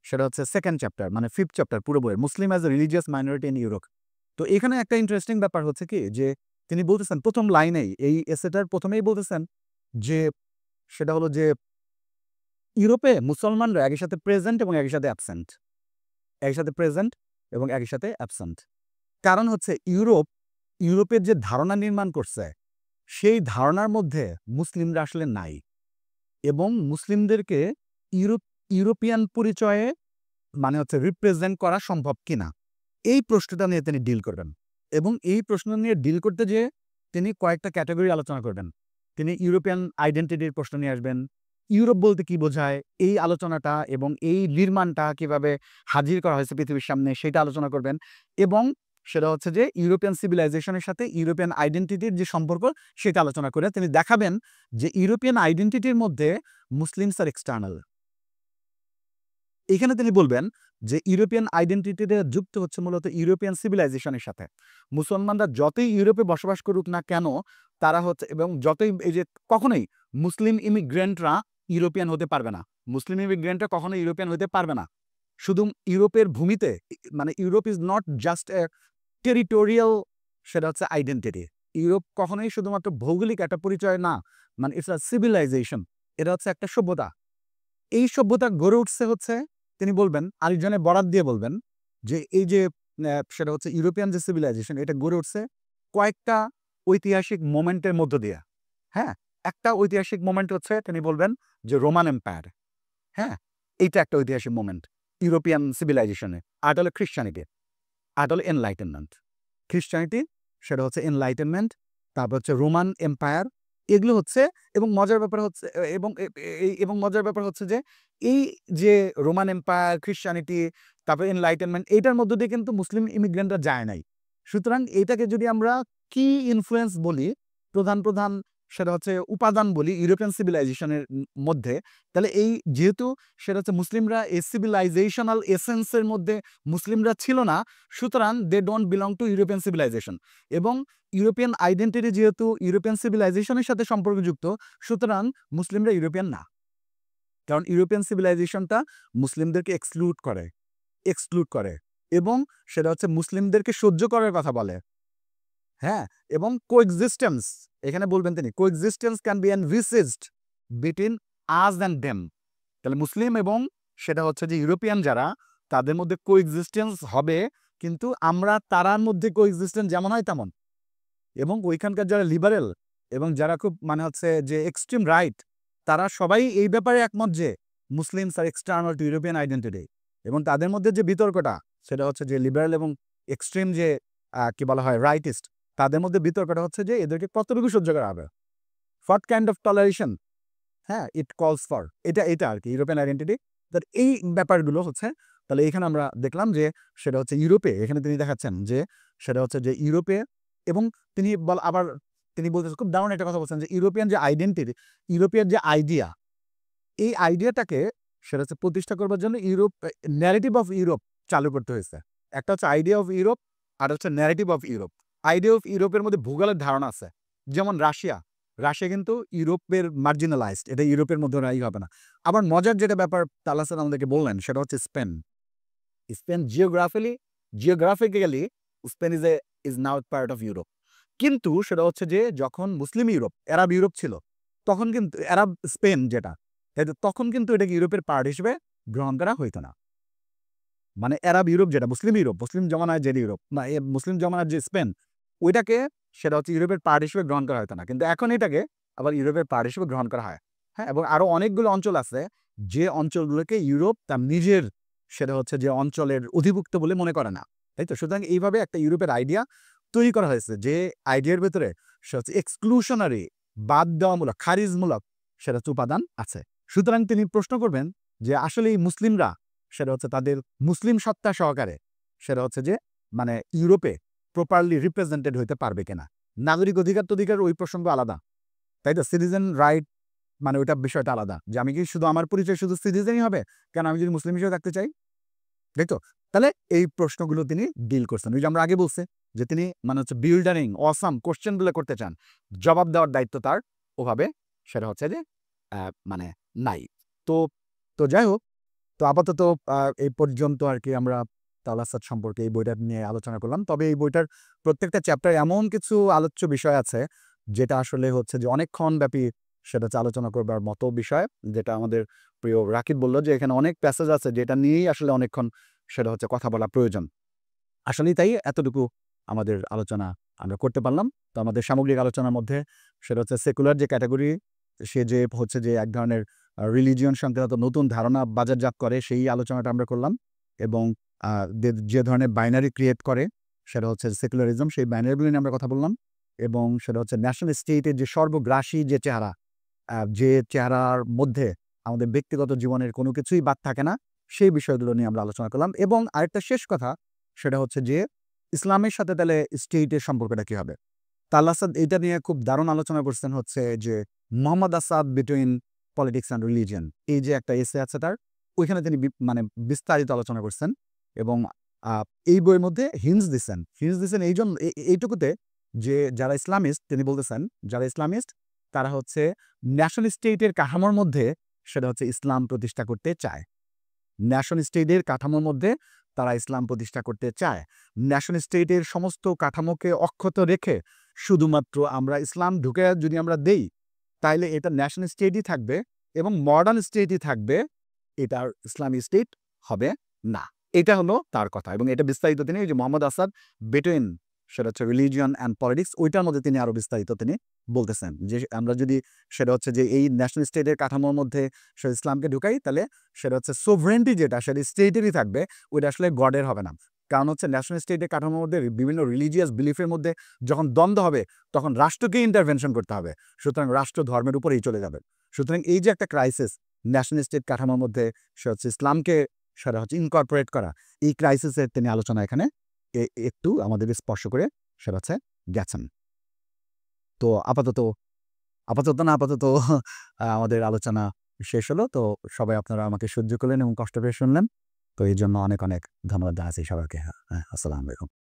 সেটা হচ্ছে সেকেন্ড চ্যাপ্টার, মানে 5th চ্যাপ্টার পুরো বইয়ের, মুসলিম as a religious minority in Europe. তো এখানে একটা ইন্টারেস্টিং ব্যাপার হচ্ছে কি, যে তিনি বলতেছেন প্রথম লাইনেই, এই এসেটার প্রথমেই বলতেছেন যে সেটা হলো যে ইউরোপে মুসলমানরা একই সাথে প্রেজেন্ট এবং একই সাথে অ্যাবসেন্ট, একই সাথে প্রেজেন্ট এবং একই সাথে অ্যাবসেন্ট। কারণ হচ্ছে ইউরোপের যে ধারণা নির্মাণ করছে, সেই ধারণার মধ্যে মুসলিমরা আসলে নাই, এবং মুসলিমদেরকে ইউরোপিয়ান পরিচয়ে মানে হচ্ছে রিপ্রেজেন্ট করা সম্ভব কিনা, এই প্রশ্নটা নিয়ে তিনি ডিল করবেন। এবং এই প্রশ্ন নিয়ে ডিল করতে যেয়ে তিনি কয়েকটা ক্যাটাগরি আলোচনা করবেন। তিনি ইউরোপিয়ান আইডেন্টিটির প্রশ্ন নিয়ে আসবেন, ইউরোপ বলতে কি বোঝায়, এই আলোচনাটা এবং এই নির্মাণটা কিভাবে হাজির করা হয়েছে পৃথিবীর সামনে সেটা আলোচনা করবেন। এবং সেটা হচ্ছে যে ইউরোপিয়ান সিভিলাইজেশনের সাথে ইউরোপিয়ান আইডেন্টিটির যে সম্পর্ক সেটা আলোচনা করে তিনি দেখাবেন যে ইউরোপিয়ান আইডেন্টিটির মধ্যে মুসলিমস আর এক্সটার্নাল। এখানে তিনি বলবেন যে ইউরোপিয়ান আইডেন্টিটিতে যুক্ত হচ্ছে মূলত ইউরোপিয়ান সিভিলাইজেশনের সাথে। মুসলমানরা যতই ইউরোপে বসবাস করুক না কেন, তারা হচ্ছে এবং যতই এই যে কখনোই মুসলিম ইমিগ্রেন্টরা ইউরোপিয়ান হতে পারবে না, মুসলিম ইমিগ্রেন্টরা কখনো ইউরোপিয়ান হতে পারবে না। শুধু ইউরোপের ভূমিতে, মানে Europe is not just a territorial সেটা হচ্ছে আইডেন্টিটি। ইউরোপ কখনোই শুধুমাত্র ভৌগোলিক একটা পরিচয় না, মানে ইটস আ সিভিলাইজেশন, এটা হচ্ছে একটা সভ্যতা। এই সভ্যতা গড়ে উঠছে হচ্ছে, তিনি বলবেন আরেকজনের বরাত দিয়ে বলবেন যে এই যে সেটা হচ্ছে ইউরোপিয়ান যে সিভিলাইজেশন, এটা গড়ে উঠছে কয়েকটা ঐতিহাসিক মোমেন্টের মধ্য দিয়ে। হ্যাঁ, একটা ঐতিহাসিক মোমেন্ট হচ্ছে তিনি বলবেন যে রোমান এম্পায়ার। হ্যাঁ, এইটা একটা ঐতিহাসিক মোমেন্ট ইউরোপিয়ান সিভিলাইজেশনে। আর হলো খ্রিস্টানিটি, আর হলো এনলাইটেনমেন্ট। খ্রিস্টানিটি সেটা হচ্ছে এনলাইটেনমেন্ট, তারপর হচ্ছে রোমান এম্পায়ার, এগুলো হচ্ছে। এবং মজার ব্যাপার হচ্ছে এবং মজার ব্যাপার হচ্ছে যে এই যে রোমান এম্পায়ার, খ্রিস্টানিটি, তারপর এনলাইটেনমেন্ট, এইটার মধ্য দিয়ে কিন্তু মুসলিম ইমিগ্রেন্টরা যায় নাই। সুতরাং এইটাকে যদি আমরা কি ইনফ্লুয়েন্স বলি, প্রধান সেটা হচ্ছে উপাদান বলি ইউরোপিয়ান সিভিলাইজেশনের মধ্যে, তাহলে এই যেহেতু সেটা হচ্ছে মুসলিমরা এই সিভিলাইজেশনাল এসেন্সের মধ্যে মুসলিমরা ছিল না, সুতরাং they don't belong to European civilisation. এবং ইউরোপিয়ান আইডেন্টিটি যেহেতু ইউরোপিয়ান সিভিলাইজেশনের সাথে সম্পর্কযুক্ত, সুতরাং মুসলিমরা ইউরোপিয়ান না। কারণ ইউরোপিয়ান সিভিলাইজেশনটা মুসলিমদেরকে এক্সক্লুড করে এবং সেটা হচ্ছে মুসলিমদেরকে সহ্য করার কথা বলে। হ্যাঁ, এবং কোএক্সিস্টেন্স, এখানে বলবেন তিনি coexistence can be envisaged between us and them. তাহলে মুসলিম এবং সেটা হচ্ছে যে ইউরোপিয়ান যারা, তাদের মধ্যে কোএক্সিস্টেন্স হবে, কিন্তু আমরা তারার মধ্যে কোএক্সিস্টেন্স যেমন হয় তেমন। এবং ওইখানকার যারা লিবারেল এবং যারা খুব মানে হচ্ছে যে এক্সট্রিম রাইট, তারা সবাই এই ব্যাপারে একমত যে মুসলিমস আর এক্সটার্নাল টু ইউরোপিয়ান আইডেন্টিটি। এবং তাদের মধ্যে যে বিতর্কটা সেটা হচ্ছে যে লিবারেল এবং এক্সট্রিম যে কি বলা হয় রাইটিস্ট, তাদের মধ্যে বিতর্কটা হচ্ছে যে এদেরকে কতটুকু সহ্য করা হবে, হোয়াট কাইন্ড অফ টলারেশন, হ্যাঁ, ইট কলস ফর, এটা আর কি ইউরোপিয়ান আইডেন্টিটি। তার এই ব্যাপারগুলো হচ্ছে, তাহলে এখানে আমরা দেখলাম যে সেটা হচ্ছে ইউরোপে, এখানে তিনি দেখাচ্ছেন যে সেটা হচ্ছে যে ইউরোপে, এবং তিনি আবার তিনি বলতেছেন, খুব দারুণ একটা কথা বলছেন, যে ইউরোপিয়ান যে আইডেন্টিটি, ইউরোপিয়ান যে আইডিয়া, এই আইডিয়াটাকে সেটা হচ্ছে প্রতিষ্ঠা করবার জন্য ন্যারেটিভ অফ ইউরোপ চালু করতে হয়েছে। একটা হচ্ছে আইডিয়া অফ ইউরোপ, আর হচ্ছে narrative of Europe. Idea of ইউরোপের মধ্যে ভূগোলের ধারণা আছে, যেমন রাশিয়া কিন্তু ইউরোপের মার্জিনালাইজড, এটা ইউরোপের মধ্যে হবে না। আবার মজার যেটা ব্যাপার তালাসান আমাদেরকে বললেন, সেটা হচ্ছে Spain geographically Spain is now part of Europe. কিন্তু সেটা হচ্ছে যে যখন মুসলিম ইউরোপ, আরব ইউরোপ ছিল, তখন কিন্তু আরব স্পেন যেটা, তখন কিন্তু এটাকে ইউরোপের পার্ট হিসেবে গ্রহণ করা হইতো না। মানে আরব ইউরোপ যেটা, মুসলিম জমানায় যে ইউরোপ, না মুসলিম জমানার যে স্পেন, ওইটাকে সেটা হচ্ছে ইউরোপের পার্ট হিসেবে গ্রহণ করা হতো না। কিন্তু এখন এটাকে আবার ইউরোপের পার্ট হিসেবে গ্রহণ করা হয়। হ্যাঁ, এবং আরো অনেকগুলো অঞ্চল আছে যে অঞ্চলগুলোকে ইউরোপ তার নিজের সেটা হচ্ছে যে অঞ্চলের অধিভুক্ত বলে মনে করে না, তাই তো। সুতরাং এইভাবে একটা ইউরোপের আইডিয়া তৈরি করা হয়েছে, যে আইডিয়ার ভেতরে সেটা হচ্ছে এক্সক্লুশনারি, বাদ দেওয়ামূলক, খারিজমূলক সেটা হচ্ছে উপাদান আছে। সুতরাং তিনি প্রশ্ন করবেন যে আসলে এই মুসলিমরা সেটা হচ্ছে তাদের মুসলিম সত্তা সহকারে সেটা হচ্ছে যে মানে ইউরোপে প্রপারলি রিপ্রেজেন্টেড হইতে পারবে কিনা। নাগরিক অধিকার ওই প্রসঙ্গ আলাদা, তাই তো। সিটিজেন রাইট মানে ওইটা বিষয়টা আলাদা, যে আমি কি শুধু আমার পরিচয় শুধু সিটিজেনই হবে কেন, আমি যদি মুসলিম হিসেবে থাকতে চাই, তাই তো। তাহলে এই প্রশ্নগুলো তিনি ডিল করছেন। ওই যে আমরা আগে বলছি যে তিনি মানে হচ্ছে বিল্ডারিং অসাম কোশ্চেনগুলো করতে চান, জবাব দেওয়ার দায়িত্ব তার ওভাবে সেটা হচ্ছে যে মানে নাই। তো তো যাই হোক, তো আপাতত এই পর্যন্ত আর কি আমরা তালাসাদ সম্পর্কে এই বইটা নিয়ে আলোচনা করলাম। তবে এই বইটার প্রত্যেকটা চ্যাপ্টার এমন কিছু আলোচ্য বিষয় আছে যেটা আসলে হচ্ছে যে অনেকক্ষণ ব্যাপী সেটা হচ্ছে আলোচনা করবার মতো বিষয়, যেটা আমাদের প্রিয় রাকিব বলল যে এখানে অনেক প্যাসেজ আছে যেটা নিয়েই আসলে অনেকক্ষণ সেটা হচ্ছে কথা বলা প্রয়োজন। আসলেই তাই, এতটুকু আমাদের আলোচনা আমরা করতে পারলাম। তো আমাদের সামগ্রিক আলোচনার মধ্যে সেটা হচ্ছে সেকুলার যে ক্যাটাগরি, সে যে হচ্ছে যে এক ধরনের রিলিজিয়ন সংক্রান্ত নতুন ধারণা বাজারজাত করে, সেই আলোচনাটা আমরা করলাম। এবং যে ধরনের বাইনারি ক্রিয়েট করে সেটা হচ্ছে সেকুলারিজম, সেই বাইনারিগুলো নিয়ে আমরা কথা বললাম। এবং সেটা হচ্ছে ন্যাশনাল স্টেটের যে সর্বগ্রাসী যে চেহারা, যে চেহারার মধ্যে আমাদের ব্যক্তিগত জীবনের কোনো কিছুই বাদ থাকে না, সেই বিষয়গুলো নিয়ে আমরা আলোচনা করলাম। এবং আরেকটা শেষ কথা সেটা হচ্ছে যে ইসলামের সাথে তাহলে স্টেটের সম্পর্কটা কী হবে। তালাসাদ এটা নিয়ে খুব দারুণ আলোচনা করছেন, হচ্ছে যে Mohammad Asad between politics and religion, এই যে একটা এসে আছে তার, ওইখানে তিনি মানে বিস্তারিত আলোচনা করছেন। এবং এই বইয়ের মধ্যে হিন্টস দিচ্ছেন এইটুকুতে যে যারা ইসলামিস্ট, তিনি বলতেছেন যারা ইসলামিস্ট তারা হচ্ছে ন্যাশনাল স্টেটের কাঠামোর মধ্যে সেটা হচ্ছে ইসলাম প্রতিষ্ঠা করতে চায়। ন্যাশনাল স্টেটের কাঠামোর মধ্যে তারা ইসলাম প্রতিষ্ঠা করতে চায়। ন্যাশনাল স্টেটের সমস্ত কাঠামোকে অক্ষত রেখে শুধুমাত্র আমরা ইসলাম ঢুকে যদি আমরা দেই, তাইলে এটা ন্যাশনাল স্টেটই থাকবে এবং মডার্ন স্টেটই থাকবে, এটার ইসলামী স্টেট হবে না। এটা হলো তার কথা। এবং এটা বিস্তারিত তিনি যে মোহাম্মদ আসাদ বিটুইন সেটা হচ্ছে রিলিজিয়ন অ্যান্ড পলিটিক্স, ওইটার মধ্যে তিনি আরও বিস্তারিত তিনি বলতেছেন যে আমরা যদি সেটা হচ্ছে যে এই ন্যাশনাল স্টেটের কাঠামোর মধ্যে সেটা ইসলামকে ঢুকাই, তাহলে সেটা হচ্ছে সোভরেন্টি যেটা সেটা স্টেটেরই থাকবে, ওইটা আসলে গডের হবে না। কারণ হচ্ছে ন্যাশনাল স্টেটের কাঠামোর মধ্যে বিভিন্ন রিলিজিয়াস বিলিফের মধ্যে যখন দ্বন্দ্ব হবে, তখন রাষ্ট্রকে ইন্টারভেনশন করতে হবে। সুতরাং রাষ্ট্র ধর্মের উপরেই চলে যাবে। সুতরাং এই যে একটা ক্রাইসিস ন্যাশনাল স্টেট কাঠামোর মধ্যে সেটা হচ্ছে ইসলামকে সেটা হচ্ছে ইনকর্পোরেট করা, এই ক্রাইসিসের তিনি আলোচনা এখানে একটু আমাদের স্পর্শ করে সেটা হচ্ছে গেছেন। তো আপাতত আমাদের আলোচনা শেষ হলো। তো সবাই আপনারা আমাকে সহ্য করলেন এবং কষ্ট পেয়ে শুনলেন। তো এই জন্য অনেক ধন্যবাদ জানাচ্ছি সবাইকে। হ্যাঁ, আসসালামু আলাইকুম।